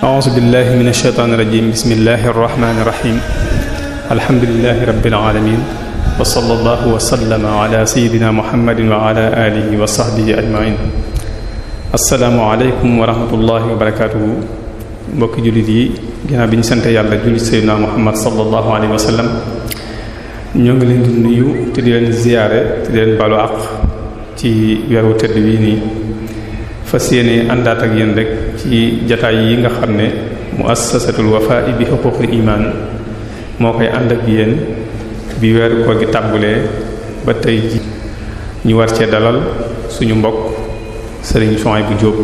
a'uuzu billahi mina shaytaani rajiim bismillahi rahmaani rahiim alhamdulillahi rabbil aalamiin wa sallallahu wa sallama ala sayyidina muhammadin wa ala alihi wa sahbihi ajma'in. assalaamu aleykum wa rahmatullahi wa barakaatuhu. mbokki jullit yi ginnaaw bi ñu sant yàlla jullit sayyidina muhammad sallallahu alayhi wa sallam ñoo ngi leen di nuyu te di leen ziyaare te di leen balu àq ci weeru tëdd wi nii fas yéene àndaat ak yéen rek ci jataay yi nga xam ne muassasatul Wafa bi huquqil iman moo koy ànd ak yéen bi weeru koor gi tàmbulee ba tey ji ñu war cee dalal suñu mbokk Serigne Souhaïbou Diop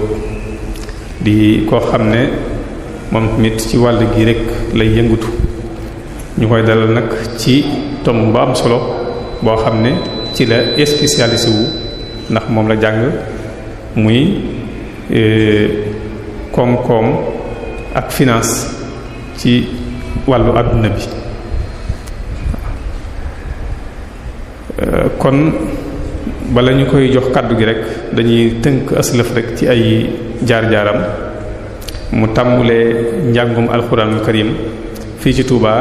di koo xam ne moom tamit ci wàll gi rek lay yëngutu ñu koy dalal nag ci tom bu am solo boo xam ne ci la spécialisé wu ndax moom la jàng muy koom-koom ak finance ci wàllu adduna bi kon bala ñu koy jox kàddu gi rek dañuy tënk aslëf rek ci ay jaar-jaaram mu tàmbulee njàngum alxuraanul karim fii ci Touba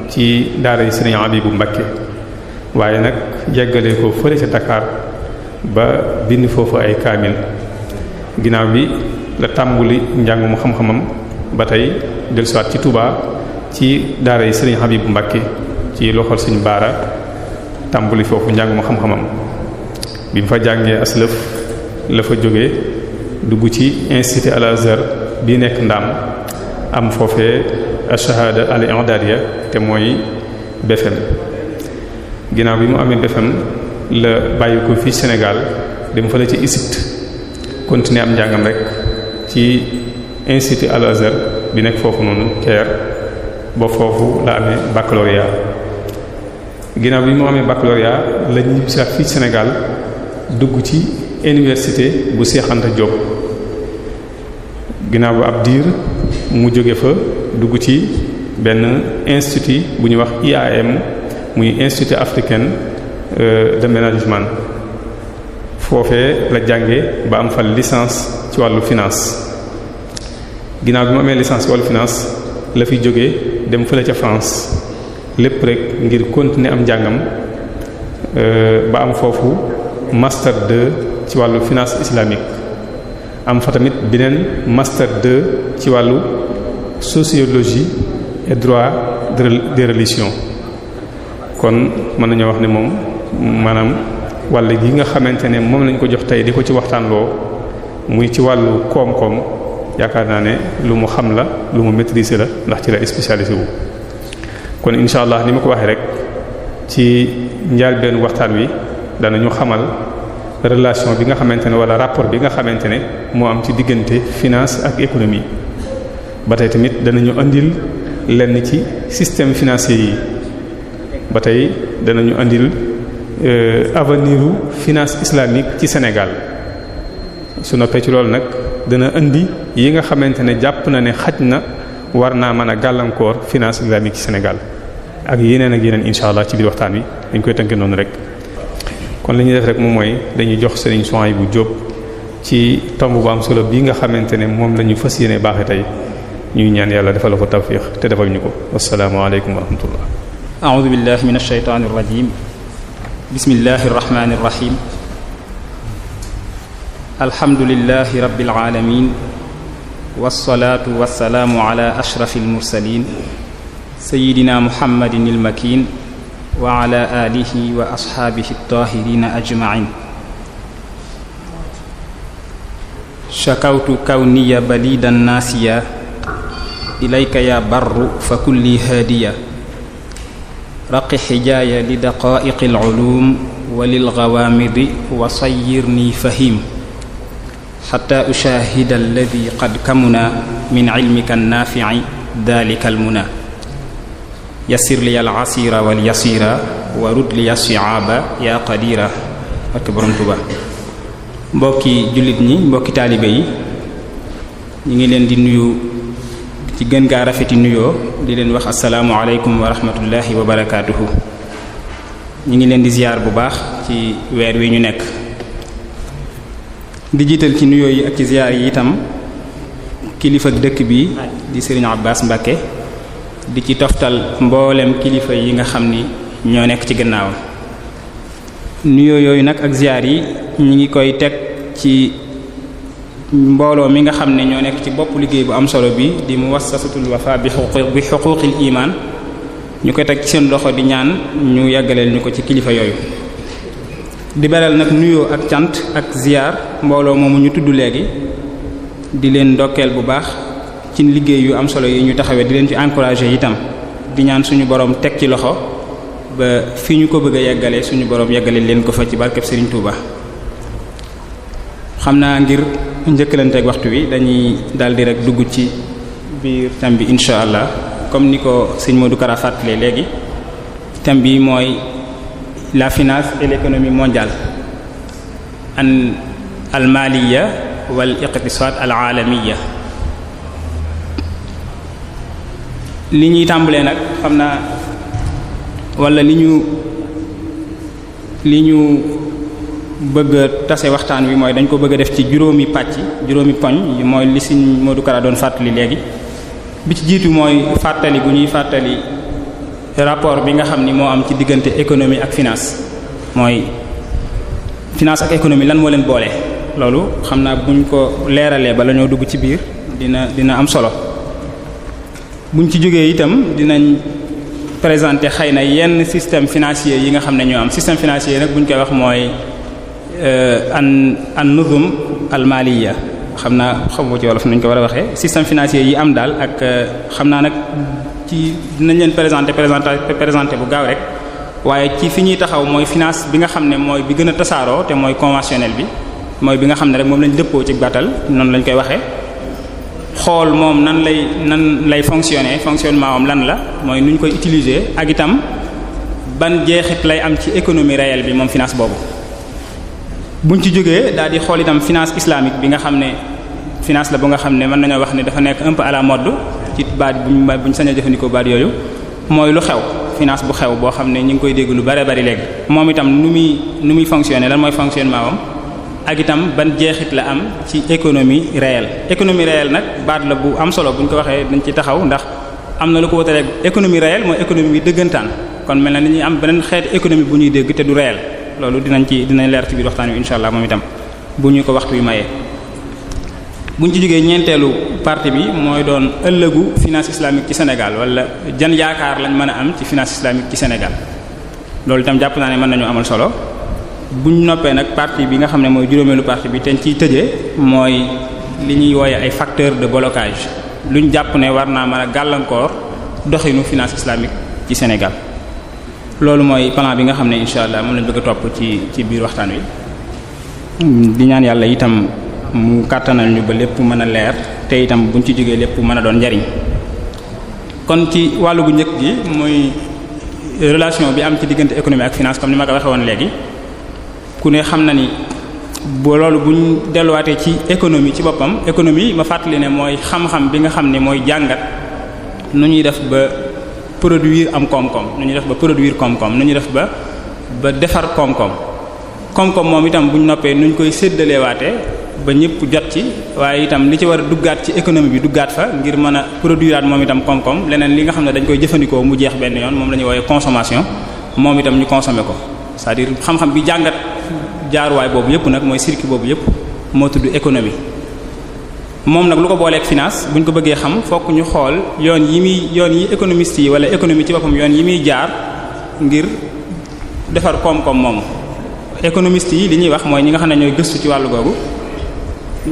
ci daara yi Serigne Abibou Mbacké waaye nag yeggalee ko fële ca Dakar ba bind foofu ay kaamil ginnaaw bi la tàmbuli njàngum xam-xamam ba tey dellusiwaat ci Touba ci daara yi Serigne Habibou Mbacké ci loxol Serigne Baara tàmbuli foofu njàngum xam-xamam bi mu fa jàngee aslëf la fa jógee dugg ci institut Al Azhar bi nekk Ndaam am foofee ash-shahada al-i'dadiyya te mooy BFM ginnaaw bi mu amee BFM la bàyyi ko fii Sénégal dem fa la ci Égypte continuer am njàngam rek ci institut Al Azhar bi nekk foofu noonu Caire ba foofu la amee baccalauréat ginnaaw bi mu amee baccalauréat la ñibbisiwaat fii Sénégal dugg ci université bu Cheikh Anta Diop ginnaaw bu ab diir mu jóge fa dugg ci benn institut bu ñuy wax IAM muy institut africain de management foofee la jànge ba am fa licence ci wàllu finance ginnaaw bi mu amee licence ci wàllu finance la fi jógee dem fële ca France lépp rek ngir continuer am njàngam ba am foofu master 2 ci wàllu finance islamique am fa tamit beneen master 2 ci wàllu sociologie et droit des religions kon mën nañoo wax ne moom maanaam wàll gi nga xamante ne moom lañ ko jox tey di ko ci waxtaanloo muy ci wàllu koom-koom yaakaar naa ne lu mu xam la lu mu maîtriser la ndax ci la spécialisé wu. kon incha allah ni ma ko waxee rek ci njaal benn waxtaan wi danañu xamal relation bi nga xamante ne wala rapport bi nga xamante ne moo am ci diggante finance ak économie ba tey tamit danañu andil lenn ci système financier yi ba tey danañu andil aveniru finance islamique ci Sénégal su noppee ci loolu nag dana indi yi nga xamante ne jàpp na ne xaj na war naa mën a gàllankoor finance islamique ci Sénégal ak yeneen insha allah ci biir waxtaan wi dañ koy tënk noonu rek. kon li ñuy def rek moom mooy dañuy jox Serigne Souhaïbou Diop ci tomb bu am solo bii nga xamante ne moom la ñu fas yéene baaxe tey ñuy ñaan yàlla defal ko tawfiq te defal ñu ko wassalaamu aleykum wa rahmatullah. a'udhu billahi minash shaytanir rajim bismillahir rahmanir rahim alhamdulillahi rabbil alamin wassalatu wassalamu ala ashrafil mursalin sayyidina muhammadinil makin wa ala alihi wa ashaabihi at-taahiriina ajma'in shakawtu kawniya balidan naasiya ilayka ya barru fa kulli haadiya raqi hijaaya li daqaa'iqi al-'uluum wa lil ghawaamidi wa sayyirni fahim hatta ushaahida alladhi qad kamuna min 'ilmika an-naafi'i dhaalika al-munaa yassir li al-'asiira wal yasiira wa rud li as-si'aaba yaa qadiira ak borom Tuuba mbokki jullit ñi mbokki taalibe yi ñu ngi leen di nuyu ci gën gaa rafeti nuyoo di leen wax asalaamu aleykum wa rahmatullahi wa barakaatuhu. ñu ngi leen di ziyaar bu baax ci weer wi ñu nekk di jiital ci nuyoo yi ak ci ziyaar yi itam kilifa dëkk bi di Serigne Abbas Mbacké di ci toftal mboolem kilifa yi nga xam ni ñoo nekk ci gannaawam. nuyoo yooyu nag ak ziyaar yi ñu ngi koy teg ci mbooloo mi nga xam ne ñoo nekk ci bopp liggéey bu am solo bi di muwassasatul wafa bi xuquqil iman ñu koy teg ci seen loxo di ñaan ñu yàggaleel ñu ko ci kilifa yooyu. di beral nag nuyoo ak cant ak ziyaar mbooloo moomu ñu tudd léegi di leen ndokkeel bu baax ci liggéey yu am solo yi ñu taxawee di leen ci encourager itam di ñaan suñu borom teg ci loxo ba fi ñu ko bëgg a yeggalee suñu borom yeggale leen ko fa ci barkeb Serigne Touba. xam naa ngir njëkkalanteeg waxtu wi dañuy daldi rek dugg ci biir thème bi incha allah comme ni ko sëñ Modou Kara fàttalee léegi thème bi mooy la finance et l'économie mondiale al maliya wal iqtisad al alamiya. li ñuy tàmbalee nag xam naa wala li ñu bëgg a tase waxtaan wi mooy dañ ko bëgg a def ci juróomi poñ yi mooy li Sëriñ Modou Kara doon fàttali léegi. bi ci jiitu mooy fàttali gu ñuy fàttali rapport bi nga xam ni moo am ci diggante économie ak finance mooy finance ak économie lan moo leen boole. loolu xam naa buñ ko leeralee ba la ñoo dugg ci biir dina am solo. buñ ci jógee itam dinañ présenter xëy na yenn système financier yi nga xam ne ñoo am système financier nag buñ koy wax mooy an nuzum al maliya xam naa xamu ci wolof nañ ko war a waxee système financier yi am daal ak xam naa nag ci dinañ leen présenter bu gaaw rek waaye ci fi ñuy taxaw mooy finance bi nga xam ne mooy bi gën a tasaaroo te mooy conventionnel bi mooy bi nga xam ne rek moom lañ dëppoo ci gàttal noonu lañ koy waxee. xool moom nan lay fonctionnement am lan la mooy nu ñu koy utiliser ak itam ban jeexit lay am ci économie réelle bi moom finance boobu. buñ ci jógee daal di xool itam finance islamique bi nga xam ne finance la bu nga xam ne mën nañoo wax ne dafa nekk un peu à la mode ci baat buñ sañ a jëfandikoo baat yooyu mooy lu xew finance bu xew boo xam ne ñu ngi koy dégg lu bare bari léegi. moom itam nu muy fonctionner lan mooy fonctionnement am ak itam ban jeexit la am ci économie réelle nag baat la bu am solo bu ñu ko waxee dañ ci taxaw ndax am na lu ko wutaleeg économie réelle mooy économie bi dëggantaan kon mel na ni ñuy am beneen xeet économie bu ñuy dégg te du réel loolu dinañ leer ci biir waxtaan wi insha allah moom itam bu ñu ko waxtu wi mayee. buñ ci jógee ñeenteelu partie bi mooy doon ëllëgu finance islamique ci Sénégal wala jan yaakaar lañ mën a am ci finance islamique ci Sénégal loolu itam jàpp naa ne mën nañu amal solo. buñ noppee nag partie bi nga xam ne mooy juróomeelu partie bi te ciy tëjee mooy li ñuy wooye ay facteurs de blocage luñ jàpp ne war naa mën a gàllankoor doxinu finance islamique ci Sénégal. loolu mooy plan bi nga xam ne insha allah moom lañ bëgg a topp ci biir waxtaan wi di ñaan yàlla itam mu kàttanal ñu ba lépp mën a leer te itam buñ ci jógee lépp mën a doon njariñ. kon ci wàllu gu njëkk gi muy relation bi am ci diggante économie ak finance comme ni ma ko waxee woon léegi. ku ne xam na ni bu loolu buñ delluwaatee ci économie ci boppam économie ma fàttali ne mooy xam-xam bi nga xam ne mooy jàngat nu ñuy def ba produire am koom-koom nu ñuy def ba produire koom-koom nu ñuy def ba defar koom-koom moom itam buñ noppee nu ñu koy séddaleewaatee ba ñëpp jot ci waaye itam li ci war a duggaat ci économie bi duggaat fa ngir mën a produire moom itam koom-koom leneen li nga xam ne dañ koy jëfandikoo mu jeex benn yoon moom la ñuy woowee consommation moom itam ñu consommer ko c'est-à-dire xam-xam bi jàngat jaaruwaay boobu yëpp nag mooy circuit boobu yëpp moo tudd économie. moom nag lu ko booleeg finance buñ ko bëggee xam fokk ñu xool yoon yi économistes yi wala économie ci boppam yoon yi muy jaar ngir defar koom-koom moomu. économistes yi li ñuy wax mooy ñi nga xam ne ñooy gëstu ci wàllu googu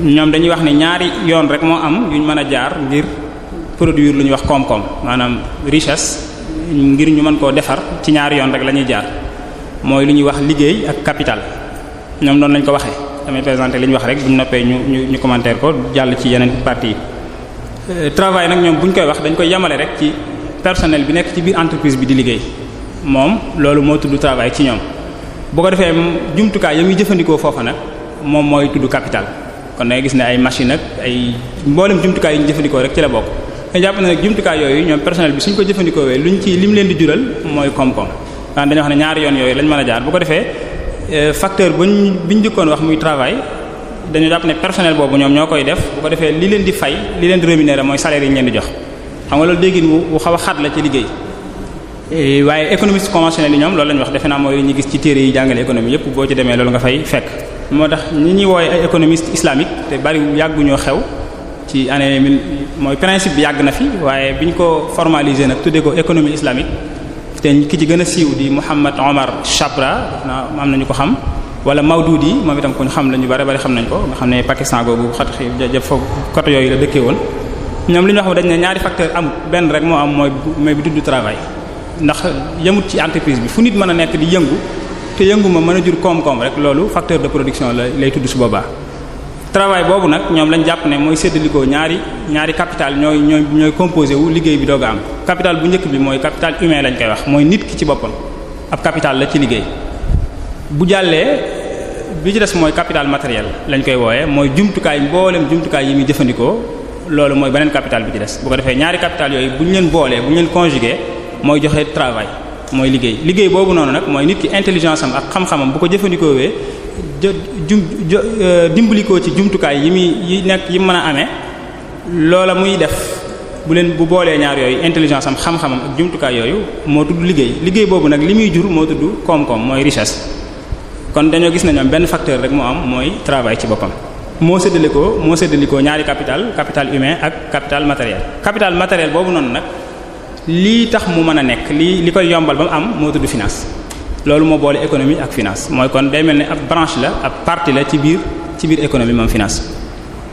ñoom dañuy wax ne ñaari yoon rek moo am yuñ mën a jaar ngir produire lu ñuy wax koom-koom maanaam richesse ngir ñu mën koo defar ci ñaari yoon rek la ñuy jaar mooy lu ñuy wax liggéey ak capital ñoom noonu lañ ko waxee damay présenter li ñu wax rek buñ noppee ñu commentaire ko jàll ci yeneen parties yi. travail nag ñoom buñ koy wax dañ koy yamale rek ci personnel bi nekk ci biir entreprise bi di liggéey moom loolu moo tudd travail ci ñoom bu ko defee jumtukaay ya muy jëfandikoo foofa nag moom mooy tudd capital kon da ngay gis ne ay machine ak ay mboolem jumtukaay yi ñu jëfandikoo rek ci la bokk nga jàpp ne nag jumtukaay yooyu ñoom personnel bi suñ ko jëfandikoo wee luñ ci lim leen di jural mooy koom-koom daan dañoo wax ne ñaari yoon yooyu lañ mën a jaar bu ko defee facteur biñ jëkkoon wax muy travail dañu jàpp ne personnel boobu ñoom ñoo koy def bu ko defee li leen di fay li leen di rémunérer mooy salaire yi ñu leen di jox xam nga loolu déggin wu xaw a xat la ci liggéey waaye économiste conventionnel yi ñoom loolu lañu wax defe naa mooy li ñu gis ci téere yi jàngale économie yépp boo ci demee loolu nga fay fekk moo tax ñi ñuy woowe ay économiste islamique te bari yàgguñoo xew ci année mooy principe bi yàgg na fi waaye biñ ko formaliser nag tuddee ko économie islamique te ki ci gën a siiw di Muhammad Omar Chabra def naa am nañu ko xam wala Mawdudi moom itam ku ñu xam la ñu bari xam nañ ko nga xam ne Pakistan googu xat xi foofu côté yooyu la dëkkee woon ñoom li ñu wax dañ ne ñaari facteur amut benn rek moo am mooy bi tudd travail ndax yemut ci entreprise bi fu nit mën a nekk di yëngu te yëngu ma mën a jur koom-koom rek loolu facteur de production lay tudd su boobaa travail boobu nag ñoom lañ jàpp ne mooy séddalikoo ñaari capital ñooy composé wu liggéey bi doog a am capital bu njëkk bi mooy capital humain lañ koy wax mooy nit ki ci boppam ab capital la ci liggéey bu jàllee bi ci des mooy capital matériel lañ koy wooye mooy jumtukaay mboolem jumtukaay yi muy jëfandikoo loolu mooy beneen capital bi ci des bu ko defee ñaari capital yooyu bu ñu leen boolee bu ñu leen conjugué mooy joxe travail mooy liggéey boobu noonu nag mooy nit ki intelligence am ak xam-xamam bu ko jëfandikoo wee dimbalikoo ci jumtukaay yi mën a amee loola muy def bu boolee ñaar yooyu intelligence am xam-xamam ak jumtukaay yooyu moo tudd liggéey boobu nag li muy jur moo tudd koom-koom mooy richesse kon dañoo gis nañu am benn facteur rek moo am mooy travail ci boppam moo séddalikoo ñaari capital humain ak capital matériel boobu noonu nag lii tax mu mën a nekk li koy yombal ba mu am moo tudd finance loolu moo boole économie ak finance mooy kon day mel ne ab branche la ab partie la ci biir économie moom finance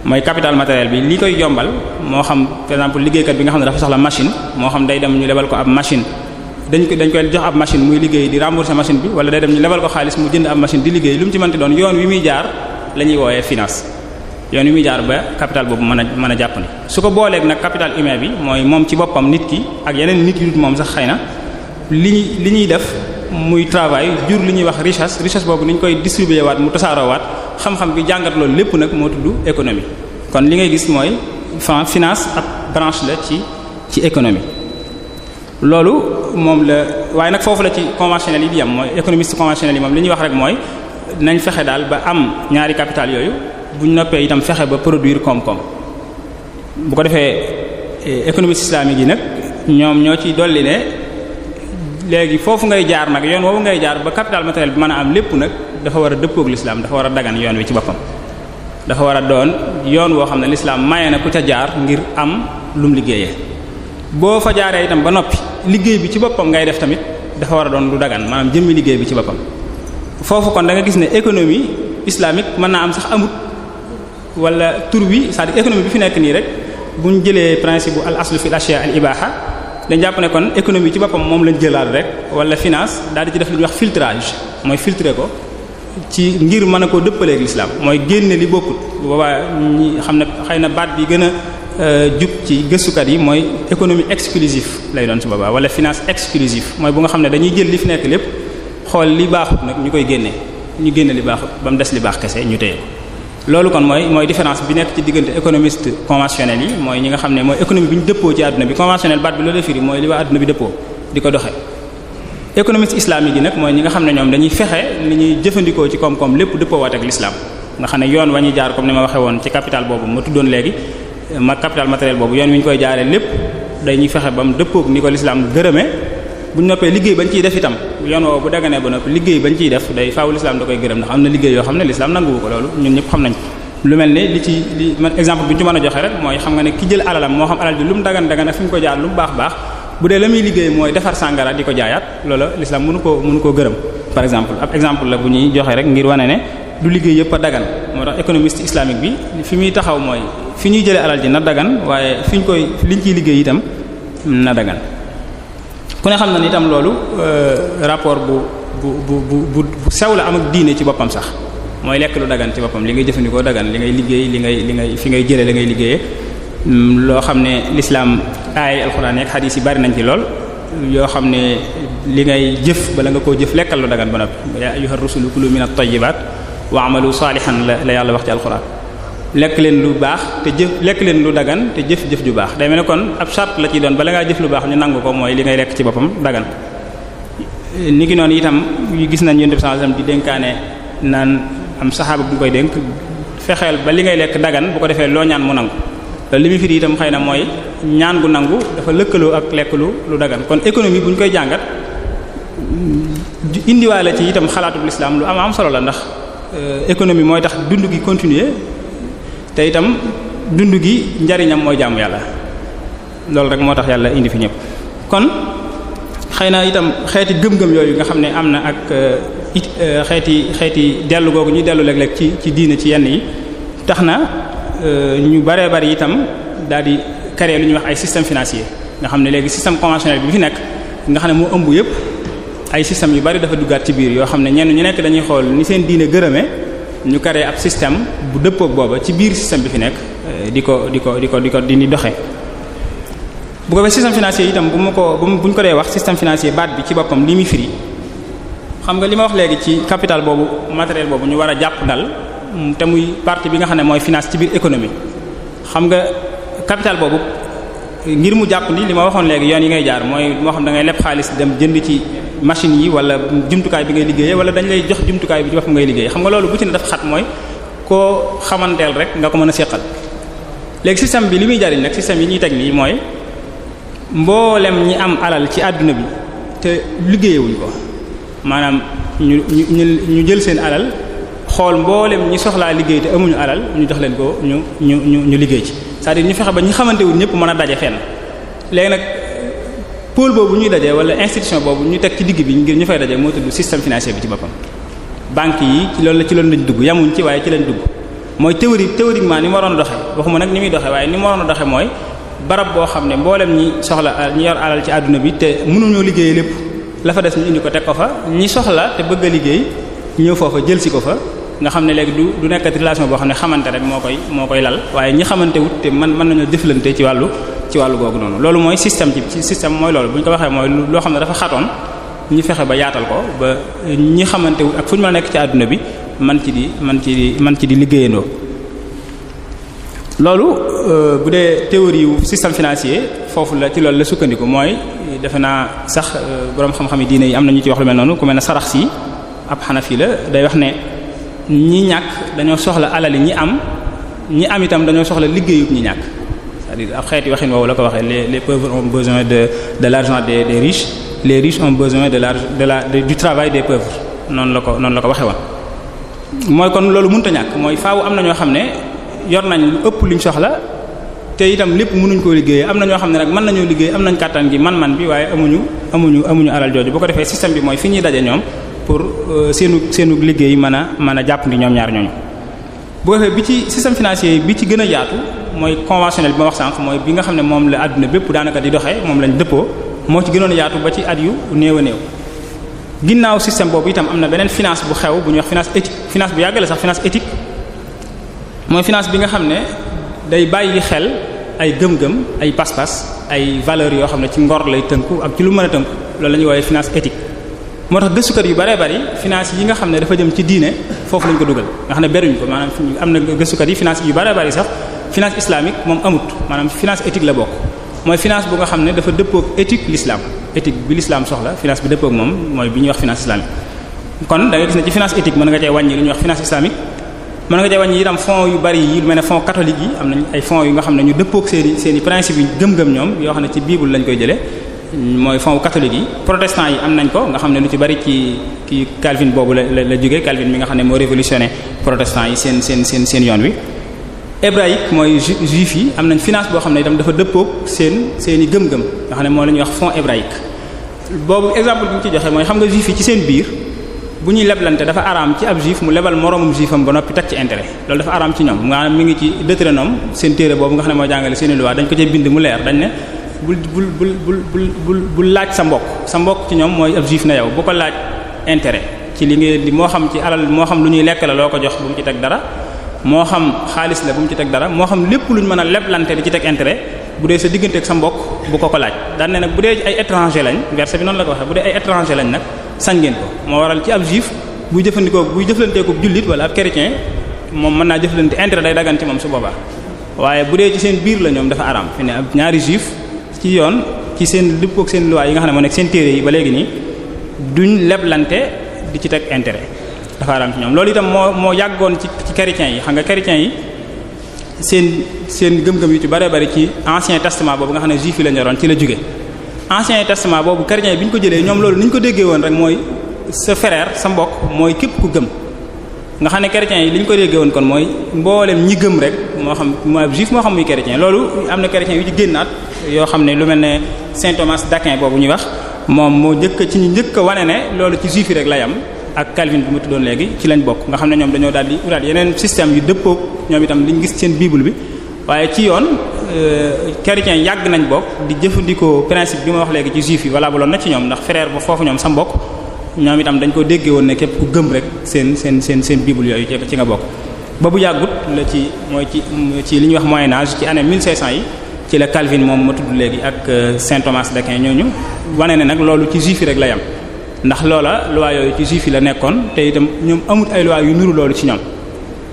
mooy capital matériel bi li koy yombal moo xam par exemple liggéeykat bi nga xam ne dafa soxla machine moo xam day dem ñu lebal ko ab machine dañ koy jox ab machine muy liggéey di rembourser machine bi wala day dem ñu lebal ko xaalis mu jënd ab machine di liggéey lu mu ci mënti doon yoon wi muy jaar la ñuy woowee finance yoon wi muy jaar ba capital boobu mën a jàpp ni su ko booleeg nag capital humain bi mooy moom ci boppam nit ki ak yeneen nit yu dut moom sax xëy na li ñuy def muy travail jur li ñuy wax richesse boobu ni ñu koy distribuer waat mu tasaaroo waat xam-xam bi jàngat loolu lépp nag moo tudd économie kon li ngay gis mooy finance ab branche la ci économie loolu moom la waaye nag foofu la ci conventionnel yi di am mooy économiste conventionnel yi moom li ñuy wax rek mooy nañ fexe daal ba am ñaari capital yooyu buñ noppee itam fexe ba produire koom-koom bu ko defee économiste islamique yi nag ñoom ñoo ci dolli ne léegi foofu ngay jaar nag yoon woowu ngay jaar ba capital matériel bi mën a am lépp nag dafa war a dëppook l'islam dafa war a dagan yoon wi ci boppam dafa war a doon yoon woo xam ne l'islam maye na ku ca jaar ngir am lum liggéeyee boo fa jaaree itam ba noppi liggéey bi ci boppam ngay def tamit dafa war a doon lu dagan maanaam jëmmi liggéey bi ci boppam foofu kon da nga gis ne économie islamique mën naa am sax amut wala tur wi c'est-à-dire économie bi fi nekk nii rek bu ñu jëlee principe bu al aslu fil ashya al ibaha dañ jàpp ne kon économie ci boppam moom lañ jëlaat rek wala finance daal di ci def lu ñuy wax filtrage mooy filtrer ko ci ngir mën a koo dëppaleeg l'islam mooy génne li bokkut boobaa ñi xam ne xëy na baat bi gën a jub ci gëstukat yi mooy économie exclusive lay doon su boobaa wala finance exclusive mooy bu nga xam ne dañuy jël li fi nekk lépp xool li baaxut nag ñu koy génne ñu génne li baaxut ba mu des li baax kese ñu téye loolu kon mooy différence bi nekk ci diggante économiste conventionnel yi mooy ñi nga xam ne mooy économie bi ñu dëppoo ci àdduna bi conventionnel baat bi loolu la firi mooy li waa àdduna bi dëppoo di ko doxee économiste islamique yi nag mooy ñi nga xam ne ñoom dañuy fexe li ñuy jëfandikoo ci koom-koom lépp dëppoo waat ak l'islam nga xam ne yoon wa ñuy jaar comme ni ma waxee woon ci capital boobu ma tuddoon léegi capital matériel boobu yoon wi ñu koy jaaree lépp dañuy fexe ba mu dëppook ni ko l'islam gërëmee bu ñu noppee liggéey bañ ciy def itam yoon woowu bu daganee ba noppi liggéey bañ ciy def day faaw l'islam da koy gërëm ndax am na liggéey yoo xam ne l'islam nanguwu ko loolu ñun ñëpp xam nañ ko lu mel ne man exemple bi ñu ci mën a joxe rek mooy xam nga ne ki jël alalam moo xam alal ji lu mu dagan ak fi ñu ko jaar lu mu baax bu dee la muy liggéey mooy defar sàngara di ko jaayaat loola l'islam mënu koo gërëm par exemple ab exemple la bu ñuy joxe rek ngir wane ne du liggéey yëpp a dagan moo tax économiste islamique bi fi muy taxaw mooy fi ñuy jëlee alal ji na dagan waaye liñ ciy liggéey itam na dagan ku ne xam na ni itam loolu rapport bu sew la am ak diine ci boppam sax mooy lekk lu dagan ci boppam li ngay jëfandikoo dagan li ngay liggéey li ngay fi ngay jëlee li ngay liggéeyee loo xam ne l'islam ay alxuraan ak xadiis yi bari nañ ci lool yoo xam ne li ngay jëf bala nga koo jëf lekkal lu dagan ba noppi ya ayyuhar rusulu kulu minat tayyibat wa'malu salihan la yàlla wax ci alxuraan lekk leen lu baax te lekk leen lu dagan te jëf ju baax day mel ne kon ab charte la ci doon bala ngaa jëf lu baax ñu nangu ko mooy li ngay lekk ci boppam dagan ni ki noonu itam gis nañ Yonent bi sallallahu alayhi wasallam di dénkaane naan am saxaaba bu koy dénk fexeel ba li ngay lekk dagan bu ko defee loo ñaan mu nangu loolu li muy firi itam xëy na mooy ñaan gu nangu dafa lëkkaloo ak lekk lu dagan kon économie bu ñu koy jàngat indiwaale ci itam xalaatub l'islam lu am solo la ndax économie mooy tax dund gi continuer te itam dund gi njariñam mooy jaamu yàlla loolu rek moo tax yàlla indi fi ñëpp kon xëy na itam xeeti gëm-gëm yooyu nga xam ne am na ak xeeti dellu googu ñuy dellu léeg-léeg ci diine ci yenn yi tax na ñu baree bari itam daal di créer lu ñuy wax ay système financier nga xam ne léegi système conventionnel bi fi nekk nga xam ne moo ëmb yépp ay système yu bari dafa duggaat ci biir yoo xam ne ñenn ñu nekk dañuy xool ni seen diine gërëme ñu créer ab système bu dëppook booba ci biir système bi fi nekk di doxe bu ko defee système financier itam bu ñu ko dee wax système financier baat bi ci boppam li muy firi xam nga li ma wax léegi ci capital boobu matériel boobu ñu war a jàpp dal te muy partie bi nga xam ne mooy finance ci biir économie xam nga capital boobu ngir mu jàpp ni li ma waxoon léegi yoon yi ngay jaar mooy moo xam da ngay leb xaalis dem jënd ci machine yi wala jumtukaay bi ngay liggéeyee wala dañ lay jox jumtukaay bi ci boppam ngay liggéey xam nga loolu bu ci ne dafa xat mooy koo xamanteel rek nga ko mën a seqal léegi système bi li muy jariñ nag système yi ñuy teg nii mooy mboolem ñi am alal ci àdduna bi te liggéeyewuñ ko maanaam ñu jël seen alal xool mboolem ñi soxlaa liggéey te amuñu alal ñu jox leen ko ñu liggéey ci c'est-à-dire ñu fexe ba ñi xamantewul ñëpp mën a daje fenn léegi nag pôle boobu ñuy daje wala institution boobu ñu teg ci digg bi ngir ñu fay daje moo tudd système financier bi ci boppam banque yi ci loolu lañ dugg yamuñ ci waaye ci lañ dugg mooy théoriquement ni mu waroon a doxe waxuma nag ni muy doxe waaye ni mu waroon a doxe mooy barab boo xam ne mboolem ñi soxla ñi yor alal ci àdduna bi te mënuñoo liggéey lépp la fa des ñu indi ko teg ko fa ñi soxla te bëgg a liggéey ñëw foofa jël si ko fa nga xam ne léegi du nekkat relation boo xam ne xamante rek moo koy lal waaye ñi xamante wut te mën nañoo jëflante ci wàllu googu noonu loolu mooy système ci système mooy loolu bu ñu ko waxee mooy loo xam ne dafa xatoon ñu fexe ba yaatal ko ba ñi xamante wut ak fu ñu mën a nekk ci àdduna bi man ci di liggéeyandoo loolu bu dee théorie yu système financier foofu la ci loolu la sukkandiku mooy defe naa sax boroom xam-xam yi diine yi am na ñu ci wax lu mel noonu ku mel ne sarax si ab Hanafi la day wax ne ñi ñàkk dañoo soxla alal yi ñi am itam dañoo soxla liggéeyub ñi ñàkk c'est-à-dire ab xeeti waxin woowu la ko waxee les pauvres ont besoin de l'argent des riches les riches ont besoin du travail des pauvres noonu la ko waxee woon mooy kon loolu mënut a ñàkk mooy faaw am na ñoo xam ne yor nañ lu ëpp liñ soxla te itam lépp mënuñ koo liggéeyee am na ñoo xam ne nag mën nañoo liggéey am nañ kàttan gi man-man bi waaye amuñu alal jooju bu ko defee système bi mooy fi ñuy daje ñoom pour seenu liggéey mën a jàpp ni ñoom ñaar ñooñu bu ko defee bi ci système financier bi ci gën a yaatu mooy conventionnel bi ma wax sànq mooy bi nga xam ne moom la àdduna bépp daanaka di doxee moom lañ dëppoo moo ci gënoon a yaatu ba ci at yu néew a néew ginnaaw système boobu itam am na beneen finance bu xew bu ñuy wax finance éthique finance bu yàggale sax finance éthique mooy finance bi nga xam ne day bàyyi xel ay gëm-gëm ay pas-pas ay valeurs yoo xam ne ci ngor lay tënku ak ci lu mën a tënku loolu la ñuy woowee finance éthique moo tax gëstukat yu bare bari finance yi nga xam ne dafa jëm ci diine foofu lañ ko dugal nga xam ne beruñ ko maanaam am na gëstukat yi finance yu bare bari sax finance islamique moom amut maanaam finance éthique la bokk mooy finance bu nga xam ne dafa dëppook éthique l'islam éthique bi l'islam soxla finance bi dëppook moom mooy bi ñuy wax finance islamique kon da nga gis ne ci finance éthique mën nga cee wàññi lu ñuy wax finance islamique mën nga cee wàññi itam fonds yu bari yi lu mel ne fonds catholique yi am nañ ay fonds yu nga xam ne ñu dëppook seeni principe yi gëm-gëm ñoom yoo xam ne ci bible lañ koy jëlee mooy fonds catholique yi protestant yi am nañ ko nga xam ne lu ci bari ci Calvin boobu la jógee Calvin mi nga xam ne moo révolutionné protestant yi seen yoon wi hébraïque mooy juif yi am nañ finance boo xam ne itam dafa dëppook seeni gëm-gëm nga xam ne moo la ñuy wax fonds hébraïque boobu exemple bi ñu ci joxe mooy xam nga juif yi ci seen biir bu ñuy leblante dafa araam ci ab juif mu lebal moroomum juifam ba noppi teg ci intérêt loolu dafa araam ci ñoom nga mi ngi ci Deutéronome seen téere boobu nga xam ne moo jàngale seeni loi dañ ko ci bind mu leer dañ ne bul laaj sa mbokk ci ñoom mooy ab juif na yow bu ko laaj intérêt ci li ngeen di moo xam ci alal moo xam lu ñuy lekk la loo ko jox bu mu ci teg dara moo xam xaalis la bu mu ci teg dara moo xam lépp luñ mën a leblante di ci teg intérêt bu dee sa diggante ak sa mbokk bu ko laaj daan ne nag bu dee ay étranger lañ verset bi noonu la ko waxee bu dee ay étranger lañ nag sañ ngeen ko moo waral ci ab juif buy jëflanteeku jullit wala ab chrétien moom mën naa jëflante intérêt day dagan ci moom su boobaa waaye bu dee ci seen biir la ñoom dafa araam fi ne ab ñaari juif ci yoon ci seen dëppoo ak seen loi yi nga xam ne moo nekk seen téere yi ba léegi nii duñ leblante di ci teg intérêt dafa araam ci ñoom loolu itam moo yàggoon ci chrétiens yi xam nga chrétiens yi seen gëm-gëm yu ci bare bari ci ancien testament boobu nga xam ne juif yi la ñoroon ci la jóge ancien testament boobu chrétiens yi bi ñu ko jëlee ñoom loolu ni ñu ko déggee woon rek mooy sa frère sa mbokk mooy képp ku gëm nga xam ne chrétiens yi li ñu ko déggee woon kon mooy mboolem ñi gëm rek moo xam mooy juif moo xam muy chrétien loolu am na chrétiens yu ci génnaat yoo xam ne lu mel ne Saint Thomas d'Aquin boobu ñuy wax moom moo njëkk ci ñu njëkk a wane ne loolu ci juif yi rek lay am ak Calvin bi ma tuddoon léegi ci lañ bokk nga xam ne ñoom dañoo daal di utaat yeneen système yu dëppoo ñoom itam liñ gis seen bible bi waaye ci yoon chrétiens yàgg nañ bokk di jëfandikoo principe bi ma wax léegi ci juif yi walla baloon na ci ñoom ndax frère ba foofu ñoom sa mbokk ñoom itam dañ ko déggee woon ne képp ku gëm rek seen bible yooyu ci nga bokk ba bu yàggut la ci li ñuy wax moyen âge ci année 1500 yi ci la Calvin moom ma tudd léegi ak Saint Thomas d'Aquin ñooñu wane ne nag loolu ci juif yi rek la yam ndax loola loi yooyu ci juif yi la nekkoon te itam ñoom amut ay loi yu nuru loolu ci ñoom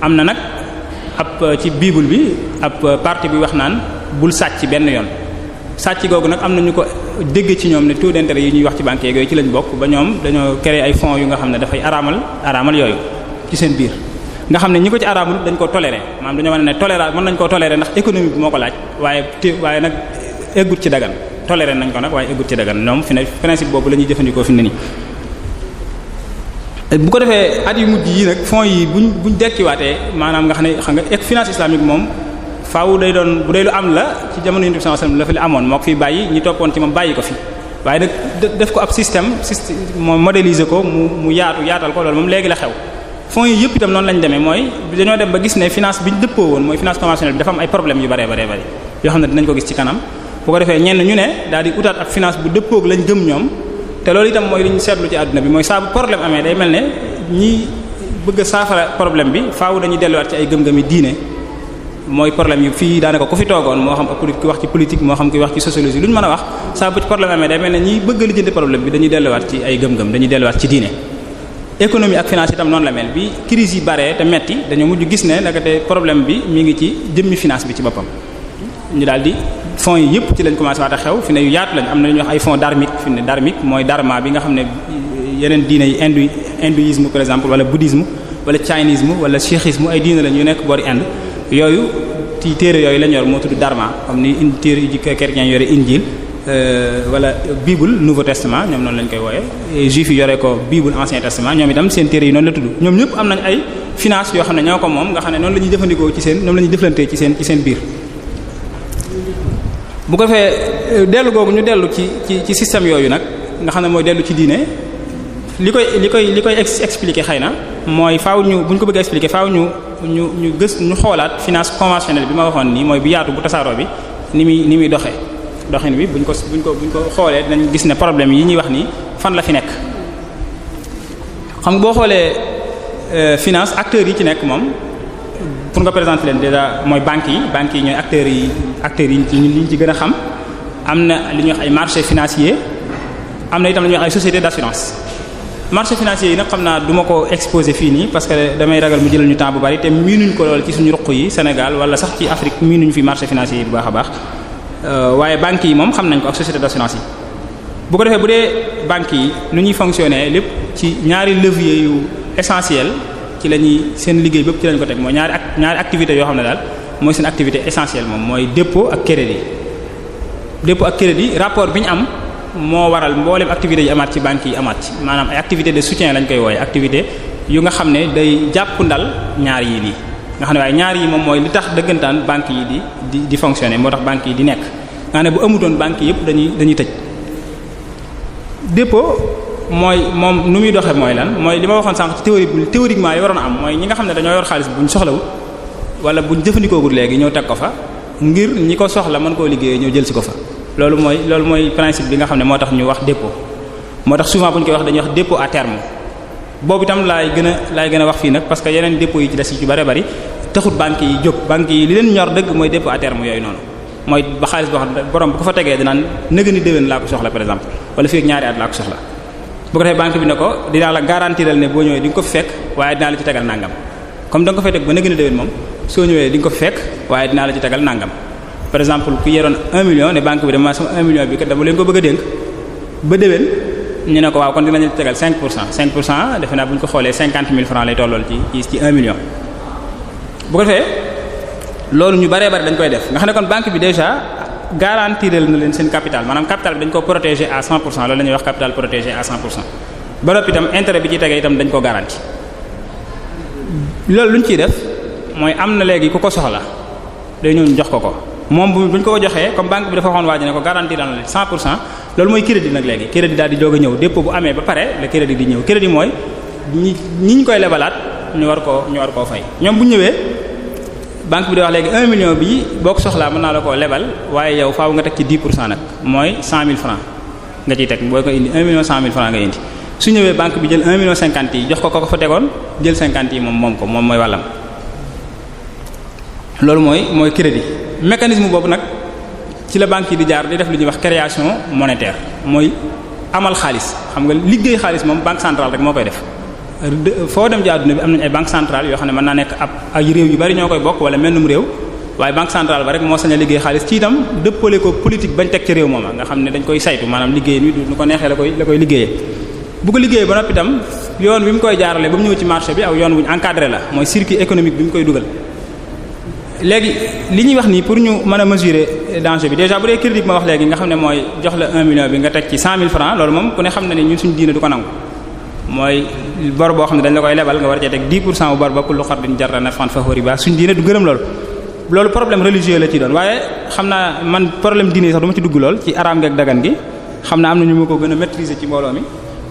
am na nag ab ci bible bi ab partie bi wax naan bul sàcc benn yoon sàcc googu nag am na ñu ko dégg ci ñoom ne taux d'intérêt yi ñuy wax ci banque yooyu ci lañ bokk ba ñoom dañoo créer ay fonds yu nga xam ne dafay araamal yooyu ci seen biir nga xam ne ñi ko ci araamul dañ ko tolérer maanaam dañoo mën ne tolérer mën nañ koo tolérer ndax économie bi moo ko laaj waaye nag eggut ci dagan tolérer nañ ko nag waaye eggut ci dagan ñoom fi ne principe boobu la ñuy jëfandikoo fi ne nii bu ko defee at yu mujj yi nag fonds yi buñ dekkiwaatee maanaam nga xam ne xam nga finance islamique moom faaw day doon bu dee lu am la ci jamono Yonent bi sallallahu alayhi wasallam la fi la amoon moo ko fi bàyyi ñi toppoon ci moom bàyyi ko fi waaye nag def ko ab système moo modéliser ko mu yaatal ko loolu moom léegi la xew fonds yi yëpp itam noonu lañ demee mooy dañoo dem ba gis ne finance bi ñu dëppoo woon mooy finance conventionnelle bi dafa am ay problèmes yu bare yoo xam ne dinañ ko gis ci kanam bu ko defee ñenn ñu ne daal di utaat ak finance bu dëppoog lañ gëm ñoom te loolu itam mooy li ñu seetlu ci àdduna bi mooy saa bu problème amee day mel ne ñi bëgg a saafara problème bi faaw dañuy delluwaat ci ay gëm-gëmi diine mooy problème yu fii daanaka ku fi toogoon moo xam ki wax ci politique moo xam ki wax ci sociologie lu ñu mën a wax saa bu ci problème amee day mel ne ñi bëgg a lijjanti problème bi dañuy delluwaat ci ay gëm-gëm dañuy delluwaat ci diine économie ak finance itam noonu la mel bi crise yi bare te metti dañoo mujj gis ne naka te problème bi mi ngi ci jëmmi finance bi ci boppam ñu daal di fonds yi yëpp ci lañ commencé waat a xew fi ne yu yaatu lañ am na lu ñuy wax ay fonds dharmique fi ne dharmique mooy dharma bi nga xam ne yeneen diine yi hindouisme par exemple wala bouddhisme wala chinisme wala sikhisme ay diine lañ yu nekk boori Inde yooyu ci téere yooyu lañ yor moo tudd dharma comme ni téere yi chrétiens yore injil wala bible nouveau testament ñoom noonu lañ koy wooye juifs yi yore ko bible ancien testament ñoom itam seen téere yi noonu la tudd ñoom ñëpp am nañ ay finance yoo xam ne ñoo ko moom nga xam ne noonu la ñuy jëfandikoo ci seen noonu la ñuy jëflantee ci seen biir bu ko defee dellu googu ñu dellu ci système yooyu nag nga xam ne mooy dellu ci diine li koy expliquer xëy na mooy faaw ñu bu ñu ko bëgg expliquer faaw ñu xoolaat finance conventionnelle bi ma waxoon nii mooy bi yaatu bu tasaaroo bi ni muy doxee doxin bi buñ ko xoolee dinañ gis ne problème yi ñuy wax nii fan la fi nekk xam nga boo xoolee finance acteurs yi ci nekk moom pour nga présenter leen déjà mooy banques yi ñooy acteurs yi ñu ci gën a xam am na li ñuy wax ay marchés financiers am na itam li ñuy wax ay sociétés d'assurance marché financier yi nag xam naa du ma ko exposer fii nii parce que damay ragal mu jëlal ñu temps bu bari te miinuñ ko lool ci suñu ruq yi Sénégal wala sax ci Afrique miinuñ fi marché financier yi bu baax a baax waaye banques yi moom xam nañ ko ak société d'assurance yi bu ko defee bu dee banques yi nu ñuy fonctionner lépp ci ñaari levier yu essentiel ci la ñuy seen liggéey bépp ci lañ ko teg mooy ñaari activités yoo xam ne daal mooy seen activité essentielle moom mooy dépôt ak crédit rapport bi ñu am moo waral mboolem activités yi amaat ci banques yi amaat ci maanaam ay activité de soutien lañ koy wooye activité yu nga xam ne day jàpp ndal ñaar yi nii nga xam ne waaye ñaar yi moom mooy li tax dëggantaan banques yi di fonctionner moo tax banques yi di nekk nga ne bu amutoon banques yi yëpp dañuy tëj dépôt mooy moom nu muy doxee mooy lan mooy li ma waxoon sànq ci théoriquement yi waroon a am mooy ñi nga xam ne dañoo yor xaalis buñ soxlawut wala buñ jëfandikoogul léegi ñëw teg ko fa ngir ñi ko soxla mën koo liggéeyee ñëw jël ci ko fa loolu mooy principe bi nga xam ne moo tax ñu wax dépôt moo tax souvent bu ñu koy wax dañuy wax dépôt à terme boobu itam laay gën a wax fii nag parce que yeneen dépôt yi ci des yi ci bari taxut banques yi jóg banques yi li leen ñor dëgg mooy dépôt à terme yooyu noonu mooy ba xaalis boo xam ne borom bu ko fa tegee dinaan nëga ni déwén laa ko soxla par exemple wala fii ak ñaari at laa ko soxla bu ko defee banque bi ne ko dinaa la garantiral ne boo ñëwee di nga ko fi fekk waaye dinaa la ci tegal nangam comme da nga ko fay teg ba nëgën a déwén moom soo ñëwee di nga ko fekk waaye dinaa la ci tegal nangam par exemple ku yoroon 1 million ne banque bi dama sama 1 million bi kat dama leen ko bëgg a dénk ba déwén ñu ne ko waaw kon dinañu tegal 5% defe naa bu ñu ko xoolee 50 000 francs lay tollool ci 1 million. bu ko defee loolu ñu baree bari dañ koy def nga xam ne kon banque bi déjà garantiral na leen seen capital maanaam capital bi dañ ko protéger à 100% loolu la ñuy wax capital protégé à 100% ba noppi itam intérêt bi ci tegee itam dañ ko garanti loolu lu ñu ciy def mooy am na léegi ku ko soxla day ñëw ñu jox ko moom bu ñu ko joxee comme banque bi dafa waxoon waa ji ne ko garantir na leen 100% loolu mooy crédit nag léegi crédit daal di jóg a ñëw dépôt bu amee ba pare le crédit di ñëw crédit mooy ñi ñu koy lebalaat ñu war koo fay ñoom bu ñëwee banque bi di wax léegi 1 million bi boo ko soxlaa mën naa la koo lebal waaye yow faaw nga teg ci 10% nag mooy 100 000 francs nga ciy teg boo ko indi 1 million 100 000 francs nga indi su ñëwee banque bi jël 1 million 50 yi jox ko ko fa tegoon jël 50 yi moom mooy wàllam loolu mooy crédit mécanisme boobu nag ci la banque yi di jaar di def lu ñuy wax création monétaire mooy amal xaalis xam nga liggéey xaalis moom banque centrale rek moo koy def foo dem ci àdduna bi am nañ ay banque centrale yoo xam ne mën naa nekk ay réew yu bari ñoo koy bokk wala mennum réew waaye banque centrale ba rek moo sañ a liggéey xaalis ci itam dëppale ko politique bañ teg ci réew mooma nga xam ne dañ koy saytu maanaam liggéey ni du ko neexee la koy liggéeyee bu ko liggéeyee ba noppi itam yoon wi mu koy jaarale ba mu ñëw ci marché bi aw yoon wuñ encadré la mooy circuit économique bi mu koy dugal léegi li ñuy wax nii pour ñu mën a mesurer danger bi déjà bu dee crédit bi ma wax léegi nga xam ne mooy jox la 1 million bi nga teg ci 100 000 francs loolu moom ku ne xam na ne ñun suñu diine du ko nangu mooy bor boo xam ne dañ la koy lebal nga war cee teg 10% bu bor ba kullu xardin jarra naf'an fa huwa riba suñu diine du gërëm loolu problème religieux la ci doon waaye xam naa man problème diine sax du ma ci dugg lool ci araam gi ak dagan gi xam naa am na ñu ma ko gën a maîtriser ci mbooloo mi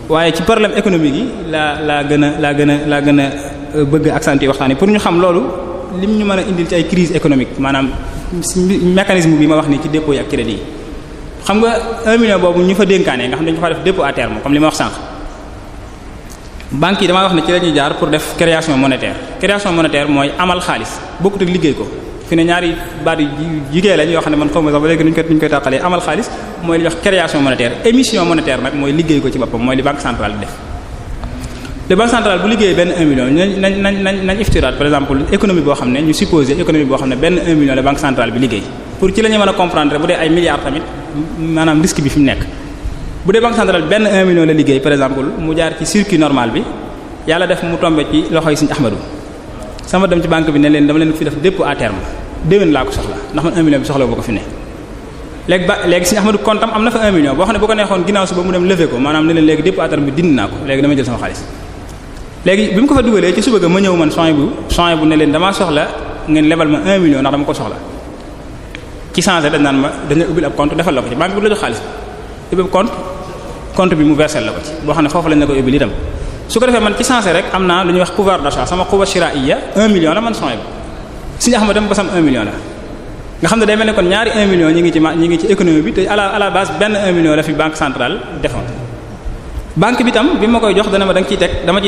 waaye ci problème économique yi laa gën a bëgg accentuer waxtaan yi pour ñu xam loolu lim ñu mën a indil ci ay crise économique maanaam mécanisme bi ma wax nii ci dépôt yi ak crédit yi xam nga 1 million boobu ñu fa dénkaane nga xam ne dañu fa def dépôt à terme comme li ma wax sànq banques yi damaa wax ne ci la ñuy jaar pour def création monétaire mooy amal xaalis bokkut ak liggéey ko fi ne ñaari baat yu jigéen lañ yoo xam ne man xaw ma sax ba léegi nuñ koy tàqalee amal xaalis mooy li ñuy wax création monétaire émission monétaire nag mooy liggéey ko ci boppam mooy li banque centrale di def. le banque centrale bu liggéeyee benn 1 million nañ iftiraat par exemple économie boo xam ne ñu supposé économie boo xam ne benn 1 million la banque centrale bi liggéey pour ci la ñu mën a comprendre bu dee ay milliards tamit maanaam risque bi fi mu nekk. bu dee banque centrale benn 1 million la liggéey par exemple mu jaar ci circuit normal bi yàlla def mu tombé ci loxoy Serigne Ahmadou sama dem ci banque bi ne leen dama leen fi def dépôt à terme déwén laa ko soxla ndax man 1 million bi soxla boo ko fi ne. léegi Serigne Ahmadou comptam am na fa 1 million boo xam ne bu ko neexoon ginnaaw suba mu dem lever ko maanaam ne leen léegi dépôt à terme bi dindi naa ko léegi dama jël sama xaalis. léegi bi mu ko fa dugalee ci suba ga ma ñëw man soin bu ne leen damaa soxla ngeen lebal ma 1 million ndax dama ko soxla ci changé dañ naan ma dañu ubbil ab compte defal la ko ci banque bi la jox xaalis bi ubbil compte bi mu versel la ko ci boo xam ne foofu lañ la ko ubbil itam su ko defee man ci changé rek am naa lu ñuy wax pouvoir d'achat sama quwwa shira'iyya 1 million la man soin bi Serigne Ahmad dem ba sam 1 million la nga xam ne day mel ne kon ñaari 1 million ñi ngi ci économie bi te à la base benn 1 million la fi banque centrale defoon banque bi tam bi ma koy jox dama ciy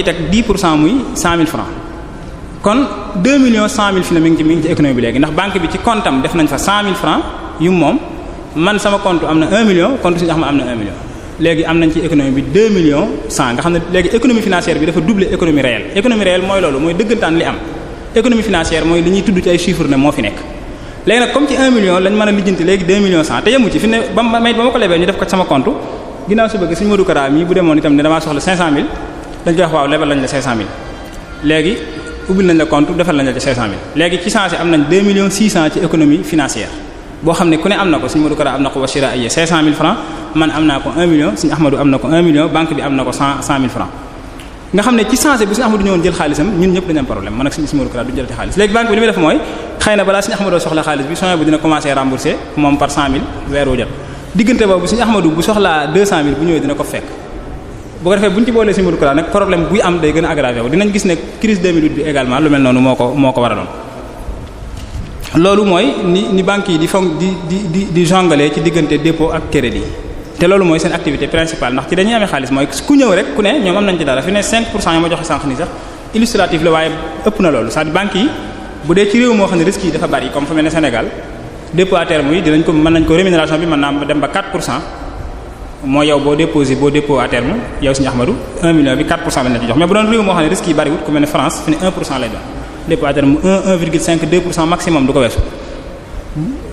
teg 10% muy 100 000 francs kon 2 millions 100 000 fi ne mi ngi ci économie bi léegi ndax banque bi ci compte am def nañ fa 100 000 francs yu moom man sama compte am na 1 million compte Serigne Ahmad am na 1 million léegi am nañ ci économie bi 2 millions 100 nga xam ne léegi économie financière bi dafa doubler économie réelle mooy loolu mooy dëggantaan li am économie financière mooy li ñuy tudd ci ay chiffres ne moo fi nekk léegi nag comme ci 1 million lañ mën a lijjanti léegi 2 millions 100 te yemu ci fi ne ba ma ko lebee ñu def ko ci sama compte ginnaaw su bëgg Serigne Modou Kara mi bu demoon itam ne damaa soxla 500000 dañ koy wax waaw lebal lañ la 500000 léegi ubbil nañ la compte defal nañ la ci 500000 léegi ci changé am nañ 2 millions 600 ci économie financière boo xam ne ku ne am na ko Serigne Modou Kara am na ko wa shira ay 500000 francs man am naa ko 1 million Serigne Ahmadou am na ko 1 million banque bi am na ko 100000 francs nga xam ne ci changé bu Serigne Ahmadou ñëwoon jël xaalisam ñun ñëpp dañu am problème man ak Serigne Modou Kara du jël ci xaalis léegi banque bi li muy def mooy xëy na balaa Serigne Ahmadou soxla xaalis bi soin bu dina commencer rembourser moom par 100000 weer wu jot diggante boobu Serigne Ahmadou bu soxlaa 200000 bu ñëwee dina ko fekk bu ko defee bu ñu ci boolee Serigne Modou Kara nag problème buy am day gën a aggravé wu dinañ gis ne crise 2008 bi également lu mel noonu moo ko waraloon. loolu mooy ni banques yi di jongler ci diggante dépôt ak crédit te loolu mooy seen activité principale ndax ci dañuy amee xaalis mooy ku ñëw rek ku ne ñoom am nañ ci dara fi ne 5% yi ma joxe sànq ni sax illustratif la waaye ëpp na loolu c'est-à-dire banques yi bu dee ci réew moo xam ne risques yi dafa bari comme fu mel ne Sénégal dépôt à terme yi mën nañ ko rémunération bi mën naa dem ba 4% mooy yow boo dépôt à terme yow Serigne Ahmadou 1 million bi 4% lañ la ci jox mais bu doon réew moo xam ne risques yi bariwul ku mel ne France fi ne 1% lay doon dépôt à terme 1,5-2% maximum du ko weesu.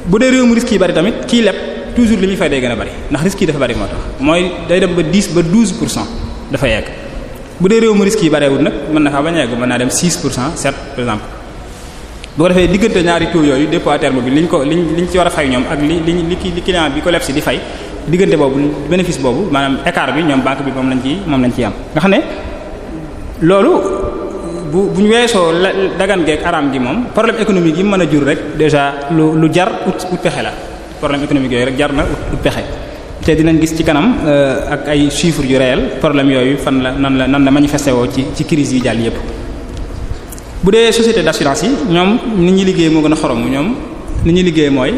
bu dee réew mu risques yi bari tamit kii leb toujours li muy fay day gën a bari ndax risques yi dafa bari moo tax mooy day dem ba 10-12% dafa yegg. bu dee réew mu risques yi bariwul nag mën na faa bañ a yegg mën naa dem 6% 7 par exemple. bu ko defee diggante ñaari taux yooyu dépôt à terme bi liñ ci war a fay ñoom ak li client bi ko leb si di fay diggante boobu bénéfice boobu maanaam écart bi ñoom banque bi moom lañ ciy am. nga xam ne loolu bu ñu weesoo dagan geek araam gi moom problème économique yi mën a jur rek déjà lu jar ut pexe la problème économique yooyu rek jar na ut pexe. te dinañ gis ci kanam ak ay chiffres yu réel problème yooyu fan la nan la manifesté woo ci crise yi jàll yépp. bu dee société d'assurance yi ñoom ni ñuy liggéey moo gën a xorom ñoom ni ñuy liggéey mooy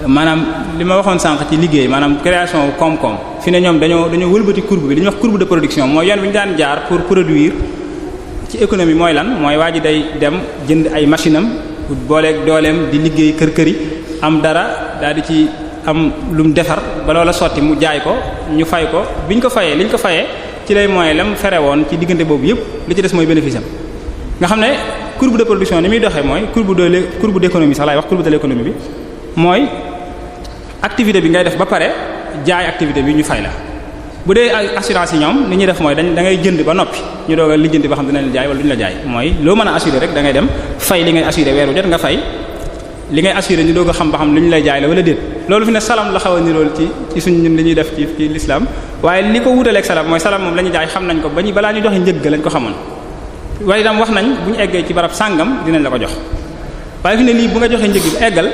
maanaam li ma waxoon sànq ci liggéey maanaam création koom-koom fi ne ñoom dañoo wëlbati courbe bi li ñuy wax courbe de production mooy yoon bi ñu daan jaar pour produire ci économie mooy lan mooy waa ji day dem jënd ay machine am booleeg dooleem di liggéey kër yi am dara daal di ci am lu mu defar ba loola sotti mu jaay ko ñu fay ko biñ ko fayee liñ ko fayee ci lay moyen lam fere woon ci diggante boobu yépp li ci des mooy bénéfice am nga xam ne courbe de production ni muy doxee mooy courbe d'économie sax laay wax courbe de l'économie bi mooy activité bi ngay def ba pare jaay activité bi ñu fay la bu dee assurance yi ñoom li ñuy def mooy da ngay jënd ba noppi ñu doog a lijjanti ba xam dinañ la jaay wala duñu la jaay mooy loo mën a assurer rek da ngay dem fay li ngay assurer weeru jot nga fay li ngay assurer ñu doog a xam ba xam lu ñu lay jaay la wala déet loolu fi ne salam la xaw a nirool ci suñ ñun li ñuy def ci l'islam waaye li ko wutaleeg salam mooy salam moom la ñuy jaay xam nañ ko balaa ñu joxe njëgg lañ ko xamoon waaye itam wax nañ bu ñu eggee ci barab sàngam dinañ la ko jox waaye fi ne lii bu nga joxee njëg bi eggal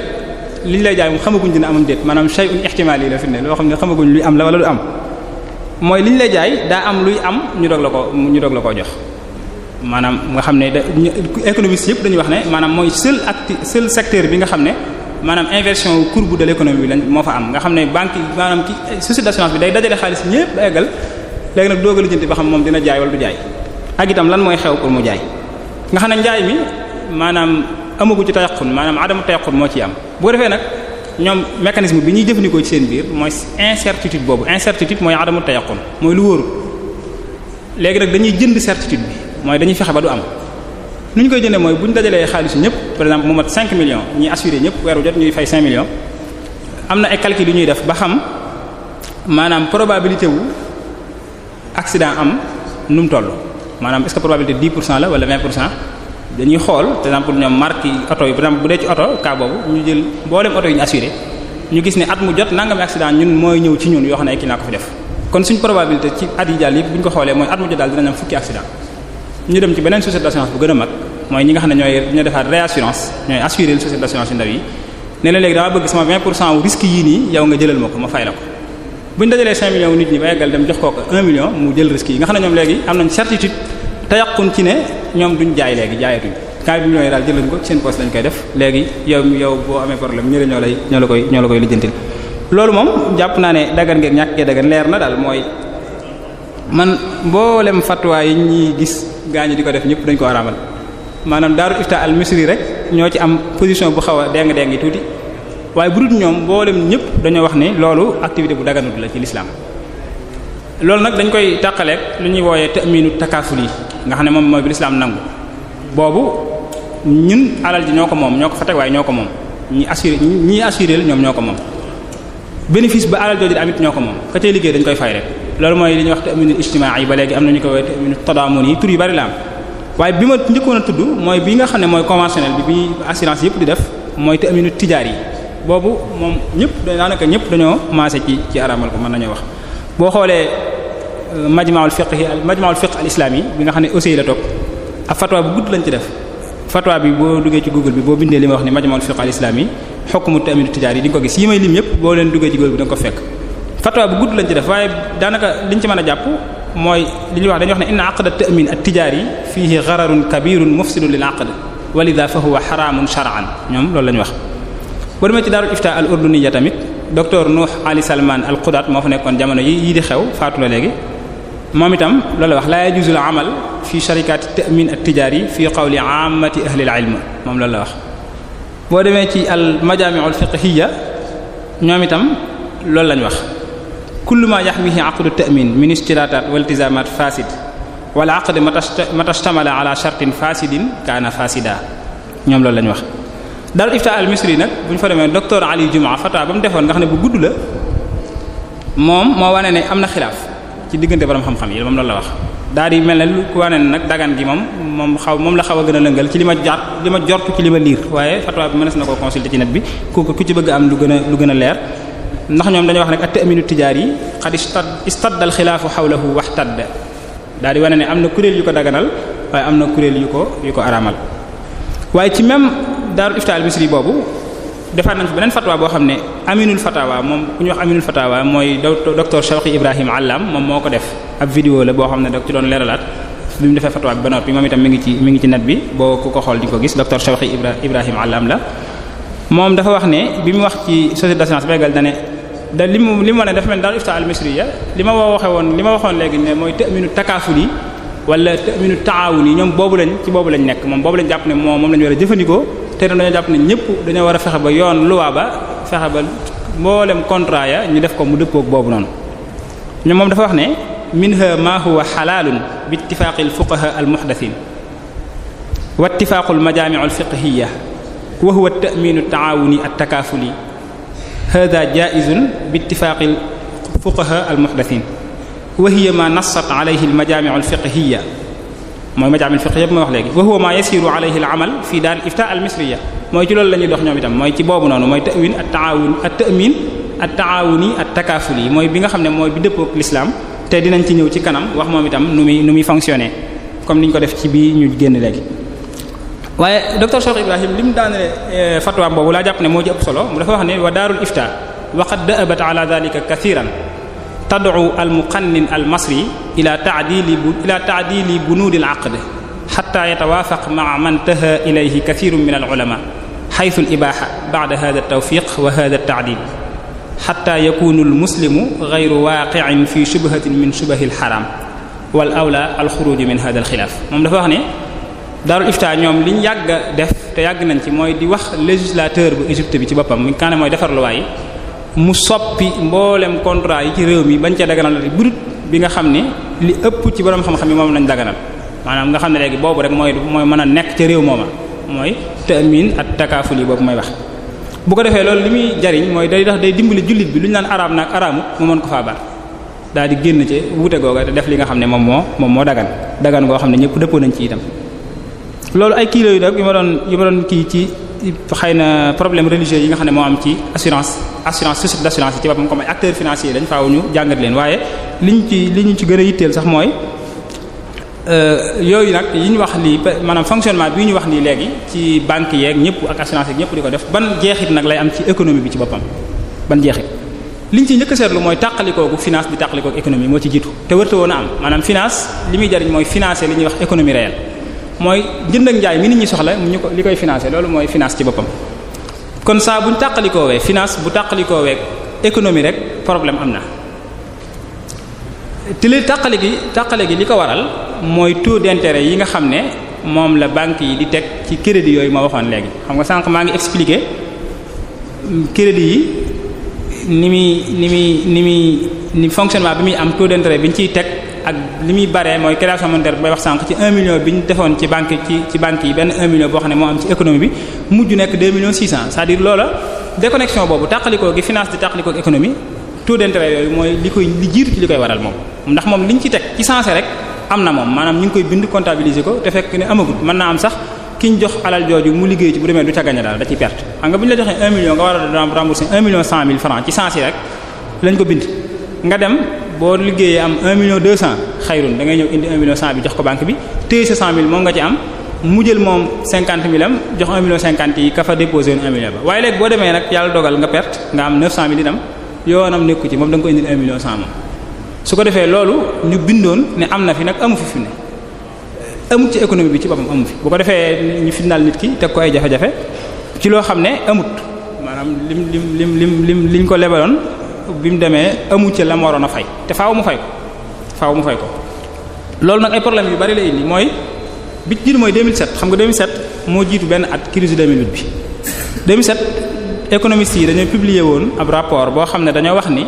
li ñu lay jaay moom xamaguñ dina amam déet maanaam shay'un ihtimali la fi ne loo xam ne xamaguñ luy am la wala du am mooy li ñu lay jaay daa am luy am ñu doog la koo jox maanaam nga xam ne économistes yëpp dañuy wax ne maanaam mooy seul secteur bi nga xam ne maanaam inversion courbe de l'économie bi lañ moo fa am nga xam ne banque maanaam ki société d'assurance bi day dajale xaalis ñëpp ba eggal léegi nag doog a lijjanti ba xam moom dina jaay wala du jaay ak itam lan mooy xew pour mu jaay nga xam ne njaay mi maanaam amagu ci tayaqun maanaam adamu tayaqun moo ciy am bu ko defee nag ñoom mécanisme bi ñuy jëfandikoo ci seen biir mooy incertitude boobu incertitude mooy adamu tayaqun mooy lu wóoru léegi nag dañuy jënd certitude bi mooy dañuy fexe ba du am nu ñu koy jëndee mooy bu ñu dajalee xaalisu ñëpp par exemple mu mat 5 millions ñi assuré ñëpp weeru jot ñuy fay 5 millions am na ay calcul yu ñuy def ba xam maanaam probabilité wu accident am nu mu toll maanaam est-ce que probabilité 10% la wala 20% dañuy xool par exemple ñoom marque oto yi par exemple bu dee ci oto cas boobu ñu jël mboolem oto yi ñu assuré ñu gis ne at mu jot nangami accident ñun mooy ñëw ci ñun yoo xam ne ay kii naa ko fi def kon suñ probabilité ci at yi jàll yëpp bu ñu ko xoolee mooy at mu jot daal dinañ am fukki accident ñu dem ci beneen société d'assurance bu gën a mag mooy ñi nga xam ne ñooy defaat réassurance ñooy assuré le société d'assurance yu ndaw yi ne leen léegi dama bëgg sama 20% wu risque yii nii yow nga jëlal ma ko ma fay la ko bu ñu dajalee 5 millions nit ñi ba eggal dem jox ko 1 million mu jël risque yi nga xam ne ñoom léegi am nañ certitude tayaqun ci ne ñoom duñ jaay léegi jaayatuñ 4 millions yi daal jëlañ ko seen poste lañ koy def léegi yow boo amee problème ñële ñoo la koy lijjantil loolu moom jàpp naa ne dagan ngeen ñàkk dagan leer na daal mooy man mboolem fatwa yi ñuy gis gaañu di ko def ñëpp dañ ko araamal maanaam daaru ifta al misri rek ñoo ci am position bu xaw a déng yi tuuti waaye bu dul ñoom mboolem ñëpp dañoo wax ne loolu activité bu daganut la ci l'islam loolu nag dañ koy tàqaleeg lu ñuy wooyee ta'minu takaful yi nga xam ne moom mooy bi l'islam nangu boobu ñun alal ji ñoo ko moom ñoo ko fa teg waaye ñoo ko moom ñi assuré ñoom ñoo ko moom bénéfice ba alal jooju di amit ñoo ko moom ka tey liggéey dañ koy fay rek loolu mooy li ñuy wax ta'minu ijtima'i yi ba léegi am na ñu ko wooyee ta'minu tadamun yi tur yu bari la am waaye bi ma njëkkoon a tudd mooy bi nga xam ne mooy conventionnel bi assurance yëpp di def mooy ta'minu tijaar yi boobu moom ñëpp daanaka ñëpp dañoo maase ci araamal ko mën nañoo wax boo xoolee majma'ul fiqh al islami bi nga xam ne aussi la topp ab fatwa bu gudd lañ ci def fatwa bi boo duggee ci Google bi boo bindee li ma wax ne majma'ul fiqh al islami hukmu ta'min tijaar yi di nga ko gis yi may lim yëpp boo leen duggee ci Google bi da nga ko fekk fatwa bu gudd lañ ci def waaye daanaka liñ ci mën a jàpp mooy li ñuy wax dañuy wax ne inna aqd at-ta'min at-tijaari fihi ghararun kabirun mufsidun lil aqd wa lidha fa huwa haramun shar'an ñoom loolu lañu wax boo demee ci daarul ifta al urduniyya tamit docteur Nuh Ali Salman al Qudat moo fa nekkoon jamono yi di xew faatu la léegi moom itam loolu la wax la yajuzu al amal fi sharikati ta'min at-tijari fi qawli ammati ahli al ilm moom loolu la wax boo demee ci al majami'u al fiqhiyya ñoom itam loolu lañu wax kullu ma yahwihi aqdu at-ta'min min ishtiratat wa iltizamat fasid wal aqd matastamala ala shartin fasidin kaana fasida ñoom loolu lañu wax. Daarul Ifta al Misri nag bu ñu fa demee docteur Ali Jumaa fatwa ba mu defoon nga xam ne bu gudd la moom moo wane ne am na xilaaf ci diggante borom xam-xam yi moom loolu la wax. daal di mel ne lu ku wane ne nag dagan gi moom la xaw a gën a lëngal ci li ma jortu ci li ma liir waaye fatwa bi mënees na koo consulter ci net bi ku ci bëgg am lu gën a leer ndax ñoom dañoo wax nag at-ta'minu tijaari yi qad istadda al-xilaafu hawlahu wahtadda daal di wane ne am na kuréel yu ko daganal waaye am na kuréel yu ko araamal waaye ci même Daarul Ifta al-Misri boobu defaat nañ fi beneen fatwa boo xam ne Aminul Fatawa moom ku ñuy wax Aminul Fatawa mooy docteur Shawqi Ibrahim Allam moom moo ko def ab vidéo la boo xam ne da ci doon leeralaat bi mu defee fatwa bi ba noppi moom itam mi ngi ci net bi boo ku ko xool di ko gis docteur Shawqi Ibrahim Allam la moom dafa wax ne bi mu wax ci société d'assurance bégal dane li mu wane dafa mel Daarul Ifta al-Misriya li ma waxoon léegi ne mooy ta'minu takaafuli wala ta'minu taawuni ñoom boobu lañ nekk moom boobu lañ jàpp ne moom lañ war a jëfandikoo te dañoo jàpp ne ñëpp dañoo war a fexe ba yoon luwaa ba fexe ba mboolem contrat ya ñu def ko mu dëppook boobu noonu ñoom moom dafa wax ne minha ma huwa xalaalun bi ittifaaqi al-fuqaha al-muhdathin wa ittifaaqu al-majaami' al-fiqhiyya wa huwa at-ta'min at-ta'awuni at-takaafuli hada jaa'izun bi ittifaaqi al-fuqaha al-muhdathin wa hiya ma nassat alayhi al-majaami' al-fiqhiyya mooy majaami' al-fiqhiyya mooy wax léegi wa huwa ma yasiru alayhi al-amal fi daar al-ifta al-misriya mooy ci loolu la ñuy dox ñoom itam mooy ci boobu noonu mooy ta'win at-ta'min at-ta'awuni at-takaafuli mooy bi nga xam ne mooy bi dëppoo ak l'islam te dinañ ci ñëw ci kanam wax moom itam nu muy fonctionner comme niñ ko def ci bii ñu génn léegi. waaye docteur Cheikh Ibrahim li mu daanale fatwa boobu laa jàpp ne moo ci ëpp solo mu dafa wax ne wa daarul ifta wa qad da'abat ala dhalika kathiran tad'u al-muqannin al-masri ila ta'dili bunud al-aqd hatta yatawafaq ma'a man taha ilayhi kathirun min al-ulama haythu al-ibaha ba'da hadha at-tawfiq wa hadha at-ta'dil hatta yakunu al-muslimu ghayru waqi'in fi shubhatin min shubahi al-haram wal awla al-khuruj min hadha al-khilaf moom dafa wax ne Daarul Ifta ñoom liñ yàgg a def te yàgg nañ ci mooy di wax législateur bu Égypte bi ci boppam mu kaane mooy defar luwaay mu soppi mboolem contrat yi ci réew mi bañ ca daganal budut bi nga xam ne li ëpp ci borom xam-xam yi moom lañ daganal maanaam nga xam ne léegi boobu rek mooy mën a nekk ca réew mooma mooy ta'min ak takaaful yi boobu may wax. bu ko defee loolu li muy jariñ mooy day dimbali jullit bi lu ñu naan araam naag araamut mu mën ko faa bar daal di génn ci wuute googa te def li nga xam ne moom moo dagan goo xam ne ñëpp dëppoo nañ ci itam. loolu ay kii yu nag yu ma doon kii ci xëy na problème religieux yi nga xam ne moo am ci assurance société d'assurance yi ci boppam comme ay acteurs financiers dañ faaw ñu jàngat leen waaye li ñu ci gën a yitteel sax mooy yooyu nag yi ñu wax lii maanaam fonctionnement bi ñu wax nii léegi ci banques yeeg ñëpp ak assurance yeeg ñëpp di ko def ban jeexit nag lay am ci économie bi ci boppam ban jeexit liñ ci njëkk a seetlu mooy tàqalikoogu finance di tàqalikoogu économie moo ci jiitu te wërta woon a am maanaam finance li muy jariñ mooy financer li ñuy wax économie réelle mooy jënd ak njaay mi nit ñi soxla ñu ko li koy financer loolu mooy finance ci boppam kon saa buñ tàqalikoowee finance bu tàqalikoowee économie rek problème am na te li tàqale gi li ko waral mooy taux d'intérêt yi nga xam ne moom la banque yi di teg ci crédit yooyu ma waxoon léegi xam nga sànq maa ngi expliquer crédit yi ni fonctionnement bi muy am taux d'intérêt bi ñu ciy teg ak li muy bare mooy création monétaire bay wax sànq ci 1 million bi ñu defoon ci banque yi benn 1 million boo xam ne moo am ci économie bi mujj nekk 2 millions 600 c'est-à-dire loola déconnexion boobu tàqalikoo gi finance di tàqalikoo ak économie taux d'intérêt yooyu mooy li jiitu ci li koy waral moom ndax moom li ñu ci teg ci sensé rek am na moom maanaam ñu ngi koy bind comptabiliser ko te fekk ne amagut mën naa am sax ki ñu jox alal jooju mu liggéey ci bu demee du ca gagner daal da ciy perte xam nga bu ñu la joxee 1 million nga war a rembourser 1 million 100 000 francs ci sensé rek lañ ko bind nga dem boo liggéeyee am 1 million 200 xayrun da ngay ñëw indi 1 million 100 bi jox ko banque bi téye sa 100 000 moom nga ci am mu jël moom 50 000 am jox 1 million 50 yi ka fa déposé woon 1 million ba waaye léegi boo demee nag yàlla dogal nga perte nga am 900 000 itam yoonam nekku ci moom da nga ko indi 1 million 100 moom su ko defee loolu ñu bindoon ne am na fi nag amu fi ne amut ci économie bi ci boppam amu fi bu ko defee ñu finnaal nit ki teg ko ay jafe-jafe ci loo xam ne amut maanaam liñ ko lebaloon bi mu demee amu ci la mu waroon a fay te faaw mu fay ko loolu nag ay problème yu bari la indi mooy bi jiitu mooy 2007 xam nga 2007 moo jiitu benn at crise 2008 bi 2007 économistes yi dañoo publier woon ab rapport boo xam ne dañoo wax ni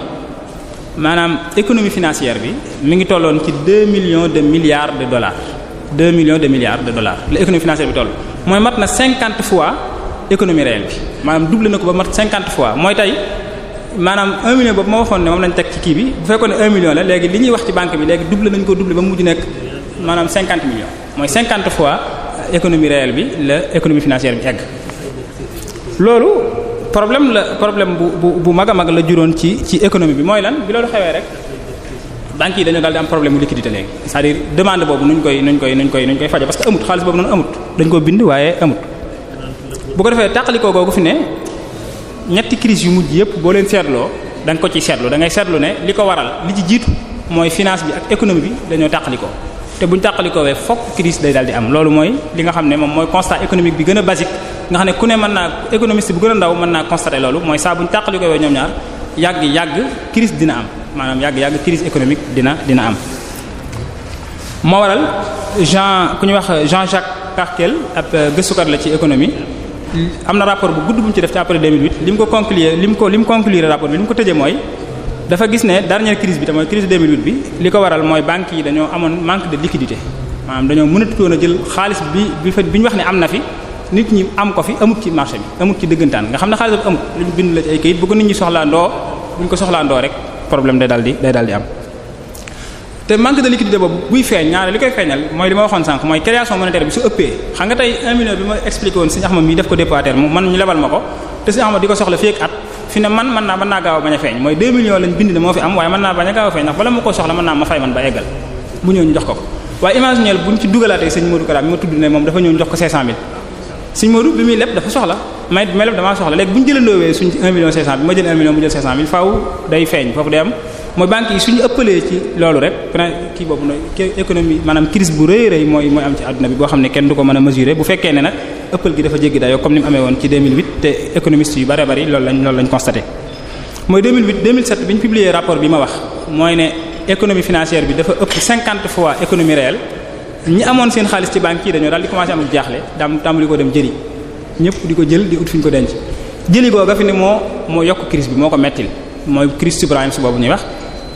maanaam économie financière bi mi ngi tolloon ci 2 millions de milliards de dollars 2 millions de milliards de dollars la économie financière bi toll mooy mat na 50 fois économie réelle bi maanaam doublé na ko ba mat 50 fois mooy tey maanaam 1 million boobu ma waxoon ne moom lañ teg ci kii bi bu fekkoon ne 1 million la léegi li ñuy wax ci banque bi léegi doublé nañ ko doublé ba mujj nekk maanaam 50 millions mooy 50 fois économie réelle bi la économie financière bi egg. loolu problème bu mag a mag la juróon ci économie bi mooy lan bi loolu xewee rek banques yi dañoo daal di am problème mu liquidité léegi c'est-à-dire demande boobu nuñ koy faje parce que amut xaalis boobu noonu amut dañ ko bind waaye amut. bu ko defee tàqalikoo googu fi ne ñetti crise yu mujj yëpp boo leen seetloo da nga ko ci seetlu da ngay seetlu ne li ko waral li ci jiitu mooy finance bi ak économie bi dañoo tàqalikoo te buñ tàqalikoowee fokk crise day daal di am loolu mooy li nga xam ne moom mooy constat économique bi gën a basique nga xam ne ku ne mën naa économiste bu gën a ndaw mën naa constater loolu mooy saa buñ tàqalikoowee ñoom ñaar yàgg crise dina am maanaam yàgg crise économique dina am. moo waral ku ñuy wax Jean-Jacques Cartier ab gëstukat la ci économie am na rapport bu gudd bu mu ci def ci après 2008 li mu conclure rapport bi li mu ko tëjee mooy dafa gis ne dernière crise bi te mooy crise 2008 bi li ko waral mooy banques yi dañoo amoon manque de liquidité maanaam dañoo mënatutoon a jël xaalis bi ñu wax ne am na fi nit ñi am ko fi amut ci marché bi amut ci dëggantaan nga xam ne xaalis bi amut lu ñu bind la ci ay kayit bu ko nit ñi soxlaandoo bu ñu ko soxlaandoo rek problème day daal di am. te manque de liquidité boobu buy feeñ ñaare li koy feeñal mooy li ma waxoon sànq mooy création monétaire bi su ëppee xam nga tey 1 million bi ma expliqué woon Sëriñ Ahmad mi def ko dépositaire man ñu lebal ma ko te Sëriñ Ahmad di ko soxla fii ak at fi ne man mën naa gaaw a bañ a feeñ mooy 2 millions lañ bind ne moo fi am waaye mën naa bañ a gaaw a feeñ ndax bala ma ko soxla mën naa ma fay man ba eggal bu ñëw ñu jox ko waaye imaginer buñ ci dugalaatee Sëriñ Modou Kara bi ma tudd ne moom dafa ñëw ñu jox ko 500000 Sëriñ Modou bi muy leb dafa soxla may leb damaa soxla léegi bu ñu jëlandoowee suñ 1 million 500 bi ma jël 1 million mu jël 500000 faaw day feeñ foofu day am mooy banques yi suñu ëppalee ci loolu rek kii boobu nooy économie maanaam crise bu rëy mooy am ci àdduna bi boo xam ne kenn du ko mën a mesurer bu fekkee ne nag ëppal gi dafa jéggi dayoo comme ni mu amee woon ci 2008 te économistes yu bari loolu lañ constaté. mooy 2007 bi ñu publié rapport bi ma wax mooy ne économie financière bi dafa ëpp 50 fois économie réelle ñi amoon seen xaalis ci banques yi dañoo daal di commencé am jaaxle tàmbali ko dem jëri ñëpp di ko jël di ut fi ñu ko denc jëli googa fi ne moo yokk crise bi moo ko mettil mooy crise subprime su boobu ñuy wax.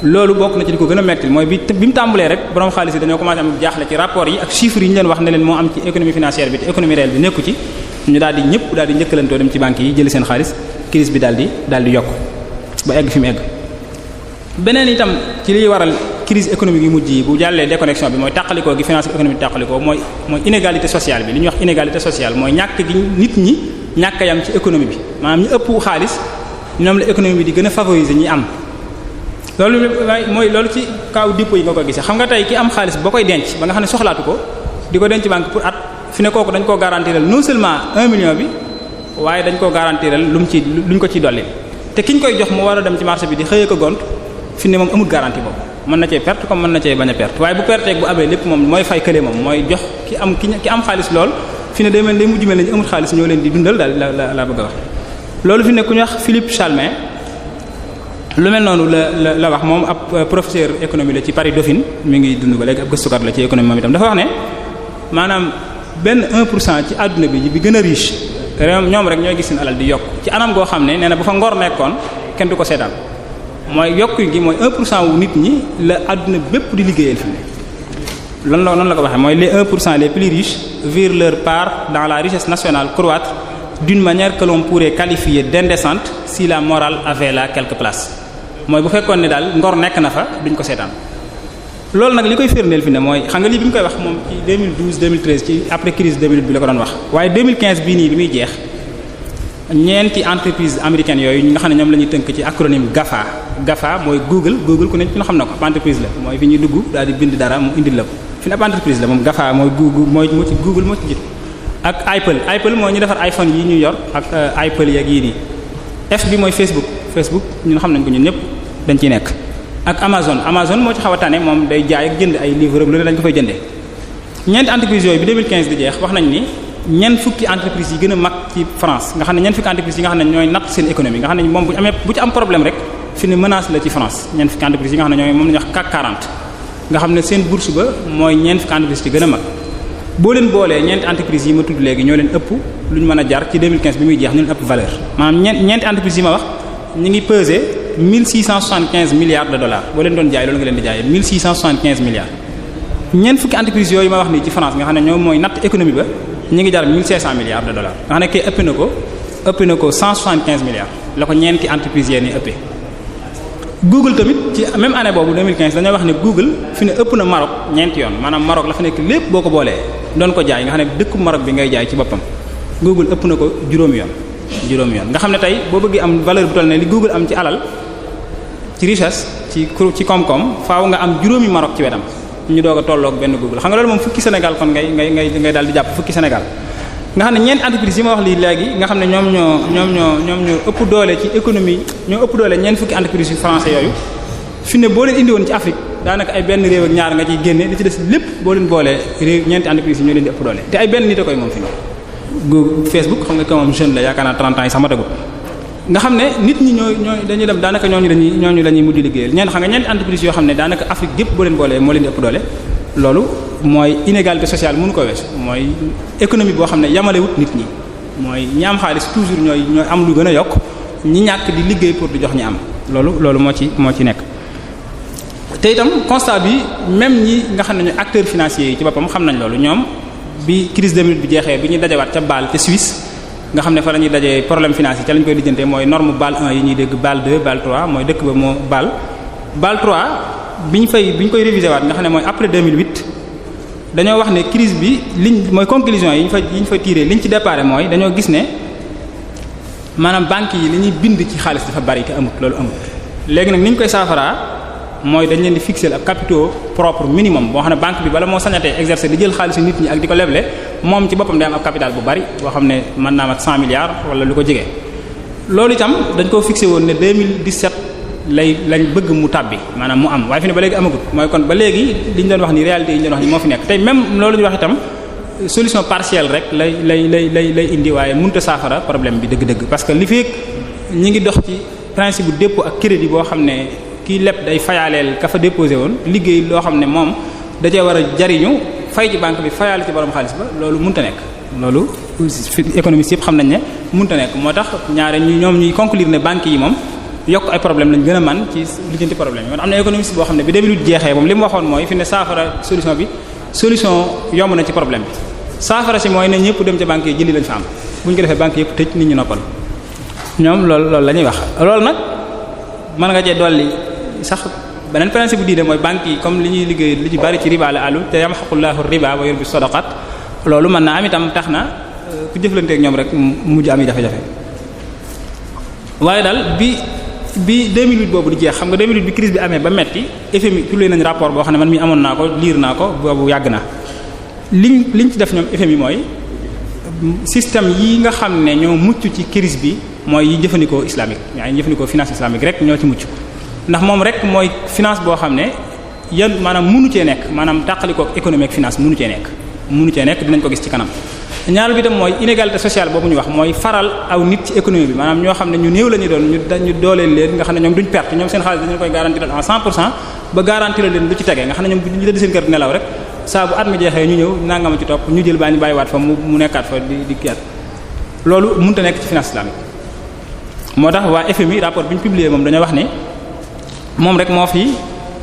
loolu bokk na ci li ko gën a metti mooy bi mu tàmbalee rek borom xaalis yi dañoo commencé am jaaxle ci rapport yi ak chiffres yi ñu leen wax ne leen moo am ci économie financière bi te économie réelle bi nekku ci ñu daal di ñëpp daal di njëkkalantoo dem ci banques yi jëli seen xaalis crise bi daal di yokk ba egg fi mu egg. beneen itam ci liy waral crise économique yu mujj yi bu jàllee déconnexion bi mooy tàqalikoo gi finance économique tàqalikoo mooy inégalité sociale bi li ñuy wax inégalité sociale mooy ñàkk gi nit ñi ñàkk a yam ci économie bi maanaam ñu ëpp xaalis ñoom la économie bi di gën a favoriser ñi am. loolu ci kaw dépôt yi nga ko gisee xam nga tey ki am xaalis boo koy denc ba nga xam ne soxlaatu ko di ko denc banque pour at fi ne kooku dañ koo garantiral non seulement 1 million bi waaye dañ koo garantiral luñ ko ciy dolli te ki ñu koy jox mu war a dem ci marché bi di xëyee ko gont fi ne moom amul garantie boobu mën na cee perte comme mën na cee bañ a perte waaye bu perteeg bu amee lépp moom mooy fay kële moom mooy jox ki am xaalis lool fi ne day mujj mel ni amul xaalis ñoo leen di dundal daal la bëgg a wax loolu fi ne ku ñu wax Philippe Chalmin lu mel noonu la wax moom ab professeur économie la ci Paris Dauphine mi ngi dund ba léegi ab gëstukat la ci économie moom itam dafa wax ne maanaam benn 1% ci àdduna bi gën a riche ñoom rek ñooy gis seen alal di yokk ci anam goo xam ne nee na bu fa ngor nekkoon kenn du ko seetaan mooy yokk gi mooy 1% wu nit ñi la àdduna bépp di liggéeyal fi ne noonu la ko waxee mooy les 1% les plus riches virent leur part dans la richesse nationale croître d'une manière que l'on pourrait qualifier d'indécente si la morale avait là quelque place mooy bu fekkoon ne daal ngor nekk na fa duñ ko seetaan loolu nag li koy firndeel fi ne mooy xam nga lii bi mu koy wax moom ci 2012 2013 ci après crise 2008 bi la ko doon wax waaye 2015 bii nii bi muy jeex ñeenti entreprise américaine yooyu nga xam ne ñoom la ñuy tënk ci acronyme GAFA mooy Google ku ne ñu xam na ko entreprise la mooy fi ñuy dugg daal di bind dara mu indil la ko fi ne ab entreprise la moom GAFA mooy Google moo ci jiitu ak Apple mooy ñu defar iPhone yi ñu yor ak Apple yeeg yii nii F bi mooy Facebook ñun xam nañ ko ñun ñëpp dañ ciy nekk ak Amazon moo ci xaw a tane moom day jaay ak jënd ay livres lu ne dañ ko fay jëndee ñeenti entreprises yooyu bi 2015 di jeex wax nañ ni ñeent fukki entreprises yi gën a mag ci France nga xam ne ñeent fukki entreprises yi nga xam ne ñooy natt seen économie nga xam ne moom bu ci am problème rek fi ne menace la ci France ñeent fukki entreprises yi nga xam ne ñooy moom la ñuy wax CAC 40 nga xam ne seen bourse ba mooy ñeent fukki entreprises ci gën a mag boo leen boolee ñeenti entreprises yi ma tudd léegi ñoo leen ëpp lu ñu mën a jar ci 2015 bi muy jeex ñu leen ëpp valeur maanaam ñeenti entreprises yi ma wax ñu ngi peser 1675 milliards de dollars boo leen doon jaay loolu nga leen di jaayee 1675 milliards. ñeent fukki entreprises yooyu ma wax nii ci France nga xam ne ñoom mooy natt économie ba ñu ngi jar 1500 milliards de dollars nga xam ne kay ëpp na ko 175 milliards la ko ñeenti entreprises yee ni ëppee. Google tamit ci même année boobu 2015 dañoo wax ne Google fi ne ëpp na Maroc ñeenti yoon maanaam Maroc la fa nekk lépp boo ko boolee doon ko jaay nga xam ne dëkku Maroc bi ngay jaay ci boppam Google ëpp na ko juróomi yoon nga xam ne tey boo bëggee am valeur bu toll ne li Google am ci alal ci richesse ci koom-koom faaw nga am juróomi Maroc ci wetam ñu doog a tolloog benn Google xam nga loolu moom fukki Sénégal kon ngay daal di jàpp fukki Sénégal nga xam ne ñeenti entreprise yi ma wax lii léegi nga xam ne ñoom ñoo ëpp doole ci économie ñoo ëpp doole ñeent fukki entreprise yu français yooyu fi ne boo leen indi woon ci Afrique daanaka ay benn réew ak ñaar nga ciy génne li ci des lépp boo leen boolee réew ñeenti entreprise yi ñoo leen di ëpp doole te ay benn nit a koy moom fi ne Google Facebook xam nga ko moom jeune la yaakaar naa 30 ans yi sax matagul nga xam ne nit ñi ñooy dañuy dem daanaka ñooñu la ñuy mujj liggéeyal ñeent xam nga ñeenti entreprise yoo xam ne daanaka Afrique gépp boo leen boolee moo leen di ëpp doole loolu mooy inégalité sociale mënu ko wees mooy économie boo xam ne yamalewut nit ñi mooy ñi am xaalis toujours ñooy am lu gën a yokk ñi ñàkk di liggéey pour di jox ñi am loolu moo ci nekk. te itam constat bi même ñi nga xam ne ñooy acteurs financiers yi ci boppam xam nañ loolu ñoom bi crise 2008 bi jeexee bi ñuy dajewaat ca Bâle ca Suisse nga xam ne fa la ñuy dajee problème financier ca lañ koy lijjantee mooy norme Bâle 1 yi ñuy dégg Bâle 2 Bâle 3 mooy dëkk ba moo Bâle 3 bi ñu koy réviser waat nga xam ne mooy après 2008 dañoo wax ne crise bi mooy conclusion yi ñu fa tiré liñ ci déparé mooy dañoo gis ne maanaam banques yi li ñuy bind ci xaalis dafa bari te loolu amut léegi nag ni ñu koy saafaraa mooy dañ leen di fixer ak capitaux propre minimum boo xam ne banque bi bala moo sañatee exercer di jël xaalisu nit ñi ak di ko leble moom ci boppam day am ab capital bu bari boo xam ne mën naa mat 100 milliards wala lu ko jege. loolu itam dañ koo fixé woon ne 2017 lañ bëgg mu tàbbi maanaam mu am waaye fi ne ba léegi amagut mooy kon ba léegi li ñu doon wax ni réalité yi ñu doon wax ni moo fi nekk tey même loolu ñu wax itam solution partielle rek lay indi waaye mënut a saafara problème bi dëgg-dëgg parce que li fi ñi ngi dox ci principe bu dépôt ak crédit boo xam ne kii lépp day fayaaleel ka fa déposé woon liggéey loo xam ne moom da cee war a jariñu fay ci banque bi fayaale ci borom xaalis ba loolu mënut a nekk loolu économistes yëpp xam nañ ne mënut a nekk moo tax ñaare ñoom ñuy conclure ne banques yi moom yokk ay problème lañ gën a man ci lijjanti problème yi am na économiste boo xam ne bi 2008 jeexee moom li mu waxoon mooy fi ne saafara solution yomb na ci problème bi saafara si mooy ne ñëpp dem ca banque yi jëli lañ fa am bu ñu ko defee banque yëpp tëj nit ñi noppal ñoom loolu la ñuy wax loolu nag mën nga cee dolli sax beneen principe bu diine mooy banque yi comme li ñuy liggéey li ci bari ci riba la àllu te yamhaqullahu riba wa yurbi sadaqat loolu mën naa am itam tax na ku jëflanteek ñoom rek mujj am yi jafe-jafe waaye daal bi 2008 boobu di jeex xam nga 2008 bi crise bi amee ba metti FMI publié nañ rapport boo xam ne man mi amoon naa ko lire naa ko boobu yàgg na liñ ci def ñoom FMI mooy système yi nga xam ne ñoo mucc ci crise bi mooy yi jëfandikoo islamique yaa ngi jëfandikoo finance islamique rek ñoo ci mucc ndax moom rek mooy finance boo xam ne yan maanaam mënu cee nekk maanaam tàqalikoo économie ak finance mënu cee nekk dinañ ko gis ci kanam. ñaareel bi tam mooy inégalité sociale boobu ñu wax mooy faral aw nit ci économie bi maanaam ñoo xam ne ñu néew la ñu doon ñu dooleel leen nga xam ne ñoom duñ perte ñoom seen xaalis dañu koy garantir à 100% ba garantir leen lu ci tegee nga xam ne ñoom ñu tëdd seen kër nelaw rek saa bu at mi jeexee ñu ñëw nangama ci topp ñu jël baa ñu bàyyiwaat fa mu nekkaat fa di kiyaat loolu mënut a nekk ci finance islamique. moo tax waa FMI rapport bi ñu publié moom dañoo wax ne moom rek moo fi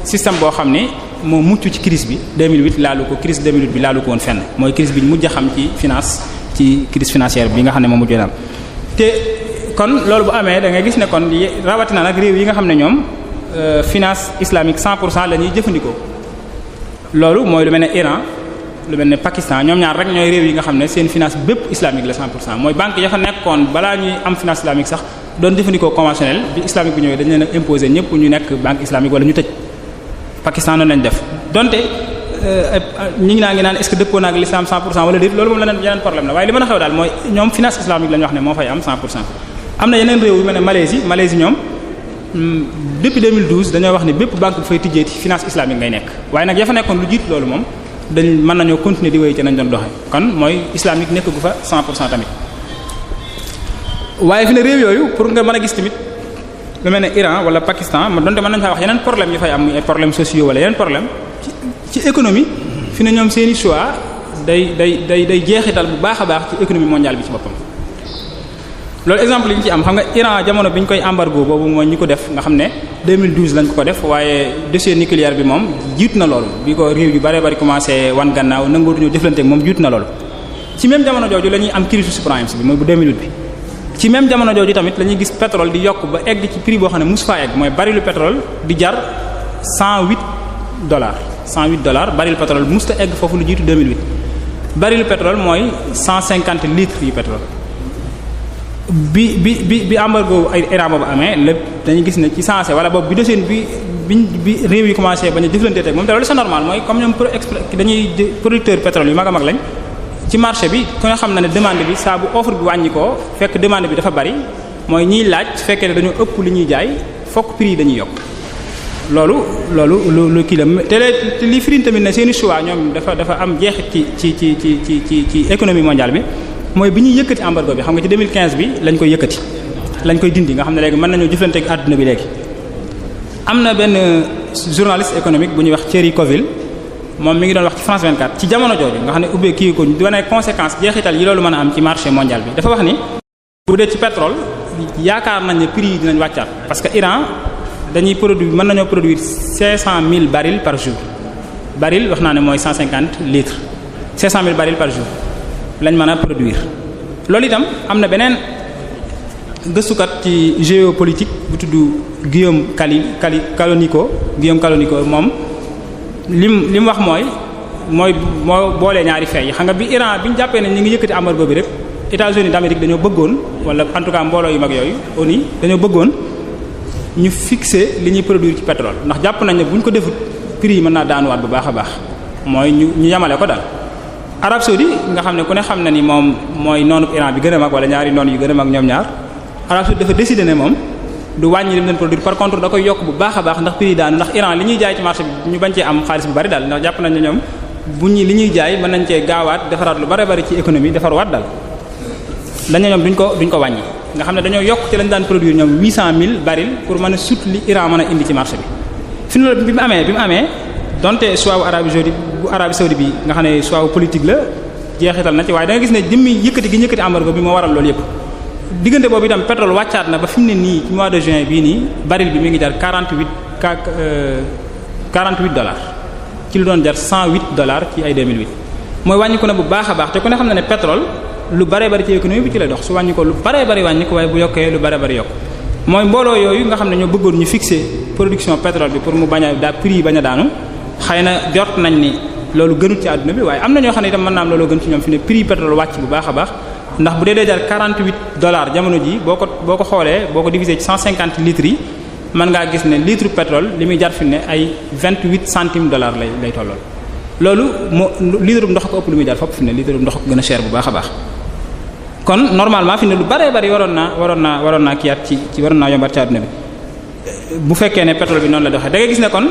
système boo xam ne moo mucc ci crise bi 2008 laalu ko crise 2008 bi laalu ko woon fenn mooy crise bi ñu mujj a xam ci finance ci crise financière bi nga xam ne moom mujj na am te kon loolu bu amee da ngay gis ne kon rawatina nag réew yi nga xam ne ñoom finance islamique 100% la ñuy jëfandikoo loolu mooy lu mel ne Iran lu mel ne Pakistan ñoom ñaar rek ñooy réew yi nga xam ne seen finance bépp islamique la 100% mooy banque ya fa nekkoon balaa ñuy am finance islamique sax doon jëfandikoo conventionnel bi islamique bu ñëwee dañu leen a imposer ñëpp ñu nekk banque islamique wala ñu tëj Pakistan noonu lañ def donte ñi ngi naan est-ce que dëppoo naag l'islam 100% wala déet loolu moom leneen yeneen problème la waaye li mën a xew daal mooy ñoom finance islamique la ñu wax ne moo fay am 100%. am na yeneen réew yu mel ne Malaisie ñoom depuis 2012 dañoo wax ne bépp banque bu fay tijjeeti finance islamique ngay nekk waaye nag ya fa nekkoon lu jiit loolu moom dañ mën nañoo continuer di wéy ci nañ doon doxe kon mooy islamique nekk gu fa 100% tamit waaye fi ne réew yooyu pour nga mën a gis tamit lu mel ne Iran wala Pakistan ma donte mën nañu faa wax yeneen problème yu fay am ay problèmes sociaux wala yeneen problème ci économie fi ne ñoom seeni choix day jeexital bu baax a baax ci économie mondiale bi ci boppam loolu exemple yi ñu ci am xam nga Iran jamono bi ñu koy embargo boobu mooy ñi ko def nga xam ne 2012 lañ ko def waaye dossier nucléaire bi moom jiitu na loolu bi ko réew yu bare bari commencé wan gannaaw nangootuñu jëflante ak moom jiitu na loolu. ci même jamono jooju la ñuy am crise subprime bi mooy bu 2008 bi ci même jamono jooju tamit la ñuy gis pétrole di yokk ba egg ci prix boo xam ne mosu faa egg mooy barilu pétrole di jar $108 baril pétrole musta egg foofu lu jiitu 2008 barilu pétrole mooy 150 litres yu pétrole. bi embargo ay Iran boobu amee lépp dañuy gis ne ci sensé wala boobu bi dossier bi réew yi commencé bañ a jëflante teg moom te loolu c'est normal mooy comme ñoom dañuy producteur pétrole yu mag a mag lañ ci marché bi ku nga xam na ne demande bi saa bu offre bi wàññi ko fekk demande bi dafa bari mooy ñiy laaj su fekkee ne dañoo ëpp li ñuy jaay fokk prix yi dañuy yokk loolu lu kii la te li firin tamit ne seeni choix ñoom dafa am jeexit ci économie mondiale bi mooy bi ñuy yëkkati embargo bi xam nga ci 2015 bi lañ koy yëkkati lañ koy dindi nga xam ne léegi mën nañoo jëflante ak àdduna bi léegi. am na benn journaliste économique bu ñuy wax Thierry Coville moom mi ngi doon wax ci France 24 ci jamono jooju nga xam ne ubbee kii ko di wane conséquences jeexital yi loolu mën a am ci marché mondial bi dafa wax ni bu dee ci pétrole yaakaar nañ ne prix yi dinañ wàccaat parce que Iran dañuy mën nañoo produire 500 000 barils par jour baril wax naa ne mooy 150 litres 500 000 barils par jour. lañ mën a produire loolu itam am na beneen gëstukat ci géopolitique bu tudd Guillaume Calonico moom lim wax mooy moo boolee ñaari fee yi xam nga bi Iran bi ñu jàppee ne ñu ngi yëkkati embargo bi rek États-Unis d'Amérique dañoo bëggoon wala en tout cas mbooloo yu mag yooyu ONU dañoo bëggoon ñu fixer li ñuy produire ci pétrole ndax jàpp nañ ne bu ñu ko defut prix yi mën naa daanuwaat bu baax a baax mooy ñu yamale ko daal. Arabie saoudite nga xam ne ku ne xam na ni moom mooy noonu Iran bi gën a mag wala ñaari noonu yu gën a mag ñoom ñaar Arabie saoudite dafa décider ne moom du wàññi li mu leen produire par contre da koy yokk bu baax a baax ndax prix daanu ndax Iran li ñuy jaay ci marché bi ñu bañ cee am xaalis bu bari daal ndax jàpp nañ ne ñoom li ñuy jaay mën nañ cee gaawaat defaraat lu bari ci économie defarwaat daal dañ ne ñoom duñ ko wàññi nga xam ne dañoo yokk ci lañ daan produire ñoom 800 000 barils pour mën a sut li Iran mën a indi ci marché bi fi mu bi mu amee donte choix bu Arabie saoudite bi nga xam ne choix politique la jeexital na ci waaye da nga gis ne jëmmi yëkkati gi yëkkati embargo bi moo waral loolu yëpp diggante boobu itam pétrole wàccaat na ba fi mu ne nii ci mois de juin bii nii baril bi mi ngi jar $48 ci lu doon jar $108 ci ay 2008 mooy wàññi ko na bu baax a baax te ku ne xam na ne pétrole lu bare bari ci économie bi ci lay dox su wàññi ko lu bare bari wàññi ko waaye bu yokkee lu bare bari yokk mooy mbooloo yooyu nga xam ne ñoo bëggoon ñu fixer production pétrole bi pour mu bañ a prix yi bañ a daanu xëy na jot nañ ni loolu gënut ci àdduna bi waaye am na ñoo xam ne itam mën naa am looloo gën ci ñoom fi ne prix pétrole wàcc bu baax a baax ndax bu dee jar $48 jamono ji boo ko xoolee boo ko diviser ci 150 litres yi mën ngaa gis ne litre pétrole li muy jar fi ne ay 28 centimes dollars lay tollool loolu moo litre bu ndox ko ëpp lu muy jar fopp fi ne litre bu ndox ko gën a cher bu baax a baax kon normalement fi ne lu baree bari waroon naa kiyaat ci waroon naa yombat ci àdduna bi bu fekkee ne pétrole bi noonu la doxee da ngay gis ne kon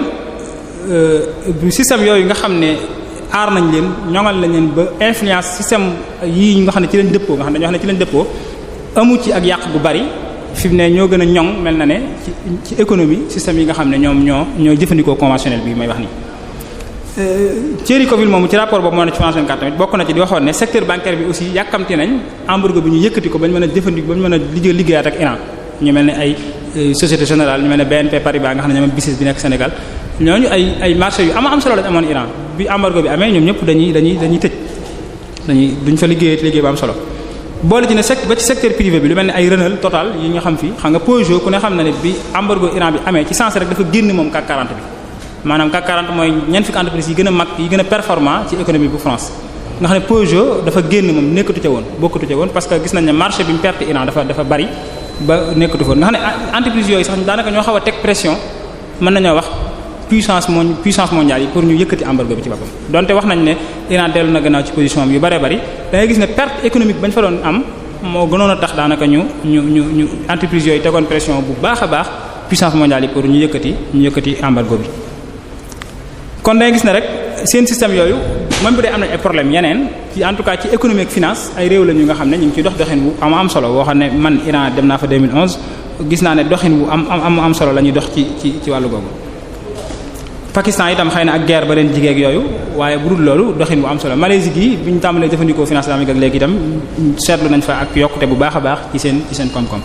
système yooyu nga xam ne aar nañ leen ñoŋal nañ leen ba influence système yii nga xam ne ci lañ dëppoo nga xam ne ñoo xam ne ci lañ dëppoo amu ci ak yàq gu bari fi mu ne ñoo gën a ñoŋ mel na ne ci économie système yi nga xam ne ñoom ñoo jëfandikoo conventionnel bi may wax nii. Thierry Coville moomu ci rapport boobu moo ne ci France 24 tamit bokk na ci di waxoon ne secteur bancaire bi aussi yàkkamti nañ embargo bi ñu yëkkati ko ba ñu mën a jëfandikoo ba ñu mën a liggéeyaat ak Iran ñu mel ne ay Société Générale ñu mel ne BNP Paribas nga xam ne ñoom business bi nekk Sénégal ñooñu ay marché yu am solo lañ amoon Iran bi embargo bi amee ñoom ñëpp dañuy tëj duñ fa liggéey ba am solo. boole ci ne ba ci secteur privé bi lu mel ne ay Renault Total yi ñu xam fii xam nga Peugeot ku ne xam na ne bi embargo Iran bi amee ci sens rek dafa génn moom CAC 40 bi maanaam CAC 40 mooy ñeent fukki entreprise yi gën a mag yi gën a performant ci économie bu France nga xam ne Peugeot dafa génn moom nekkatu ca woon bokkatu ca woon parce que gis nañ ne marché bi mu perte Iran dafa bari ba nekkatu fa nga xam ne entreprise yooyu sax daanaka ñoo xaw a teg pression mën nañoo wax puissance mondiale yi pour ñu yëkkati embargo bi ci boppam donte wax nañ ne Iran dellu na gannaaw ci position bi yu bare bari da ngay gis ne perte économique bañ fa doon am moo gënoon a tax daanaka ñu entreprise yooyu tegoon pression bu baax a baax puissance mondiale yi pour ñu yëkkati embargo bi kon da ngay gis ne rek seen système yooyu même bu dee am na ay problème yeneen ci en tout cas ci économie ak finance ay réew la ñu nga xam ne ñu ngi ciy dox doxin wu am solo boo xam ne man Iran dem naa fa 2011 gis naa ne doxin wu am solo la ñuy dox ci wàllu googu Pakistan itam xëy na ak guerre ba leen jigéen ak yooyu waaye bu dul loolu doxin bu am solo Malaisie gi bi ñu tàmbalee jëfandikoo finance islamique ak léegi itam seetlu nañ fa ak yokkute bu baax a baax ci seen koom-koom.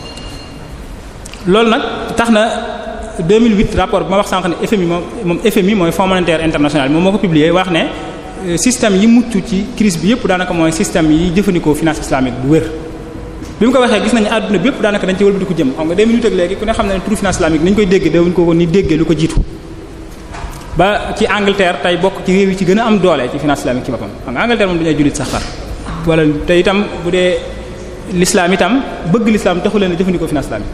loolu nag tax na 2008 rapport bi ma wax sànq ne FMI mooy Fonds monétaire international moom moo ko publié wax ne système yi mucc ci crise bi yëpp daanaka mooy système yi jëfandikoo finance islamique bu wér. bi mu ko waxee gis nañu àdduna bi yëpp daanaka dañ ci wëlbati ko jëm xam nga 2008 ak léegi ku ne xam ne turu finance islamique ni ñu koy dégg dawuñ ko ni déggee lu ko jiitu. ba ci Angleterre tey bokk ci réew yi ci gën a am doole ci finance islamique ci boppam xam nga Angleterre moom dañuy jullit sax far wala te itam bu dee l'islam itam bëgg l'islam taxu leen a jëfandikoo finance islamique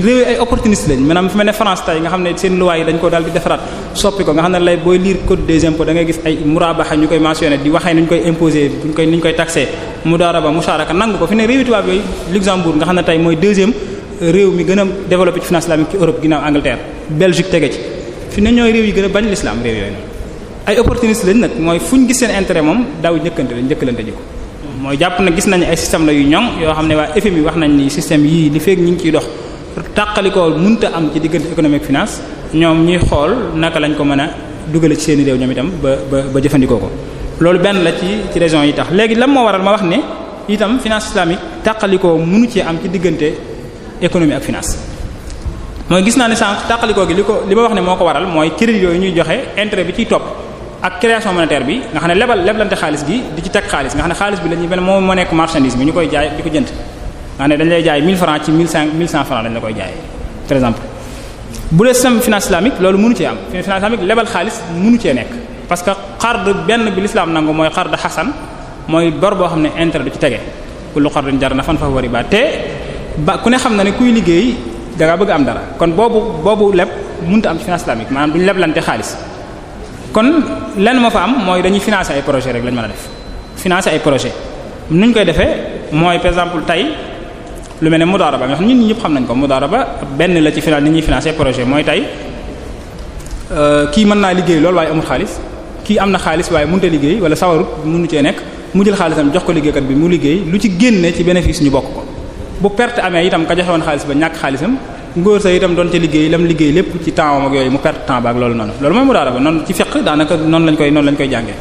réew ay opportuniste lañ maanaam fi mel ne France tey nga xam ne seen loi yi dañ ko daal di defaraat soppi ko nga xam ne lay booy lire code des impôts da ngay gis ay murabaha ñu koy mentionné di waxee nuñ koy imposer nuñ koy taxé mudaraba musharaka nangu ko fi ne réewi tubaab yooyu Luxembourg nga xam ne tey mooy deuxième réew mi gën a développé ci finance islamique ci Europe ginnaaw Angleterre Belgique tege ci fi ne ñooy réew yi gën a bañ l'islam réew yooyu noonu ay opportuniste lañ nag mooy fu ñu gis seen intérêt moom daaw njëkkalante ji ko mooy jàpp na gis nañu ay système la yu ñoŋ yoo xam ne waa FMI wax nañ ni système yii li fekk ñu ngi ciy dox tàqalikoo mënta am ci diggante économique finance ñoom ñuy xool naka lañ ko mën a dugale ci seeni réew ñoom itam ba jëfandikoo ko loolu benn la ci raison yi tax léegi lan moo waral ma wax ne itam finance islamique tàqalikoo mënu ci am ci diggante économie ak finance mooy gis naa ne sànq tàqalikoo gi li ma wax ne moo ko waral mooy crédit yooyu ñuy joxe intérêt bi ciy topp ak création monétaire bi nga xam ne leblante xaalis gi di ci teg xaalis nga xam ne xaalis bi lañuy benn moo nekk marchandise bi ñu koy jaay di ko jënd nga xam ne dañ lay jaay 1000 francs ci 1100 francs dañ la koy jaay par exemple bu dee système finance islamique loolu mënu cee am finance islamique lebal xaalis mënu cee nekk parce que xard benn bi l'islam nangu mooy xard xasan mooy bor boo xam ne intérêt du ci tege kullu xardin jar na fan fa wari ba te ba ku ne xam na ne kuy liggéey da nga bëgg am dara kon boobu leb mënut a am ci finance islamique maanaam duñu leblante xaalis kon lenn moo fa am mooy dañuy financer ay projet rek lañ mën a def financer ay projet nuñ koy defee mooy par exemple tey lu mel ne mudaraba nga xam ñun ñëpp xam nañ ko mudaraba benn la ci finance ni ñuy financer projet mooy tey kii mën naa liggéey loolu waaye amul xaalis kii am na xaalis waaye mënut a liggéey wala sawarut mënu cee nekk mu jël xaalisam jox ko liggéeykat bi mu liggéey lu ci génne ci bénéfice ñu bokk ko bu perte amee itam ka joxe woon xaalis ba ñàkk xaalisam ngóor sa itam doon ca liggéey lam liggéey lépp ci temps am ak yooyu mu perte temps ba ak loolu noonu loolu mooy mudaraba noonu ci fiqh daanaka noonu lañ koy jàngee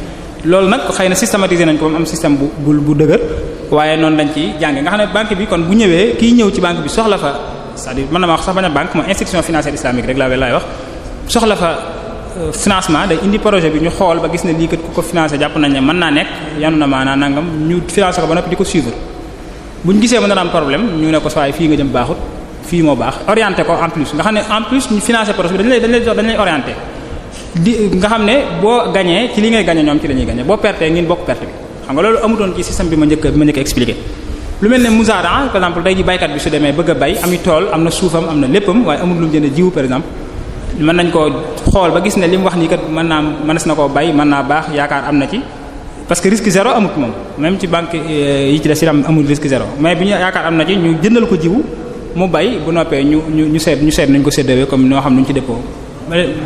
loolu nag xëy na systématiser nañ ko ba am système bu dëgër waaye noonu lañ ci jàngee nga xam ne banque bi kon bu ñëwee kiy ñëw ci banque bi soxla fa c'est-à-dire mën na ma wax sax bañ a banque mooy institution financière islamique rek laay wax soxla fa financement day indi projet bi ñu xool ba gis ne lii kat ku ko financé jàpp nañ ne mën naa nekk yanu na maanaa nangam ñu financé ko ba noppi di ko suivre bu ñu gisee mën na am problème ñu ne ko saa fii nga jëm baaxut fii moo baax orienté ko en plus nga xam ne en plus ñu financé projet bi dañ lay orienté nga xam ne boo gañee ci li ngay gañe ñoom ci la ñuy gañe boo pertee ngeen bokk perte bi xam nga loolu amutoon ci système bi ma njëkk expliqué lu mel ne musaara par exemple tey ji baykat bi su demee bëgg a bay ami tool am na suufam am na léppam waaye amul lu mu jënd jiwu par exemple mën nañ koo xool ba gis ne li mu wax nii kat mënees na koo bay mën naa baax yaakaar am na ci parce que risque zéro amut moom même ci banque yi ci des si amul risque zéro mais bi ñu yaakaar am na ci ñu jëndal ko jiwu mu bay bu noppee ñu seet nañ ko séddale comme noo xam nuñ ci dépôt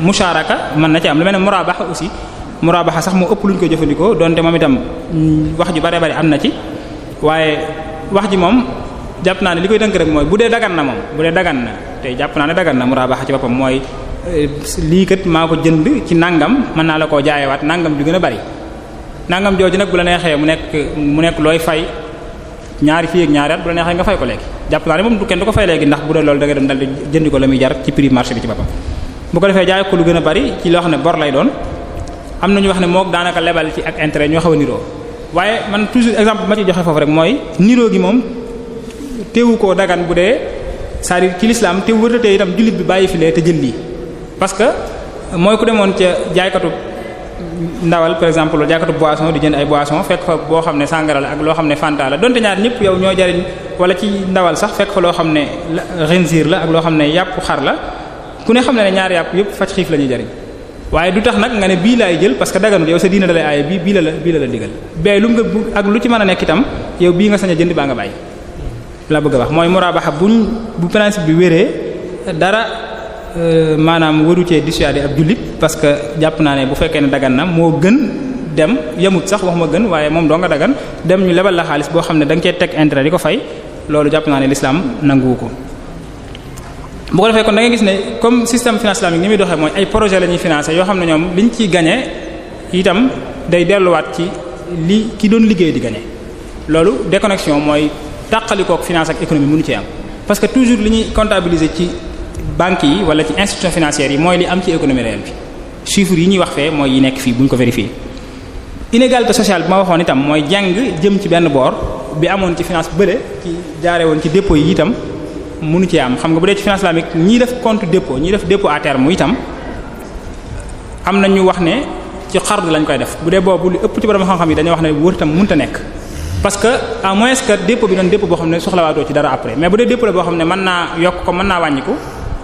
musharaka mën na ci am lu mel ne murabaha aussi murabaha sax moo ëpp luñ koy jëfandikoo donte moom itam wax ju bare bare am na ci waaye wax ji moom jàpp naa ne li koy dënk rek mooy bu dee dagan na moom bu dee dagan na te jàpp naa ne dagan na murabaha ci boppam mooy lii kat maa ko jënd ci nangam mën naa la koo jaayewaat nangam ju gën a bari nangam jooju nag bu la neexee mu nekk looy fay ñaari fii ak ñaari at bu la neexee nga fay ko léegi jàpp naa ne moom du kenn du ko fay léegi ndax bu dee loolu da nga dem dal di jëndi ko la muy jar ci prix marché bi ci boppam bu ko defee jaay ko lu gën a bari ci loo xam ne bor lay doon am na ñu wax ne mook daanaka lebal ci ak intérêt ñoo xaw a niroo waaye man toujours exemple bi ma ci joxe foofu rek mooy niroo gi moom teewu koo dagan bu dee c'est-à-dire ci l'islam teewu wërtatee itam jullit bi bàyyi filee te jël lii parce que mooy ku demoon ca jaaykatu ndawal par exemple jaaykatu boisson di jënd ay boisson fekk fa boo xam ne sangara la ak loo xam ne fanta la donte ñaar ñëpp yow ñoo jariñ wala ci ndawal sax fekk fa loo xam ne xinziir la ak loo xam ne yàpp xar la ku ne xam ne ñaari yàpp yëpp faj xiif la ñuy jariñ waaye du tax nag nga ne bii laay jël parce que daganul yow sa diina dalay aaye bii la digal bee lu nga ak lu ci mën a nekk itam yow bii nga sañ a jënd baa nga bàyyi la bëgg a wax mooy murabaha bu principe bi wéree dara maanaam waru cee dissuader ab jullit parce que jàpp naa ne bu fekkee ne dagan na moo gën dem yemut sax waxuma gën waaye moom doo nga dagan dem ñu lebal la xaalis boo xam ne da nga cee teg intérêt di ko fay loolu jàpp naa ne l'islam nanguwu ko bu ko defee kon da ngay gis ne comme système finance islamique ni muy doxee mooy ay projet la ñuy financer yoo xam ne ñoom liñ ciy gagner itam day delluwaat ci li ki doon liggéey di gagner loolu déconnexion mooy tàqalikook finance ak économie mënu ci am parce que toujours li ñuy comptabiliser ci banques yi wala ci institutions financières yi mooy li am ci économie réelle bi chiffres yi ñuy wax fee mooy yi nekk fii bu ñu ko vérifier inégalité sociale bi ma waxoon itam mooy jàng jëm ci benn boor bi amoon ci finance bële ci jaare woon ci dépôt yi itam mënu ci am xam nga bu dee ci finance islamique ñii def compte dépôt ñii def dépôt à terme itam am na ñu wax ne ci xard lañ koy def bu dee boobu lu ëpp ci borom xam-xam yi dañoo wax ne wër itam mënta nekk parce que à moins que dépôt bi doon dépôt boo xam ne soxlawaatoo ci dara après mais bu dee dépôt la boo xam ne mën naa yokk ko mën naa wàññiku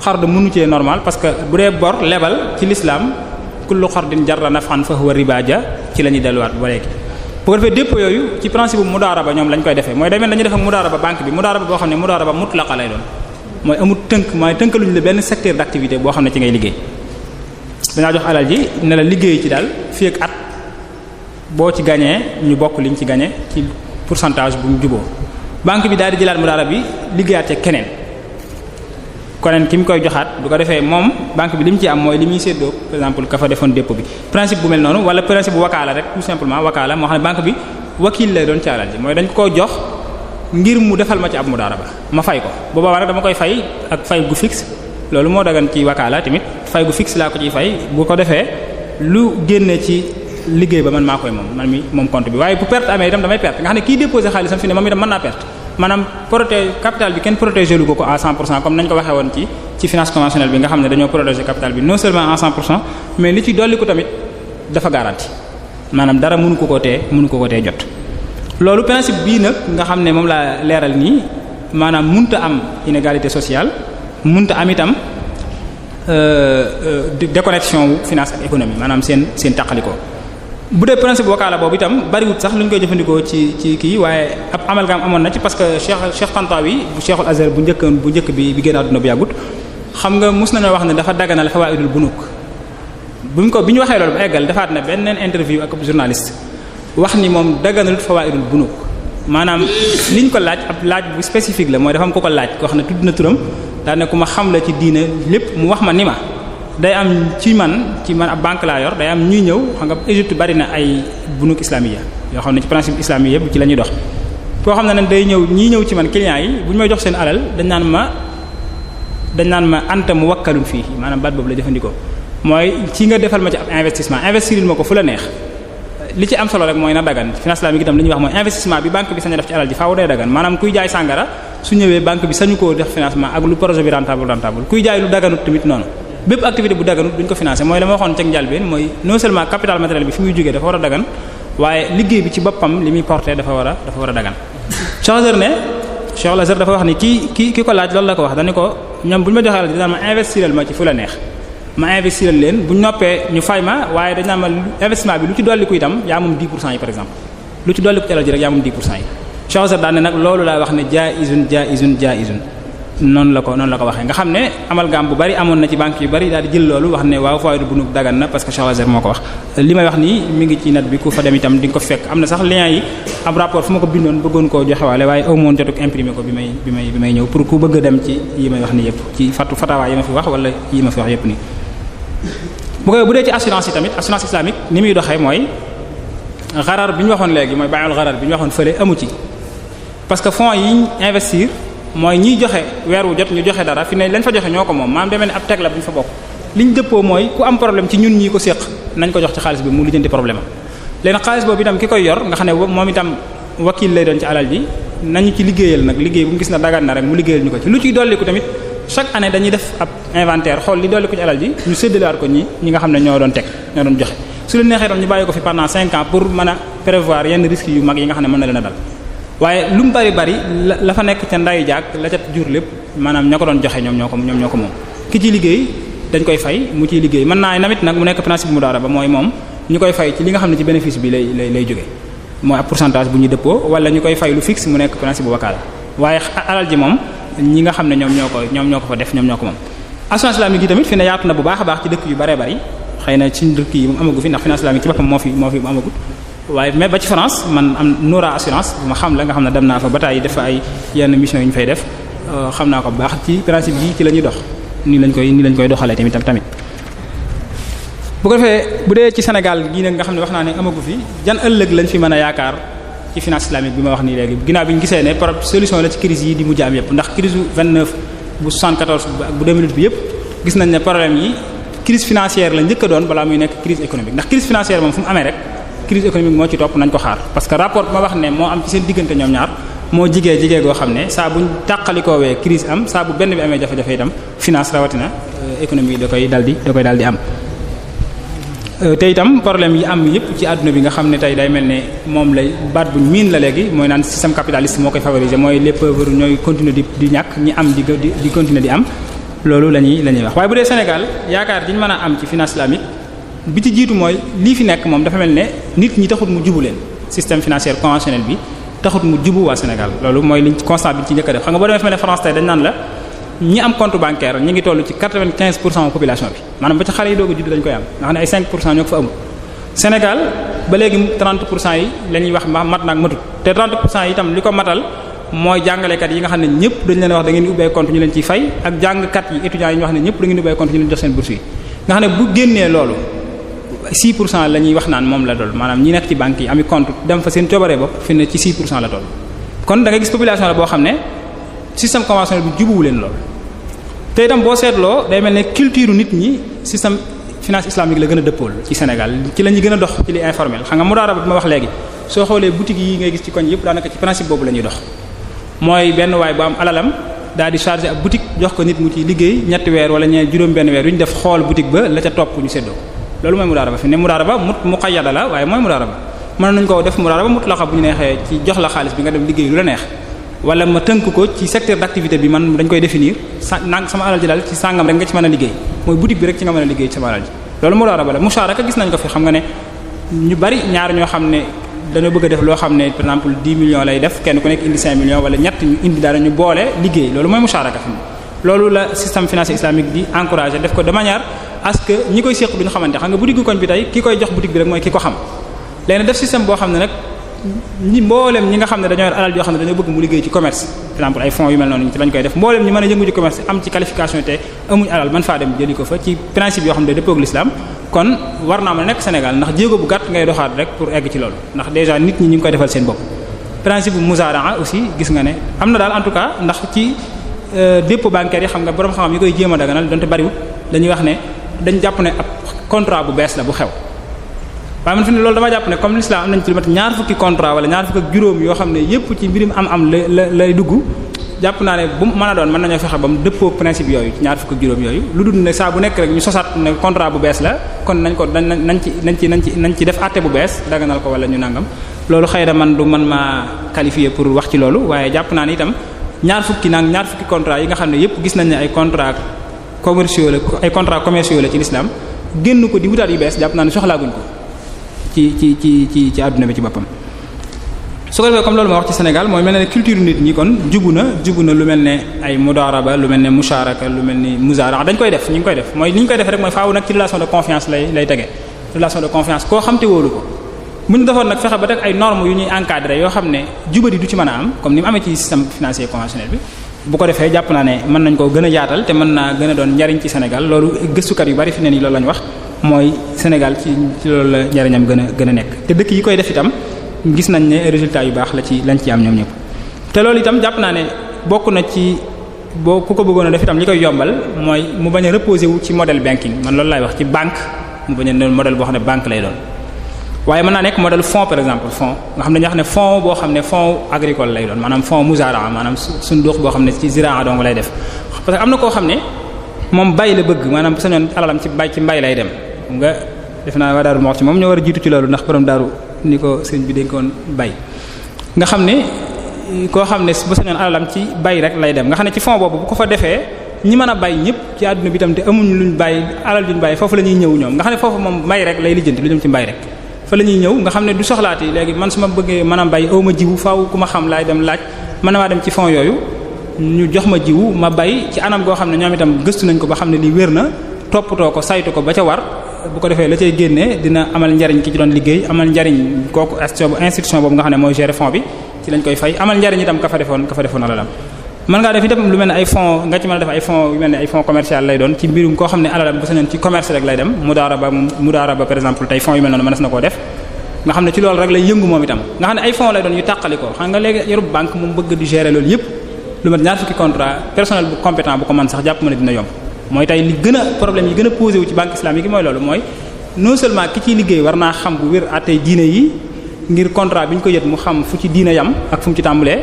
xard mënu cee normal parce que bu dee bor lebal ci l'islam kullu xardin jarra naf'an fa huwa ribaja ci la ñuy delluwaat ba léegi bu ko defee dépôt yooyu ci principe bu mudaaraba ñoom lañ koy defee mooy dañuy def ak mudaaraba banque bi mudaaraba boo xam ne mudaaraba mutlaqa lay doon mooy amul tënk mooy tënkaluñu la benn secteur d'activité boo xam ne ci ngay liggéey dañaa jox alal ji ne la liggéey ci daal fii ak at boo ci gañee ñu bokk liñ ci gañee ci pourcentage bu ñu juboo banque bi daal di jëlaat mudaaraba bi liggéeyaat keneen koneen ki mu koy joxaat bu ko defee moom banque bi li mu ci am mooy li muy séddoo par exemple ka fa defoon dépôt bi principe bu mel noonu wala principe bu wakaala rek tout simplement wakaala moo xam ne banque bi wakil lay doon ci alal ji mooy dañ ko jox ngir mu defal ma ci ab mudaaraba ma fay ko bu boobaa nag dama koy fay ak fay gu fixe loolu moo dagan ci wakaala tamit fay gu fixe laa ko ciy fay bu ko defee lu génne ci liggéey ba man maa koy man mi moom compte bi waaye bu perte amee itam damay perte nga xam ne kii déposé xaalisam fi ne moom itam mën naa perte maanaam capital bi kenn protégé lu ko à 100% comme nañ ko waxee woon ci finance conventionnelle bi nga xam ne dañoo protéger capital bi non seulement à 100% mais li ci dolli ko tamit dafa garanti maanaam dara mënu ko koo tee jot. loolu principe bii nag nga xam ne moom laa leeral nii maanaam munta am inégalité sociale munta am itam déconnexion wu finance ak économie maanaam seen tàqalikoo bu dee principe wakaala boobu itam bariwut sax lu ñu koy jëfandikoo ci kii waaye ab amalgam amoon na ci parce que Cheikh Tantawi bu Cheikhul Azhar bu njëkk bi génn àdduna bu yàggut xam nga mus nañoo wax ne dafa daganal fawaidul bunuk bi ñu waxee loolu ba eggal defaat na beneen interview ak journaliste wax ni moom daganalut fawaidul bunuk maanaam liñ ko laaj ab laaj bu spécifique la mooy dafa am ko laaj koo xam ne tudd na turam daa ne ku ma xam la ci diine lépp mu wax ma ni ma day am ci man ab banque laa yor day am ñuy ñëw xam nga Égypte bari na ay bunuk islamiya yoo xam ne ci principe islamique yëpp ci la ñuy dox koo xam ne nag day ñëw ci man clients yi bu ñu may jox seen alal dañ naan ma anta muwakkalun fii maanaam baat boobu la jëfandikoo mooy ci nga defal ma ci ab investissement investir ma ko fu la neex li ci am solo rek mooy na dagan finance islamique itam li ñuy wax mooy investissement bi banque bi sañ a def ci alal ji faaw day dagan maanaam kuy jaay sàngara su ñëwee banque bi sañu koo def financement ak lu projet bi rentable kuy jaay lu daganut tamit noonu bépp activité bu daganut duñ ko financer mooy la ma waxoon ceg njàlbeen mooy non seulement capital matériel bi fi muy jógee dafa war a dagan waaye liggéey bi ci boppam li muy porter dafa war a dagan Cheikh Azhar dafa wax ni ki ko laaj loolu la ko wax dañu ko ñoom bu ñu ma joxee alal dina ma investiral ma ci fu la neex ma investiral leen bu ñu noppee ñu fay ma waaye dañ naan ma investissement bi lu ci dolliku itam yaa moom 10% yi par exemple lu ci dolliku ci alal ji rek yaa moom 10% yi Cheikh Azhar daan ne nag loolu laa wax ne jaizun noonu la ko waxee nga xam ne amalgame bu bari amoon na ci banque yu bari daal di jël loolu wax ne waaw fawaidu bunuk dagan na parce que Cheikh Azhar moo ko wax li may wax nii mi ngi ci net bi ku fa dem itam di nga ko fekk am na sax lien yi am rapport fu ma ko bindoon bëggoon koo joxewaale waaye aw moon jotuk imprimer ko bi may ñëw pour ku bëgg a dem ci yi may wax ni yëpp ci fatawa yi ma fi wax wala yi ma fi wax yëpp nii bu dee ci assurance yi tamit assurance islamique ni muy doxee mooy xarar bi ñu waxoon léegi mooy bàyyul xarar bi ñu waxoon fële amu ci parce que fonds yi investir mooy ñiy joxe weer wu jot ñu joxe dara fi ne lañ fa joxe ñoo ko moom maam demee ne ab teg la bu ñu fa bokk liñ dëppoo mooy ku am problème ci ñun ñii ko séq nañ ko jox ci xaalis bi mu lijjanti problème am léegi xaalis boobu itam ki koy yor nga xam ne moom itam wakil lay doon ci alal ji nañu ci liggéeyal nag liggéey bu mu gis na dagan na rek mu liggéeyal ñu ko ci lu ciy dolliku tamit chaque année dañuy def ab inventaire xool li dolliku ci alal ji ñu séddalewaat ko ñi nga xam ne ñoo doon joxe su leen neexee tam ñu bàyyi ko fi pendant 5 ans pour mën a prévoir yenn risques yu mag yi nga xam ne mën na leen a dal waaye lu mu bari la fa nekk ca ndayu jaag la ca jur lépp maanaam ña ko doon joxe ñoom ñoo ko moom ki ciy liggéey dañ koy fay mu ciy liggéey mën naa namit nag mu nekk principe mudaaraba mooy moom ñu koy fay ci li nga xam ne ci bénéfice bi lay jóge mooy ab pourcentage bu ñu dëppoo wala ñu koy fay lu fixe mu nekk principe bu wakaala waaye alal ji moom ñi nga xam ne ñoom ñoo ko fa def ñoom ñoo ko moom assurance islamique yi tamit fi ne yaatu na bu baax a baax ci dëkk yu bare bari xëy na ci dëkk yi moom amagu fi ndax finance islamique ci boppam moo fi amagut waaye mais ba ci France man am Noura assurance bu ma xam la nga xam ne dem naa fa bataay yi def fa ay yenn mission yu ñu fay def xam naa ko bu baax ci principe yi ci la ñuy dox nii lañ koy doxalee tamit. bu ko defee bu dee ci Sénégal gii nag nga xam ne wax naa ne amagu fi jan ëllëg lañ fi mën a yaakaar ci finance islamique bi ma wax nii léegi ginnaaw bi ñu gisee ne solution la ci crise yi di mujj am yépp ndax crise bu 29 bu 74 ak bu 2008 bi yépp gis nañ ne problème yi crise financière la njëkk a doon balaa muy nekk crise économique ndax crise financière moom fu mu amee rek crise économique moo ci topp nañ ko xaar parce que rapport bi ma wax ne moo am ci seen diggante ñoom ñaar moo jigee goo xam ne saa buñ tàqalikoowee crise am saa bu benn bi amee jafe-jafe itam finance rawatina économie da koy daldi am. te itam problème yi am yépp ci àdduna bi nga xam ne tey day mel ne moom lay baat buñ miin la léegi mooy naan système capitaliste moo koy favoriser mooy les pauvres ñooy continuer di ñàkk ñi am di continuer di am loolu la ñuy wax. waaye bu dee Sénégal yaakaar diñ mën a am ci finance islamique bi ci jiitu mooy lii fi nekk moom dafa mel ne nit ñi taxut mu jubu leen système financier conventionnel bi taxut mu jubu waa Sénégal loolu mooy liñ constat bi ci njëkk a def xam nga boo demee fi mel ne France tey dañ naan la ñi am compte bancaire ñi ngi toll ci 95% population bi maanaam ba ci xale yi doog a judd dañ koy am nga xam ne ay 5% ñoo ko fa amul. Sénégal ba léegi 30% yi la ñuy wax mat naag matut te 30% yi itam li ko matal mooy jàngalekat yi nga xam ne ñëpp dañ leen wax da ngeen di ubbee compte ñu leen ciy fay ak jàngkat yi étudiants yi ñu wax ne ñëpp da ngeen di ubbee compte ñu leen jox seen bourse yi nga xam ne bu génnee loolu 6% la ñuy wax naan moom la dool maanaam ñi nekk ci banque yi ami compte dem fa seen coobare bopp fi ne ci 6% la toll kon da nga gis population la boo xam ne système conventionnel bi jubuwu leen loolu te itam boo seetloo day mel ne culture nit ñi système finance islamique la gën a dëppool ci Sénégal ci la ñuy gën a dox ci li informel xam nga mudaaraba bi ma wax léegi soo xoolee boutique yi ngay gis ci koñ yëpp daanaka ci principe boobu la ñuy dox mooy benn waay bu am alalam daal di charger ab boutique jox ko nit mu ci liggéey ñetti weer wala juróom benn weer yu ñu def xool boutique ba la ca topp ñu séddoo loolu mooy mudaaraba fi ne mudaaraba muqayyada la waaye mooy mudaaraba mën nañu ko def mudaaraba mutlaqa bu ñu neexee ci jox la xaalis bi nga dem liggéey lu la neex wala ma tënk ko ci secteur d'activité bi man dañ koy définir sama alal ji daal ci sàngam rek nga ci mën a liggéey mooy boutique bi rek ci nga mën a liggéey ci sama alal ji loolu mudaaraba la musharaka gis nañ ko fi xam nga ne ñu bari ñaar ñoo xam ne dañoo bëgg a def loo xam ne par exemple 10 millions lay def kenn ku nekk indi 5 millions wala ñett ñu indi daal ñu boole liggéey loolu mooy musharaka fi loolu la système financier islamique di encourager def ko de manière à ce que ñi koy séq duñu xamante xam nga boutique gu koñ bi tey ki koy jox boutique bi rek mooy ki ko xam léegi def système boo xam ne nag mboolem ñi nga xam ne dañoo yor alal yoo xam ne dañoo bëgg mu liggéey ci commerce par exemple ay fonds yu mel noonu ci lañ koy def mboolem ñi mën a yëngu ci commerce am ci qualification te amuñ alal man faa dem jëli ko fa ci principe yoo xam ne dëppoo ak l'islam kon war naa mën a nekk Sénégal ndax jéego bu gàtt ngay doxaat rek pour egg ci loolu ndax déjà nit ñi ñu ngi koy defal seen bopp. principe bu muzaraa aussi gis nga ne am na daal en tout cas ndax ci dépôt bancaire yi xam nga borom xam-xam yi koy jéem a daganal donte bariwul dañuy wax ne dañ jàpp ne ab contrat bu bees la bu xew. waaye man fi ne loolu dama jàpp ne comme l'islam am nañ ci lu mat ñaar fukki contrat wala ñaar fukki ak juróom yoo xam ne yépp ci mbirum am lay dugg jàpp naa ne bu mën a doon mën nañoo fexe ba mu dëppoo principe yooyu ci ñaar fukki ak juróom yooyu lu dul ne saa bu nekk rek ñu sosaat ne contrat bu bees la kon nañ ci def àtte bu bees daganal ko wala ñu nangam loolu xëy na man du man maa qualifié pour wax ci loolu waaye jàpp naa ne itam ñaar fukki contrat yi nga xam ne yépp gis nañ ne ay contrat commerciaux la ci l'islam génn ko di wutaat yu bees jàpp naa ne soxlaaguñ ko ci àdduna bi ci boppam su ko defee comme loolu ma wax ci Sénégal mooy mel ne culture nit ñi kon jubu na lu mel ne ay mudaraba lu mel ne musharaka lu mel ni muzara dañ koy def ñu ngi koy def mooy ni ñu koy def rek mooy faaw nag ci relation de confiance lay tege relation de confiance koo xam te wóolu ko bu ñu defoon nag fexe ba teg ay normes yu ñuy encadrer yoo xam ne jubadi du ci mën a am comme ni mu amee ci système financier conventionnel bi bu ko defee jàpp naa ne mën nañ koo gën a yaatal te mën naa gën a doon njariñ ci Sénégal loolu gëstukat yu bari fi ne nii loolu lañu wax mooy Sénégal ci loolu la njariñam gën a nekk te dëkk yi koy def itam gis nañ ne résultat yu baax lañ ci am ñoom ñëpp te loolu itam jàpp naa ne bokk na ci ku ko bëggoon a def itam li koy yombal mooy mu bañ a reposer wu ci modèle banking man loolu laay wax ci banque mu bañ a doon modèle boo xam ne banque lay doon waaye mën naa nekk modèle fonds par exemple fonds nga xam ne dañuy wax ne fonds boo xam ne fonds agricole lay doon maanaam fonds muzara maanaam sunduux boo xam ne ci ziraa dong lay def parce que am na koo xam ne moom bay la bëgg maanaam bu sañoon alalam ci mbay lay dem nga def naa waa daaru moo wax ci moom ñoo war a jiitu ci loolu ndax borom daaru ni ko sëñ bi dénkoon bay nga xam ne koo xam ne bu sañoon alalam ci bay rek lay dem nga xam ne ci fond boobu bu ko fa defee ñi mën a bay ñëpp ci àdduna bi tam te amuñ luñ bay alal duñ bay foofu la ñuy ñëw ñoom nga xam ne foofu moom mbay rek lay lijjanti lu jëm ci mbay rek fa la ñuy ñëw nga xam ne du soxlaati léegi man su ma bëggee mën a bay aw ma jiwu faaw ku ma xam laay dem laaj mën na maa dem ci fond yooyu ñu jox ma jiwu ma bay ci anam goo xam ne ñoom itam gëstu nañ ko ba xam ne lii wér na toppatoo ko saytu ko ba ca war bu ko defee la cay génnee dina amal njariñ ki ci doon liggéey amal njariñ kooku institution boobu nga xam ne mooy gérer fond bi ci lañ koy fay amal njariñ itam ka fa defoon alalam mën ngaa def itam lu mel ne ay fonds nga ci mën a def ay fonds yu mel ne ay fonds commercial lay doon ci mbirum koo xam ne alalam bu sañoon ci commerce rek lay dem mudaaraba par exemple tey fonds yu mel noonu mënees na koo def nga xam ne ci loolu rek lay yëngu moom itam nga xam ne ay fonds lay doon yu tàqali ko xam nga léegi yorub banque moom bëgg di gérer loolu yëpp lu mat ñaar fukki contrat personnel bu compétent bu ko mën sax jàpp ma ne dina yomb mooy tey li gën a problème yi gën a posé wu ci banque islamique yi mooy loolu mooy non seulement ki ciy liggéey war naa xam bu wér àttee diine yi ngir contrat bi ñu ko yët mu xam fu ci diine yam ak fu mu ci tàmbalee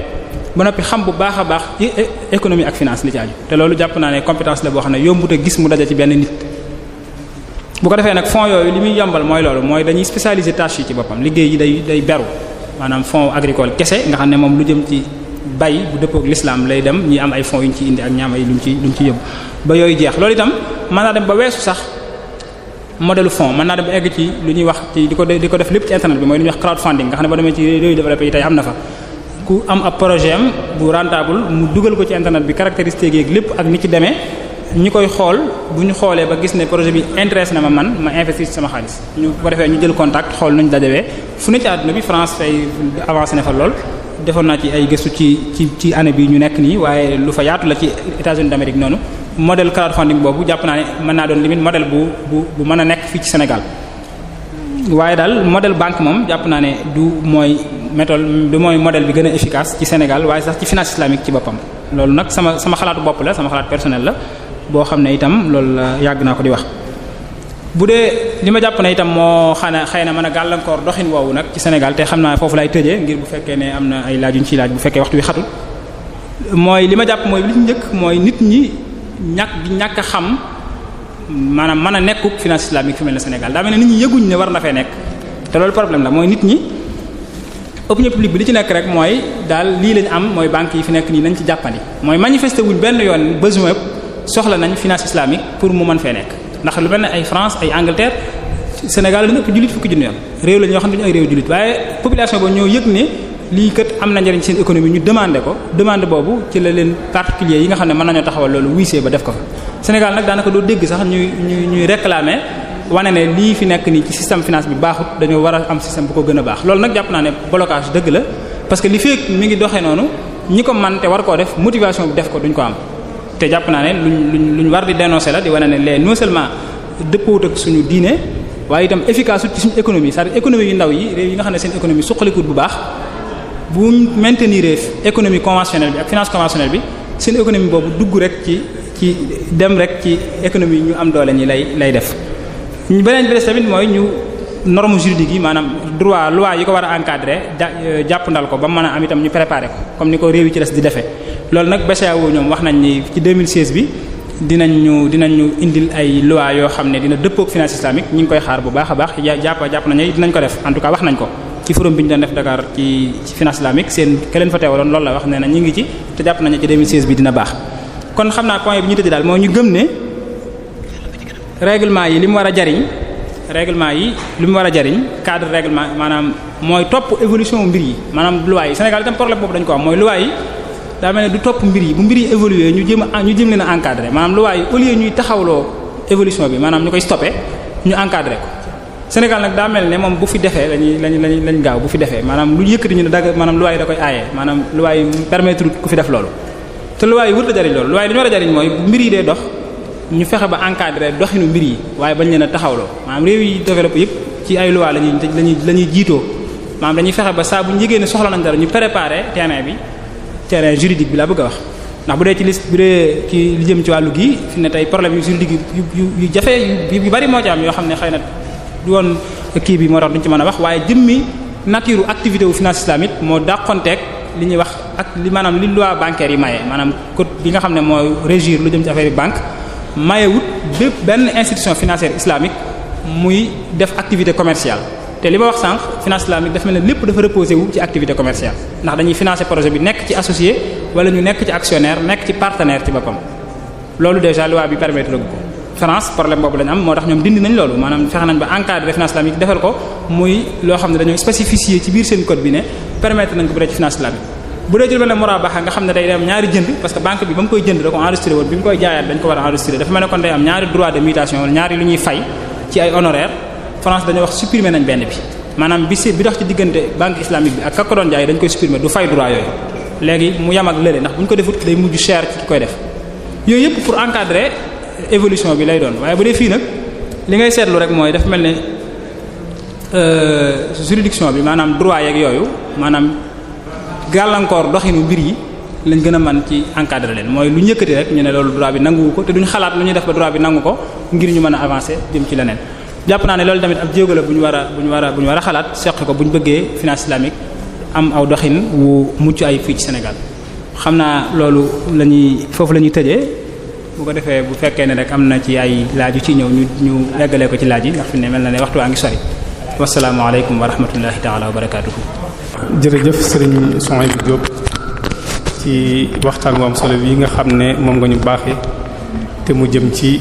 ba noppi xam bu baax a baax économie ak finance li ci aju te loolu jàpp naa ne compétence la boo xam ne yombut a gis mu daja ci benn nit bu ko defee nag fonds yooyu li muy yombal mooy loolu mooy dañuy spécialiser tâches yi ci boppam liggéey yi day beru maanaam fonds agricole kese nga xam ne moom lu jëm ci bay bu dëppook l'islam lay dem ñi am ay fonds yu ñu ci indi ak ñaam ay luñ ci yóbbu ba yooyu jeex loolu itam mën naa dem ba weesu sax modèle fonds mën naa dem ba egg ci lu ñuy wax ci di ko def lépp ci internet bi mooy lu ñuy wax crowdfunding nga xam ne boo demee ci réew développé yi tey am na fa ku am ab projet am bu rentable mu dugal ko ci internet bi caractéristiques yeeg lépp ak ni ci demee ñi koy xool bu ñu xoolee ba gis ne projet bi intéresse na ma investir ci sama xaalis ñu bu ko defee ñu jël contact xool nuñ dajawee fu ne ci àdduna bi France fay avancé na fa lool defoon naa ci ay gëstu ci année bi ñu nekk nii waaye lu fa yaatu la ci États-Unis d'Amérique noonu modèle crowdfunding boobu jàpp naa ne mën naa doon limite modèle bu mën a nekk fii ci Sénégal waaye daal modèle banque moom jàpp naa ne du mooy modèle bi gën a efficace ci Sénégal waaye sax ci finance islamique ci boppam loolu nag sama xalaatu bopp la sama xalaat personnel la boo xam ne itam loolu la yàgg naa ko di wax bu dee li ma jàpp ne itam moo xëy na mën a gàllankoor doxin woowu nag ci Sénégal te xam naa foofu lay tëjee ngir bu fekkee ne am na ay laaj yu ñu ciy laaj bu fekkee waxtu wi xatul mooy li ma jàpp mooy li ci njëkk mooy nit ñi ñàkk a xam maanaam mën a nekkuk finance islamique fi mel ne Sénégal daa mel ne nit ñi yëguñ ne war na fee nekk te loolu problème la mooy nit ñi opinion publique bi li ci nekk rek mooy daal lii lañ am mooy banques yi fi nekk nii nañ ci jàppandi mooy manifester wuñ benn yoon besoin soxla nañ finance islamique pour mu mën fee nekk ndax lu mel ne ay France ay Angleterre Sénégal la ñu ëpp jullit fukki junni yoon réew la ñoo xam ne dañu ay réew jullit waaye population ba ñoo yëg ne lii kat am na njëriñ seen économie ñu demandé ko demande boobu ci la leen particulier yi nga xam ne mën nañoo taxawal loolu wiisee ba def ko fa Sénégal nag daanaka doo dégg sax ñuy réclamer wane ne lii fi nekk nii ci système finance bi baaxut dañoo war a am système bu ko gën a baax loolu nag jàpp naa ne blocage dëgg la parce que li fekk mi ngi doxee noonu ñi ko man te war koo def motivation bi def ko duñ ko am te jàpp naa ne luñ war di dénoncer la di wane ne les non seulement dëppoowut ak suñu diine waaye itam efficace ci suñu économie c'est-à-dire économie yu ndaw yi réew yi nga xam ne seen économie suqalikut bu baax bu maintenir économie conventionnelle bi ak finance conventionnelle bi seen économie boobu dugg rek ci dem rek ci économie ñu am doole ñi lay def. beneen bi des tamit mooy ñu normes juridiques yi maanaam loi yi ko war a encadrer jàpp ndal ko ba mën a am itam ñu préparer ko comme ni ko réew yi ci des di defee loolu nag BCEAO ñoom wax nañ ni ci 2016 bi dinañ ñu indil ay loi yoo xam ne dina dëppook finance islamique ñu ngi koy xaar bu baax a baax jàpp nañu dinañ ko def en tout cas wax nañ ko ci forum bi ñu doon def Dakar ci finance islamique seen ke leen fa teewaloon loolu la wax nee na ñu ngi ci te jàpp nañu ci 2016 bi dina baax kon xam naa point bi ñu tëj daal moo ñu gëm ne règlement yi li mu war a jariñ cadre règlement maanaam mooy topp évolution mbir yi maanaam loi yi Sénégal itam problème boobu dañ ko am mooy loi yi daa mel ne du topp mbir yi bu mbir yi évoluer ñu jëm leen a encadrer maanaam loi yi au lieu ñuy taxawloo évolution bi maanaam ñu koy stopper ñu encadrer ko Sénégal nag daa mel ne moom bu fi defee lañ gaaw bu fi defee maanaam lu yëkkati ñu ne dagg maanaam loi yi da koy aaye maanaam loi yi permettre ku fi def loolu te loi yi wërta jariñ loolu loi yi dañu war a jariñ mooy bu mbir yi dee dox ñu fexe ba encadrer doxinu mbir yi waaye bañ leen a taxawloo maanaam réew yi développé yëpp ci ay loi lañuy jiitoo maanaam dañuy fexe ba saa bu ñu yëgee ne soxla nañ dara ñu préparer terrain juridique bi laa bëgg a wax ndax bu dee ci li jëm ci wàllu gi fi ne tey problème yu juridique yu jafe yu bari moo ci am yoo xam ne xëy na du woon kii bi moo tax duñ ci mën a wax waaye jëmmi nature activité wu finance islamique moo dàqonteeg li ñuy wax ak li maanaam li loi bancaire yi maye maanaam code bi nga xam ne mooy régir lu jëm ci affaire banque mayewut bépp benn institution financière islamique muy def activité commerciale te li ma wax sànq finance islamique dafa mel ne lépp dafa reposer wu ci activité commerciale ndax dañuy financer projet bi nekk ci associé wala ñu nekk ci actionnaire nekk ci partenaire ci boppam loolu déjà loi bi permettre ko France problème boobu lañu am moo tax ñoom dindi nañ loolu maanaam fexe nañ ba encadrer finance islamique defal ko muy loo xam ne dañoo spécifier ci biir seen code bi ne permettre nañ ko bu dee ci finance islamique bu dee jël benn murabaha nga xam ne day dem ñaari jënd parce que banque bi ba mu koy jënd da ko enregistré woon bi mu koy jaayaat dañ ko war a enregistré dafa mel ne kon day am ñaari droit de mutation wala ñaari lu ñuy fay ci ay honoraires France dañoo wax supprimer nañ benn bi maanaam bi dox ci diggante banque islamique bi ak ka ko doon jaay dañ koy supprimer du fay droit yooyu léegi mu yam ak lële ndax bu ñu ko defut day mujj cher ci ki koy def yooyu yëpp pour encadrer évolution bi lay doon waaye bu dee fii nag li ngay seetlu rek mooy dafa mel ne juridiction bi maanaam droit yeeg yooyu maanaam gàllankoor doxinu mbir yi lañ gën a mën ci encadrer leen mooy lu njëkkati rek ñu ne loolu droit bi nanguwu ko te duñ xalaat lu ñuy def ba droit bi nangu ko ngir ñu mën a avancer jëm ci leneen jàpp naa ne loolu tamit ab jéego la bu ñu war a xalaat seq ko bu ñu bëggee finance islamique am aw doxin wu mucc ay fii ci Sénégal xam naa loolu foofu la ñuy tëjee bu ko defee bu fekkee ne rek am na ci ay laaj yu ci ñëw ñu eggalee ko ci laaj yi ndax fi ne mel na ne waxtu waa ngi sori wasalaamaaleykum wa rahmatullahi taala wa barakaatuhu. jërëjëf Serigne Souhaïbou Diop ci waxtaan wu am solo bi nga xam ne moom nga ñu baaxee te mu jëm ci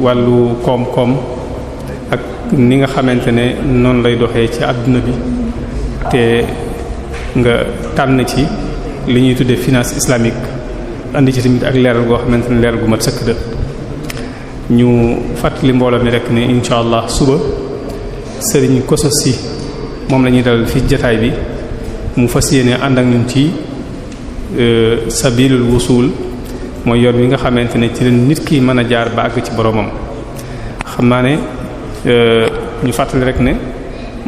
wàllu koom-koom ak ni nga xamante ne noonu lay doxee ci àdduna bi te nga tànn ci li ñuy tuddee finance islamique andi ci tamit ak leeral goo xamante ne leeral gu mat sëkk da ñu fàttali mbooloo mi rek ne incha allah suba Serigne Kosso Sy moom la ñuy dalal fi jataay bi mu fas yéene ànd ak ñun ci sabilul wusul mooy yoon wi nga xamante ne ci la nit ki mën a jaar ba àgg ci boromam xam naa ne ñu fàttali rek ne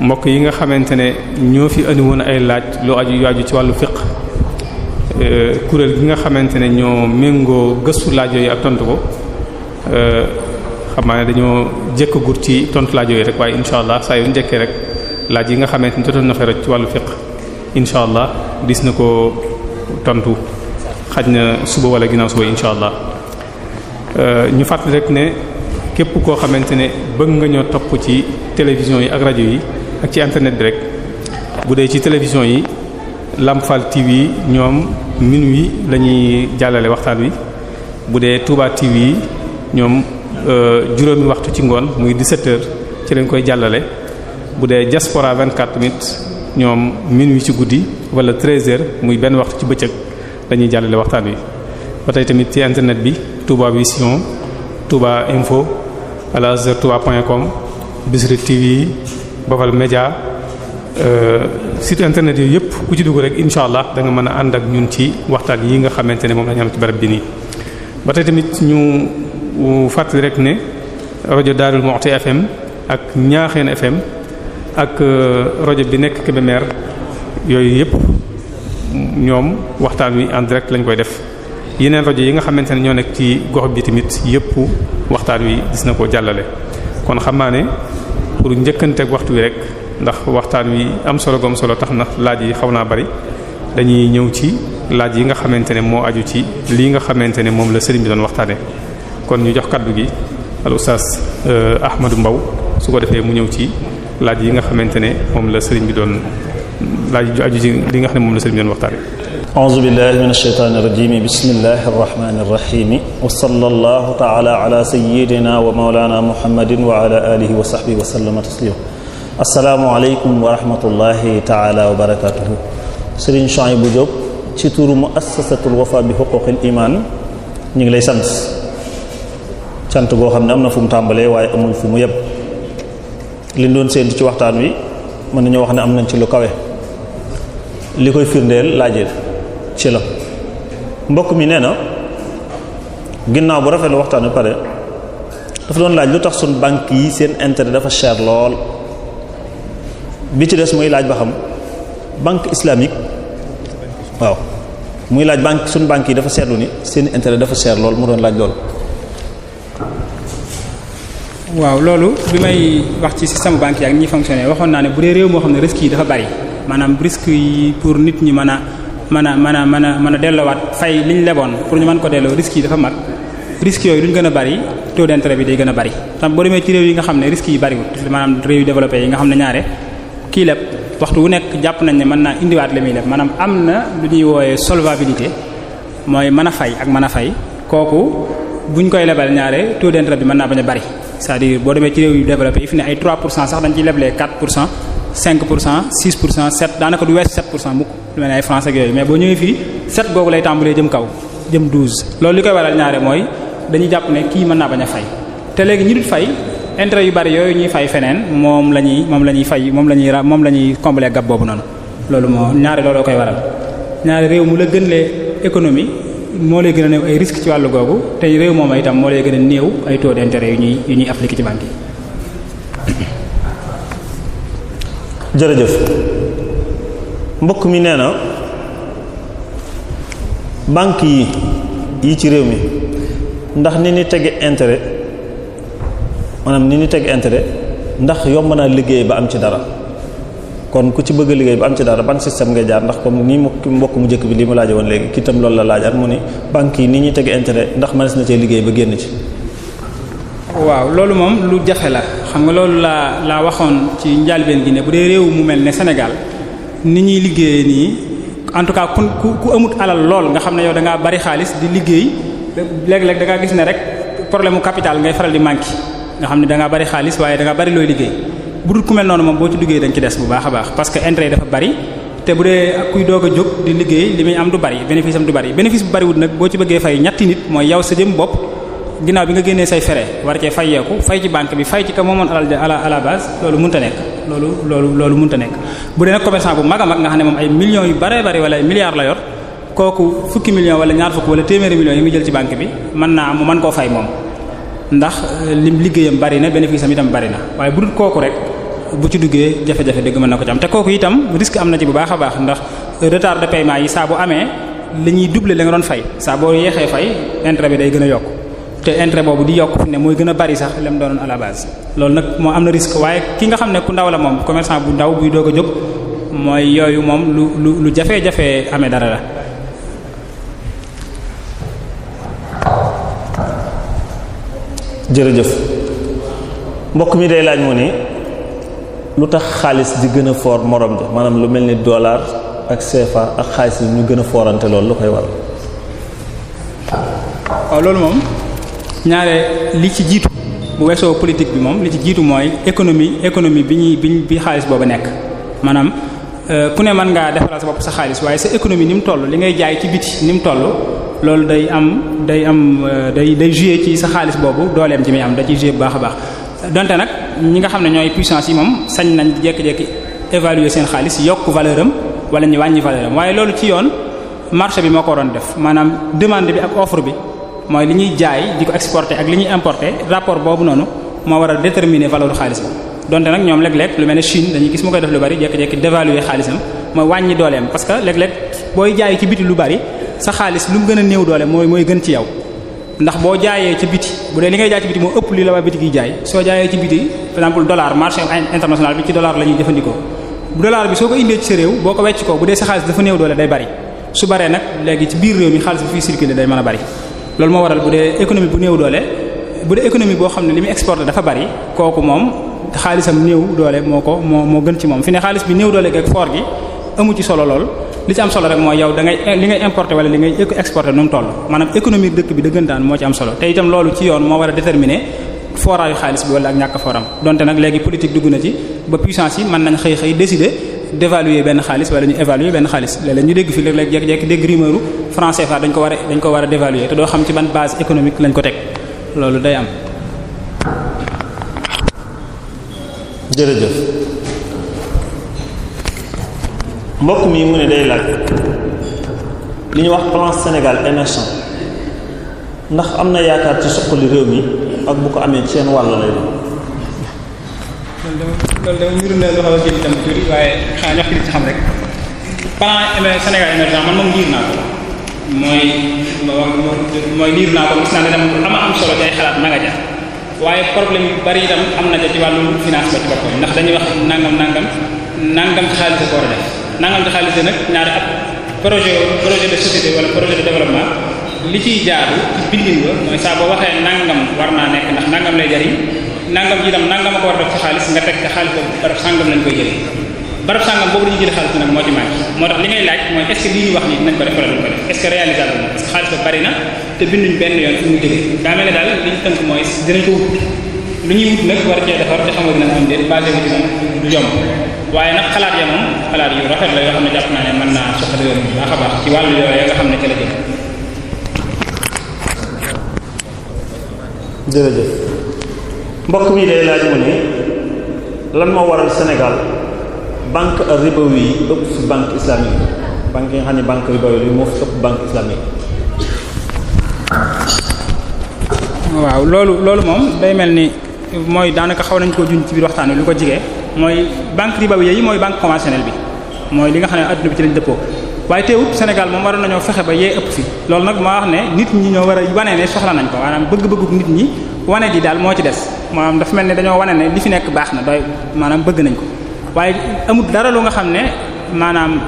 mbokk yi nga xamante ne ñoo fi andi woon ay laaj lu aju ci wàllu fiqh kuréel gi nga xamante ne ñoo méngoo gëstu laaj yooyu ak tontu ko xam naa ne dañoo jëkk gur ci tontu laaj yooyu rek waaye incha allah saa yu njëkkee rek laaj yi nga xamante ne jotoon na fa rek ci wàllu fiqh incha allah dis na ko tontu xaj na suba wala ginnaaw suba incha allah ñu fàttali rek ne képp koo xamante ne bëgg nga ñoo topp ci télévision yi ak rajo yi ak ci internet bi rek bu dee ci télévision yi Lamfal TV ñoom minuit la ñuy jàllale waxtaan wi bu dee Touba TV ñoom juróomi waxtu ci ngoon muy 17h ci lañ koy jàllale bu dee Diaspora 24 tamit ñoom minuit ci guddi wala 13h muy benn waxtu ci bëccëg dañuy jàllale waxtaan wi ba tey tamit ci internet bi Touba Vision Touba Info alazhartouba.com Bichri TV Baol Média site internet yooyu yëpp ku ci dugg rek incha allah da nga mën a ànd ak ñun ci waxtaan yi nga xamante ne moom la ñu am ci barab bi nii. ba tey tamit ñu fàttali rek ne rajo Darou Moukhty FM ak Niakhène FM ak rajo bi nekk Kébémer yooyu yëpp ñoom waxtaan wi en direct lañ koy def yeneen rajo yi nga xamante ne ñoo nekk ci gox bi tamit yëpp waxtaan wi gis na ko jàllale kon xam naa ne pour njëkkanteeg waxtu wi rek. ndax waxtaan wi am solo gom solo tax na laaj yi xaw naa bari dañuy ñëw ci laaj yi nga xamante ne moo aju ci lii nga xamante ne moom la sëriñ bi doon waxtaane kon ñu jox kaddu gi al oustaz Ahmadou Mbaw su ko defee mu ñëw ci laaj yi nga xamante ne moom la sëriñ bi doon laaj ju aju ci li nga xam ne moom la sëriñ bi doon waxtaane a'uuzu billahi minash shaytaanir rajiim bismillahir rahmaanir rahiim wa sallallahu ta'ala ala sayyidina wa mawlana muhammadin wa ala alihi wa sahbihi wa sallama taslima asalaamaaleykum wa rahmatullahi taala wa barakatuhu Serigne Souhaïbou Diop ci turu muassasatul wafa bi huquqil iman ñu ngi lay sant goo xam ne am na fu mu tàmbalee waaye amul fu mu yem liñ doon séentu ci waxtaan wi mën nañoo wax ne am nañ ci lu kawe li koy firndeel laajee ci la mbokk mi nee na ginnaaw bu rafet lu waxtaan wi pare dafa doon laaj lu tax suñ banque yi seen intérêt dafa cher lool bi ci des muy laaj ba xam banque islamique waaw muy laaj suñu banque yi dafa seetlu ni seen intérêt dafa cher lool mu doon laaj lool. waaw loolu bi may wax ci système banque yi ak ñi fonctionner waxoon naa ne bu dee réew moo xam ne risques yi dafa bari maanaam risques yi pour nit ñi mën a delloowaat fay li ñu leboon pour ñu mën ko delloo risques yi dafa mag risques yooyu duñ gën a bari taux d'intérêt bi day gën a bari tam boo demee ci réew yi nga xam ne risques yi bariwul maanaam réew yu développé yi nga xam ne ñaare kii leb waxtu wu nekk jàpp nañ ne mën naa indiwaat li muy leb maanaam am na lu ñuy woowee solvabilité mooy mën a fay ak mën a fay kooku buñ koy lebal ñaare taux d'intérêt bi mën naa bañ a bari c'est-à-dire boo demee ci réew yu développé yi fi ne ay 3% sax dañ ciy leblee 4% 5% 6% 7 daanaka du weesu 7% mukk lu mel ne ay France ak yooyu mais boo ñëwee fii 7 googu lay tàmbalee jëm kaw jëm 12 loolu li koy waral ñaare mooy dañuy jàpp ne kii mën naa bañ a fay te léegi ñi dul fay intérêt yu bari yooyu ñuy fay feneen moom la ñuy combler gap boobu noonu loolu moo ñaare looloo koy waral ñaari réew mu la gën lee économie moo lay gën a néew ay risques ci wàllu googu te réew moom itam moo lay gën a néew ay taux d'intérêt yu ñuy appliquer ci banque yi. jërëjëf mbokk mi nee na banque yi ci réew mi ndax ni ni tege intérêt maanaam ni ni teg intérêt ndax yomb naa liggéey ba am ci dara kon ku ci bëgg a liggéey ba am ci dara ban système ngay jaar ndax comme ni mbokk mu njëkk bi li mu laaje woon léegi ki tam loolu la laajaat mu ni banque yi ni ñuy teg intérêt ndax mënees na cee liggéey ba génn ci. waaw loolu moom lu jafe la xam nga loolu laa waxoon ci njàlbeen gi ne bu dee réew mu mel ne Sénégal ni ñuy liggéeyee nii en tout cas ku amut alal lool nga xam ne yow da ngaa bari xaalis di liggéey léeg-léeg da ngaa gis ne rek problème mu capital ngay faral di manqué nga xam ne da ngaa bari xaalis waaye da ngaa bari looy liggéey bu dul ku mel noonu moom boo ci duggee dañ ci des bu baax a baax parce que intérêt yi dafa bari te bu dee kuy doog a jóg di liggéey li muy am du bari bénéfice am du bari bénéfice bu bariwul nag boo ci bëggee fay ñetti nit mooy yow sa jëm bopp ginnaaw bi nga génnee say frais war cee fayeeku fay ci banque bi fay ci ka moomoon alal à la base loolu mënta nekk loolu mënta nekk bu dee nag commerçant bu mag a mag nga xam ne moom ay millions yu bare bari wala ay milliards la yor kooku fukki millions wala ñaar fukk wala téeméeri millions yi muy jël ci banque bi mën naa mu mën koo fay moom ndax lim liggéeyam bari na bénéfice am itam bari na waaye bu dul kooku rek bu ci duggee jafe-jafe dëgg mën na ko ci am te kooku itam risque am na ci bu baax a baax ndax retard de paiement yi saa bu amee li ñuy doubler la nga doon fay saa boo yéexee fay intérêt bi day gën a yokk te intérêt boobu di yokk fi ne mooy gën a bari sax lem doonoon à la base loolu nag moo am na risque waaye ki nga xam ne ku ndaw la moom commerçant bu ndaw buy doog a jóg mooy yooyu moom lu jafe-jafe amee dara la. jërëjëf mbokk mi day laaj mu ni lu tax xaalis di gën a fort morom ja maanaam lu mel ni dollar ak CFA ak xaalis yi ñu gën a forante loolu lu koy waral. waaw loolu moom ñaare li ci jiitu bu weesoo politique bi moom li ci jiitu mooy économie bi xaalis boobu nekk maanaam ku ne mën ngaa defaral sa bopp sa xaalis waaye sa économie ni mu toll li ngay jaay ci biti ni mu toll loolu day jouer ci sa xaalis boobu dooleem ci muy am da ciy jouer bu baax a baax donte nag ñi nga xam ne ñooy puissance yi moom sañ nañ jékki-jékki évaluer seen xaalis yokk valeur am wala ñu wàññi valeur am waaye loolu ci yoon marché bi moo ko waroon def maanaam demande bi ak offre bi mooy li ñuy jaay di ko exporter ak li ñuy importer rapport boobu noonu moo war a déterminer valeur xaalis bi donte nag ñoom léeg-léeg lu mel ne Chine dañuy gis mu koy def lu bari jékki-jékki dévaluer xaalisam mooy wàññi dooleem parce que léeg-léeg booy jaay ci biti lu bari sa xaalis lu mu gën a néew doole mooy gën ci yow ndax boo jaayee ci biti bu dee li ngay jaay ci biti moo ëpp li la waa biti gi jaay soo jaayee ci biti par exemple dollar marché international bi ci dollar la ñuy jëfandikoo bu dollar bi soo ko indee ci sa réew boo ko wecc ko bu dee sa xaalis dafa néew doole day bari su baree nag léegi ci biir réew mi xaalis bi fii circuler day mën a bari loolu moo waral bu dee économie bu néew doole bu dee économie boo xam ne li muy exporté dafa bari kooku moom xaalisam néew doole moo gën ci moom fi ne xaalis bi néew doole ak fort gi amu ci solo lool li ci am solo rek mooy yow da ngay li ngay importer wala li ngay exporter nu mu toll maanaam économie dëkk bi dëggantaan moo ci am solo te itam loolu ci yoon moo war a déterminer foraayu xaalis bi wala ak ñàkk foram donte nag léegi politique dugg na ci ba puissance yi mën nañ xëy décider d'évaluer benn xaalis wala ñu évaluer benn xaalis léeg-léeg ñu dégg fi léeg-léeg jékki-jékki dégg rumeur franc CFA dañ ko war a dévaluer te doo xam ci ban base économique lañ ko teg loolu day am. jërëjëf mbokk mi mu ne day laaj li ñuy wax plan Sénégal émergent ndax am na yaakaar ci suqali réew mi ak bu ko amee ci seen wàll lay doon. loolu dama ñu ne loo xam ne itam tuuti waaye xanaa ñoo ci xam rek plan Sénégal émergent man moom liir naa ko mooy liir naa ko gis naa ne dama am solo ci ay xalaat na nga ja waaye problème yu bari itam am na ja ci wàllu finance ba ci boppam ndax dañuy wax nangam ci xaalis ko war a def nangam ci xaalis nag ñaari at projet de société wala projet de développement li ciy jaadu ci bindin ba mooy saa boo waxee nangam war naa nekk ndax nangam lay jariñ nangam ji itam nangam a ko war a def ci xaalis nga teg te xaalis boobu barab sàngam lañ koy jëlee barab sàngam boobu dañuy jël xaalis bi nag moo ci manqué moo tax li ngay laaj mooy est-ce que lii ñu wax nii dinañ ko def wala duñ ko def est-ce que réalisable na parce que xaalis ba bari na te binduñ benn yoon fi mu jógee daa mel ne daal li ñu tënk mooy dinañ ko wut lu ñuy wut nag war cee defar te xamoo dinañ am déet basé wu ci moom du yomb waaye nag xalaat ya moom xalaat yu rafet la yoo xam ne jàpp naa ne mën naa soxla yoon bu baax a baax ci wàllu yooyu nga xam ne ca la jëm. jërëjëf mbokk mi day laaj mu ne lan moo waral Sénégal banque ribawi yi ëpp fi banque islamique banque yi nga xam ne banque yu doyul yi moo fi ëpp banque islamique. waaw loolu moom day mel ni mooy daanaka xaw nañ koo juñ ci biir waxtaan wi lu ko jigee mooy banque ribawiya yi mooy banque conventionnelle bi mooy li nga xam ne adduna bi ci lañ dëppoo waaye teewut Sénégal moom waroon nañoo fexe ba yee ëpp fi loolu nag maa wax ne nit ñi ñoo war a wane ne soxla nañ ko maanaam bëgg-bëggu nit ñi wane gi daal moo ci des maanaam dafa mel ne dañoo wane ne li fi nekk baax na doy maanaam bëgg nañ ko waaye amul dara lu nga xam ne maanaam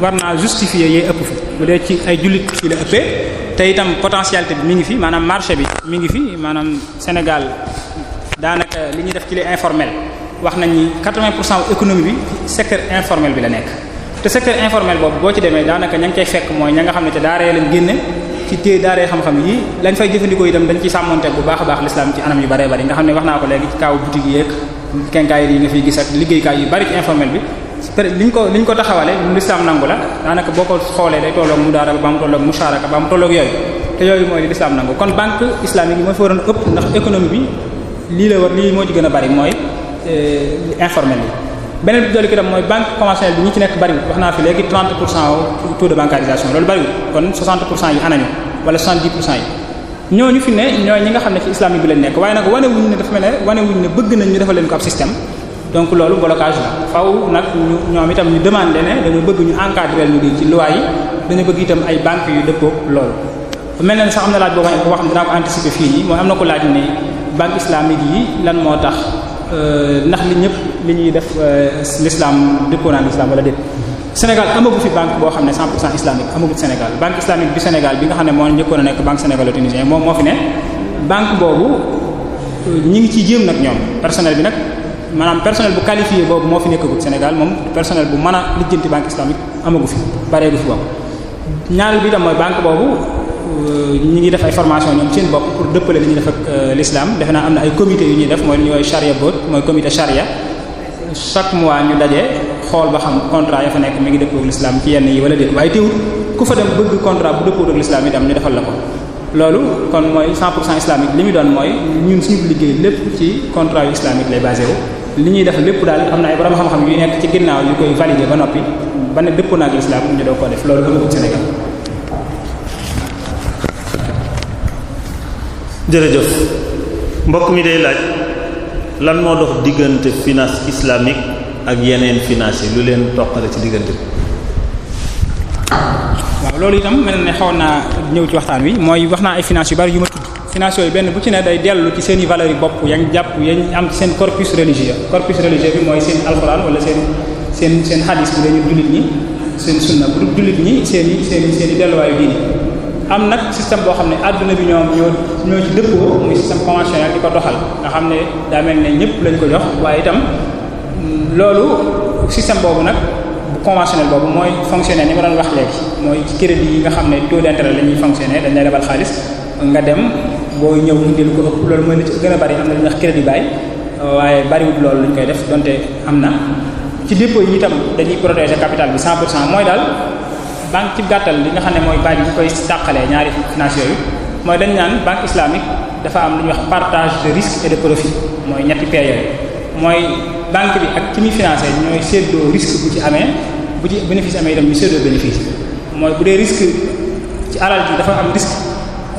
war naa justifier yee ëpp fi bu dee ci ay jullit fii la ëppee te itam potentialité bi mi ngi fi maanaam marché bi mi ngi fi maanaam Sénégal daanaka li ñuy def ci les informel wax nañ ni 80% économie bi secteur informel bi la nekk te secteur informel boobu boo ci demee daanaka ña ngi cay fekk mooy ña nga xam ne te daaree lañ génne ci téye daaree xam-xam yi lañ fay jëfandikoo itam dañ ci sàmmonte bu baax a baax l'islam ci anam yu bëree bëri nga xam ne wax naa ko léegi ci kaw boutique yi ak kenkaayir yi nga fiy gis ak liggéeykaay yu bari ci informel bi liñ ko taxawale l'islam nangu la daanaka boo ko xoolee day tolloog mudaaraba ba mu tolloog musharaka ba mu tolloog yooyu te yooyu mooy li l'islam nangu kon banque islamique yi moo fi waroon ëpp ndax économie bi lii moo ci gën a bari mooy informel yi beneen bi dolli ko dem mooy banque conventionnelle bi ñi ci nekk bariwul wax naa fi léegi 30% taux de bancarisation loolu bariwul kon 60% yi anañu wala 70% yi ñooñu fi ne ñooy ñi nga xam ne ci islamique bi lañ nekk waaye nag wane wuñ ne dafa mel ne wane wuñ ne bëgg nañ ñu defal leen ko ab système donc loolu blocage la faw nag ñoom itam ñu demander ne dañu bëgg ñu encadrer ñu ci loi yi dañu bëgg itam ay banques yu dëppoo loolu mel na sax am na laaj boo xam ne dinaa ko anticiper fii nii mooy am na ko laaj ne banque islamique yi lan moo tax ndax li ñëpp li ñuy def l'islam dëppoo naa l'islam wala déet Sénégal amagu fi banque boo xam ne 100% islamique amagu fi Sénégal banque islamique bi Sénégal bi nga xam ne moo njëkkoon a nekk banque sénégalo-tunisienne moom moo fi ne banque boobu ñi ngi ciy jéem nag ñoom personnel bi nag maanaam personnel bu qualifié boobu moo fi nekkagul Sénégal moom personnel bu mën a lijjanti banque islamique amagu fi bareegu fi boobu ñaareel bi tam mooy banque boobu ñi ngi def ay formation ñoom seen bopp pour dëppale li ñuy def ak l'islam defe naa am na ay comité yu ñuy def mooy li ñuy woowee charia board mooy comité charia chaque mois ñu daje xool ba xam contrat ya fa nekk mi ngi dëppoo ak l'islam ci yenn yi wala déet waaye teewul ku fa dem bëgg contrat bu dëppoo ak l'islam itam ñu defal la ko loolu kon mooy 100% islamique li muy doon mooy ñun suñu liggéey lépp ci contrat yu islamique lay basé wu li ñuy def lépp daal am na ay borom xam-xam yu nekk ci ginnaaw yu koy valider ba noppi ba ne dëppoo na ak l'islam ñu doo ko def loolu amagut Sénégal. jërëjëf mbokk mi day laaj lan moo dox diggante finance islamique ak yeneen finance yi lu leen toqale ci diggante bi. waaw loolu itam mel ne xawoon naa ñëw ci waxtaan wi mooy wax naa ay finance yu bari yu ma tudd finance yooyu benn bu ci ne day dellu ci seen i valeurs yi bopp yañ jàpp yañ am ci seen corpus religieux bi mooy seen alxuraan wala seen xadiis bu dee ñu jullit ñi seen sunna bu dul jullit ñi seen i delluwaayu diini am nag système boo xam ne adduna bi ñoo ci dëppoo muy système conventionnel di ko doxal nga xam ne daa mel ne ñëpp lañ ko jox waaye itam loolu système boobu nag bu conventionnel boobu mooy fonctionner ni ma doon wax léegi mooy ci crédit yi nga xam ne taux d'intérêt la ñuy fonctionner dañ lay lebal xaalis nga dem boo ñëw indi lu ko ëpp loolu mooy li ci gën a bari am na lu ñuy wax crédit bail waaye bariwul loolu lañ koy def donte am na ci dépôt yi itam dañuy protéger capital bi 100% mooy daal banque ci gàttal li nga xam ne mooy baaj bi koy tàqalee ñaari finance yooyu mooy dañ naan banque islamique dafa am lu ñuy wax partage de risque et de profit mooy ñetti P yooyu mooy banque bi ak ci muy financé ñooy séddoo risque bu ci amee bu ci bénéfice amee itam ñu séddoo bénéfice mooy bu dee risque ci alal ji dafa am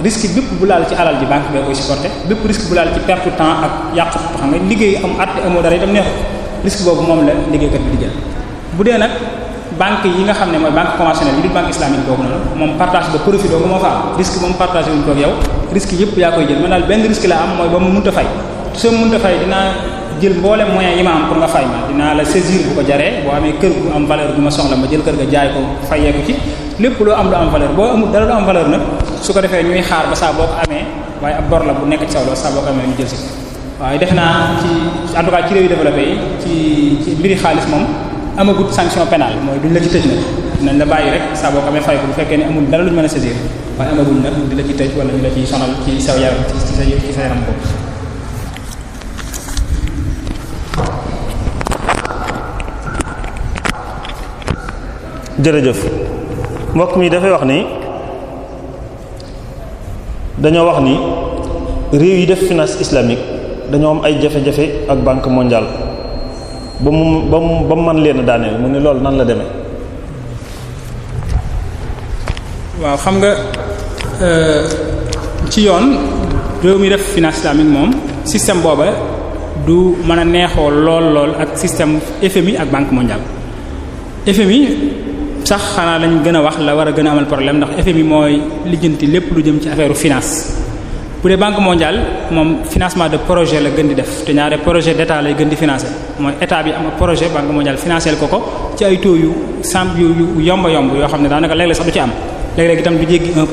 risque bépp bu laal ci alal ji banque bee koy supporter bépp risque bu laal ci perte temps ak yàq xam nga liggéey am at amoo dara itam neexu risque boobu moom la liggéeykat bi di jël bu dee nag banque yi nga xam ne mooy banque conventionnelle yi di banque islamique boobu noonu moom partage de profit doogu moo fa am risque moom partagé wuñ ko ak yow risque yëpp yaa koy jël man daal benn risque la am mooy ba mu mënta fay soo mënta fay dinaa jël mboolem moyen yi ma am pour nga fay ma dinaa la saisir bu ko jaree boo amee kër gu am valeur bu ma soxla ma jël kër ga jaay ko fayee ko ci lépp loo am lu am valeur boo amul dara lu am valeur nag su ko defee ñuy xaar ba saa boo ko amee waaye ab bor la bu nekk ci saw la saa boo ko amee ñu jël si waaye def naa ci en tout cas ci réew yi développé yi ci mbiri xaalis moom amagut sanction pénale mooy duñ la ci tëj nag nañ la bàyyi rek saa boo ko amee fay ko bu fekkee ne amul dara lu ñu mën a saisir waaye amaguñ nag di la ci tëj wala ñu la ciy sonal ci saw yaram ci sa yaram boobu. jërëjëf mbokk mi dafay wax ni dañoo wax ni réew yi def finance islamique dañoo am ay jafe-jafe ak banque mondiale ba mu man leen a daaneel mu ne loolu nan la demee. waaw xam nga ci yoon réew mi def finance islamique moom système booba du mën a neexoo lool ak système FMI ak banque mondiale. FMI sax xanaa lañ gën a wax la war a gën a amal problème ndax FMI mooy lijjanti lépp lu jëm ci affaire finance. bu dee banque mondiale moom financement de projet la gën di def te ñaare projet d'état lay gën di financer mooy état bi am projet banque mondiale financer ko ci ay taux yu yomba yomb yoo xam ne daanaka léeg-léeg sax du ci am léeg-léeg itam du jéggi 1%.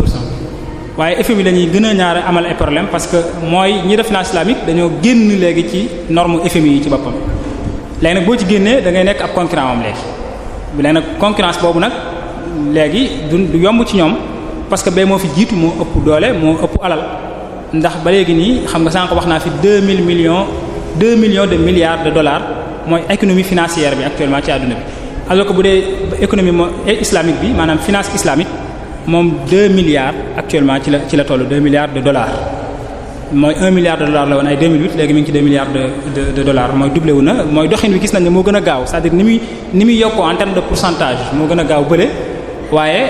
waaye FMI lañuy gën a ñaare amal ay problème parce que mooy ñi def finance islamique dañoo génn léegi ci norme FMI yi ci boppam léegi nag boo ci génnee da ngay nekk ab concurrent am léegi nag concurrence boobu nag léegi du yomb ci ñoom parce que bee moo fi jiitu moo ëpp doole moo ëpp alal. ndax ba léegi nii xam nga sànq wax naa fi 2 millions de milliards de dollars mooy économie financière bi actuellement ci àdduna bi alors que bu dee économie islamique bi maanaam finance islamique moom 2 milliards actuellement ci la tollu 2 milliards de dollars mooy 1 milliard de dollars la woon ay 2008 léegi mi ngi ci 2 milliards de dollars mooy doublé wu na mooy doxin wi gis nañ ne moo gën a gaaw c'est-à-dire ni muy yokkoo en termes de pourcentage moo gën a gaaw bële waaye.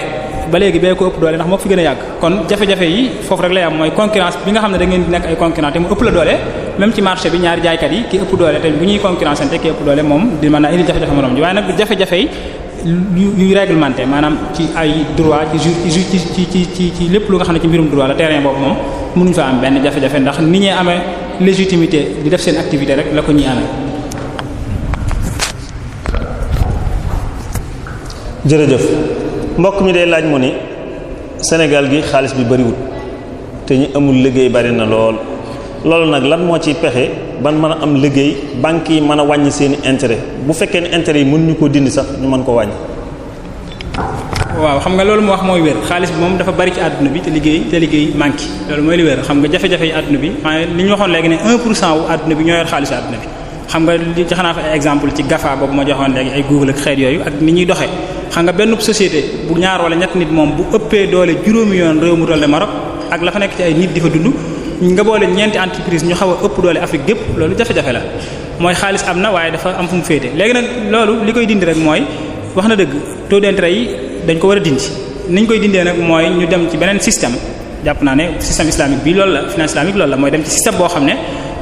ba léegi bee ko ëpp doole ndax moo ko fi gën a yàgg kon jafe-jafe yi foofu rek lay am mooy concurrence bi nga xam ne da ngeen di nekk ay concurrent te mu ëpp la doole même ci marché bi ñaari jaaykat yi ki ëpp doole te bu ñuy concurrence te ki ëpp doole moom di mën naa indi jafe-jafe moroom ji waaye nag jafe-jafe yi yu réglementé maanaam ci ay droit ci lépp lu nga xam ne ci mbirum droit la terrain boobu moom mënuñu fa am benn jafe-jafe ndax ni ñee amee légitimité di def seen activité rek la ko ñuy amee. jërëjëf. mbokk mi day laaj mu ni Sénégal gi xaalis bi bariwul te ñu amul liggéey bari na loolu nag lan moo ciy pexe ban mën a am liggéey banques yi mën a wàññi seeni intérêt bu fekkee ne intérêt yi mënuñu ko dindi sax ñu mën ko wàññi. waaw xam nga loolu mu wax mooy wér xaalis bi moom dafa bari ci àdduna bi te liggéey manqué loolu mooy li wér xam nga jafe-jafe yi àdduna bi li ñu waxoon léegi ne 1% wu àdduna bi ñoo yor xaalisu àdduna bi xam nga li jox naa fa ay exemple ci GAFA boobu ma joxoon léegi ay Google ak xeet yooyu ak ni ñuy doxee. xam nga benn société bu ñaar wala ñett nit moom bu ëppee doole juróomi yoon réew mu toll ne Maroc ak la fa nekk ci ay nit di fa dund nga boole ñeenti entreprise ñu xaw a ëpp doole Afrique gépp loolu jafe-jafe la mooy xaalis am na waaye dafa am fu mu féete léegi nag loolu li koy dindi rek mooy wax na dëgg taux d'intérêt yi dañ ko war a dindi ni ñu koy dindee nag mooy ñu dem ci beneen système jàpp naa ne système islamique bi loolu la finance islamique loolu la mooy dem ci système boo xam ne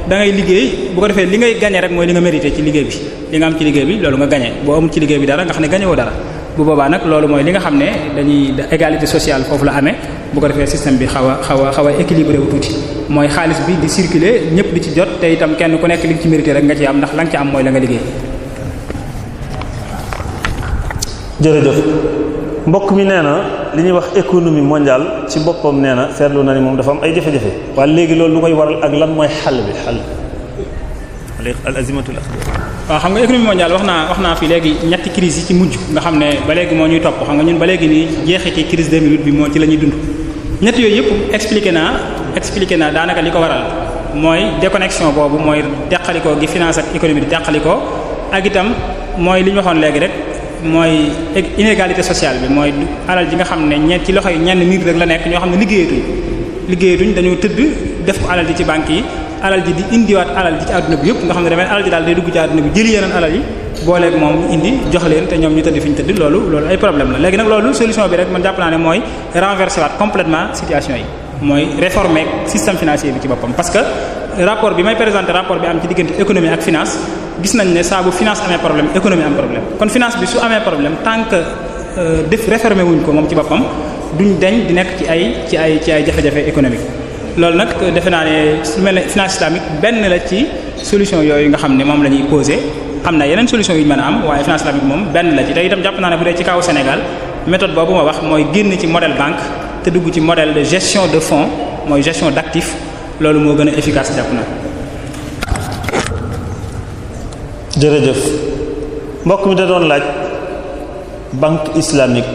da ngay liggéey bu ko defee li ngay gagner rek mooy li nga mérité ci liggéey bi li nga am ci liggéey bi loolu nga gagner boo amul ci liggéey bi dara nga xam ne gagner woo dara bu boobaa nag loolu mooy li nga xam ne dañuy égalité sociale foofu la amee bu ko defee système bi xaw a équilibré wu tuuti mooy xaalis bi di circuler ñëpp di ci jot te itam kenn ku nekk li nga ci mérité rek nga ci am ndax la nga ci am mooy la nga liggéey. jërëjëf mbokk mi nee na li ñuy wax économie mondiale ci boppam nee na seetlu na ni moom dafa am ay jafe-jafe waaye léegi loolu lu koy waral ak lan mooy xal al azimatul waaw xam nga économie mondiale wax naa fi léegi ñetti crise yi ci mujj nga xam ne ba léegi moo ñuy topp xam nga ñun ba léegi nii jeexee ci crise 2008 bi moo ci la ñuy dund ñett yooyu yëpp expliqué naa daanaka li ko waral mooy déconnexion boobu mooy teqalikoo gi finance ak économie di teqalikoo ak itam mooy li ñu waxoon léegi rek mooy inégalité sociale bi mooy alal ji nga xam ne ci loxo yi ñenn nit rek la nekk ñoo xam ne liggéeyatuñ dañoo tëdd def ko alal ji ci banque yi alal ji di indiwaat alal ji ci àdduna bi yëpp nga xam ne damay alal ji daal day dugg ci àdduna bi jëli yeneen alal yi booleeg moom indi jox leen te ñoom ñu tëdd fi ñu tëdd loolu ay problème la léegi nag loolu solution bi rek man jàpp naa ne mooy renverser waat complètement situation yi mooy réformer système financier bi ci boppam parce que rapport bi may présenter rapport bi am ci diggante économie ak finance gis nañ ne saa bu finance amee problème économie am problème kon finance bi su amee problème tant que def réformer wuñ ko moom ci boppam duñ deñ di nekk ci ay jafe-jafe économique loolu nag defe naa ne su mel ne finance islamique benn la ci solution yooyu nga xam ne moom la ñuy poser am na yeneen solution yu ñu mën a am waaye finance islamique moom benn la ci te itam jàpp naa ne bu dee ci kaw Sénégal méthode boobu ma wax mooy génn ci modèle banque te dugg ci modèle de gestion de fonds mooy gestion d'actifs loolu moo gën a efficace jàpp na. jërëjëf mbokk mi da doon laaj banque islamique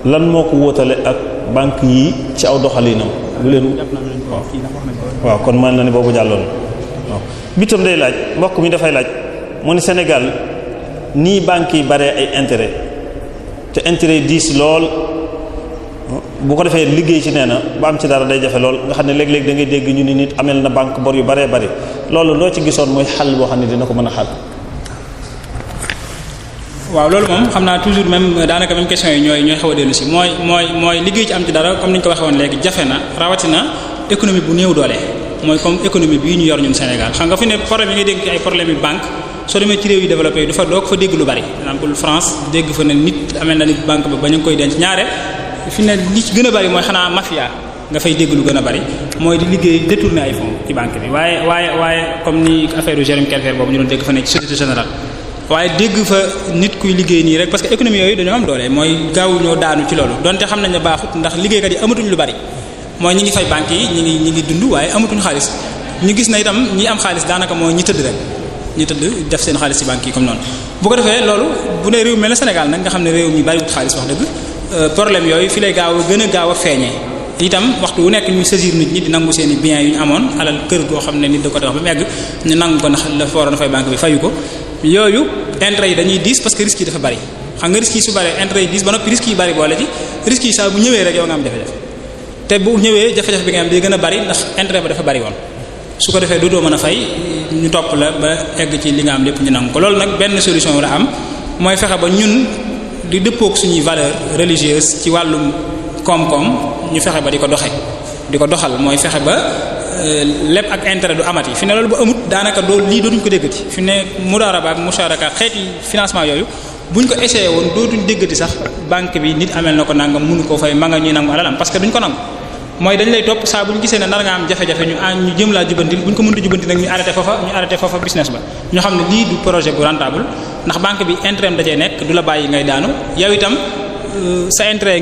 lan moo ko wóotale ak banque yi ci aw doxalinam lu leen waaw kon mën na ni boobu jàlloon waaw bitam day laaj mbokk mi dafay laaj mu ni Sénégal nii banques yi bare ay intérêt te intérêt diis lool bu ko defee liggéey ci nee na ba am ci dara day jafe lool nga xam ne léeg-léeg da ngay dégg ñu ni nit amel na banque bor yu baree bari loolu loo ci gisoon mooy xal boo xam ne dina ko mën a xal. waaw loolu moom xam naa toujours même daanaka même question yi ñooy xaw a dellu si mooy liggéey ci am ci dara comme ni ñu ko waxee woon léegi jafe na rawatina économie bu néew doole mooy comme économie bii ñu yor ñun Sénégal xam nga fi ne problème yi ngay dégg ci ay problème yu banque soo demee ci réew yi développé du fa doo ko fa dégg lu bari par exemple France dégg fa ne nit amee na nit banque ba ñu ngi koy denc ñaare fi ne li ci gën a bari mooy xanaa mafia nga fay dégg lu gën a bari mooy di liggéey détourner ay fonds ci banque bi waaye comme ni affaire Jérôme Kelfer boobu ñu doon dégg fa nekk ci Société Générale waaye dégg fa nit kuy liggéey nii rek parce que économie yooyu dañoo am doole mooy gaaw ñoo daanu ci loolu donte xam nañ ne baaxut ndax liggéeykat yi amatuñ lu bari mooy ñi ngi fay banques yi ñi ngi dund waaye amatuñ xaalis ñu gis na itam ñi am xaalis daanaka mooy ñi tëdd rek ñi tëdd def seen xaalis ci banques yi comme noonu bu ko defee loolu bu ne réew mel na Sénégal nag nga xam ne réew mi bariwut xaalis wax dëgg problème yooyu fi lay gën a gaaw a feeñee itam waxtu wu nekk ñuy saisir nit ñi di nangu seen i biens yu ñu amoon alal kër goo xam ne nit da ko tax ba mu egg ñu nangu ko ndax la fa waroon a fay banque bi fayu ko yooyu intérêt yi dañuy diis parce que risques yi dafa bari xam nga risques yi su bari intérêt yi diis ba noppi risques yi bari boole ci risques yi saa bu ñëwee rek yow nga am jafe-jafe te bu ñëwee jafe-jafe bi nga am day gën a bari ndax intérêt ba dafa bari woon su ko defee dootoo mën a fay ñu topp la ba egg ci li nga am lépp ñu nangu ko loolu nag benn solution la am mooy fexe ba ñun di dëppook suñuy valeur religieuse ci wàllum koom-koom ñu fexe ba di ko doxal mooy fexe ba lépp ak intérêt du amati fi ne loolu bu amut daanaka lii dootuñ ko déggati fi ne mudaraba ak musharaka xeeti financement yooyu buñ ko essayé woon dootuñ déggati sax banque bi nit amel na ko nangam mënu koo fay ma nga ñuy nangu alalam parce que duñ ko nangu mooy dañ lay topp saa buñ gisee ne nar nga am jafe-jafe ñu jëm laa jubantil buñ ko mënta jubanti nag ñu arrêté foofa business ba ñu xam ne lii du projet bu rentable ndax banque bi intérêt da cee nekk du la bàyyi ngay daanu yow itam sa intérêt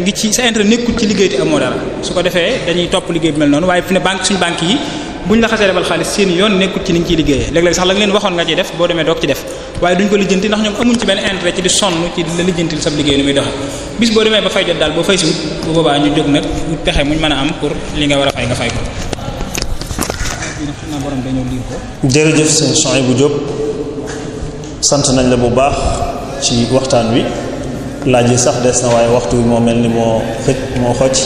nekkul ci liggéey te amoo dara su ko defee dañuy topp liggéey bi mel noonu waaye fi ne suñu banque yi buñ la xasee lebal xaalis seen yoon nekkul ci ni ñu ciy liggéeyee léeg-léeg sax la nga leen waxoon nga ciy def boo demee doog ci def waaye duñ ko lijjanti ndax ñoom amuñ ci benn intérêt ci di sonn ci di la lijjantil sab liggéey ni muy doxe bis boo demee ba fay jot daal boo fay si wut bu boobaa ñu jóg nag wut pexe muñ mën a am pour li nga war a fay nga fay ko. jërëjëf sëñ Souhaïbou Diop sant nañ la bu baax ci waxtaan wi laaj yi sax des na waaye waxtu wi moo mel ni moo xoj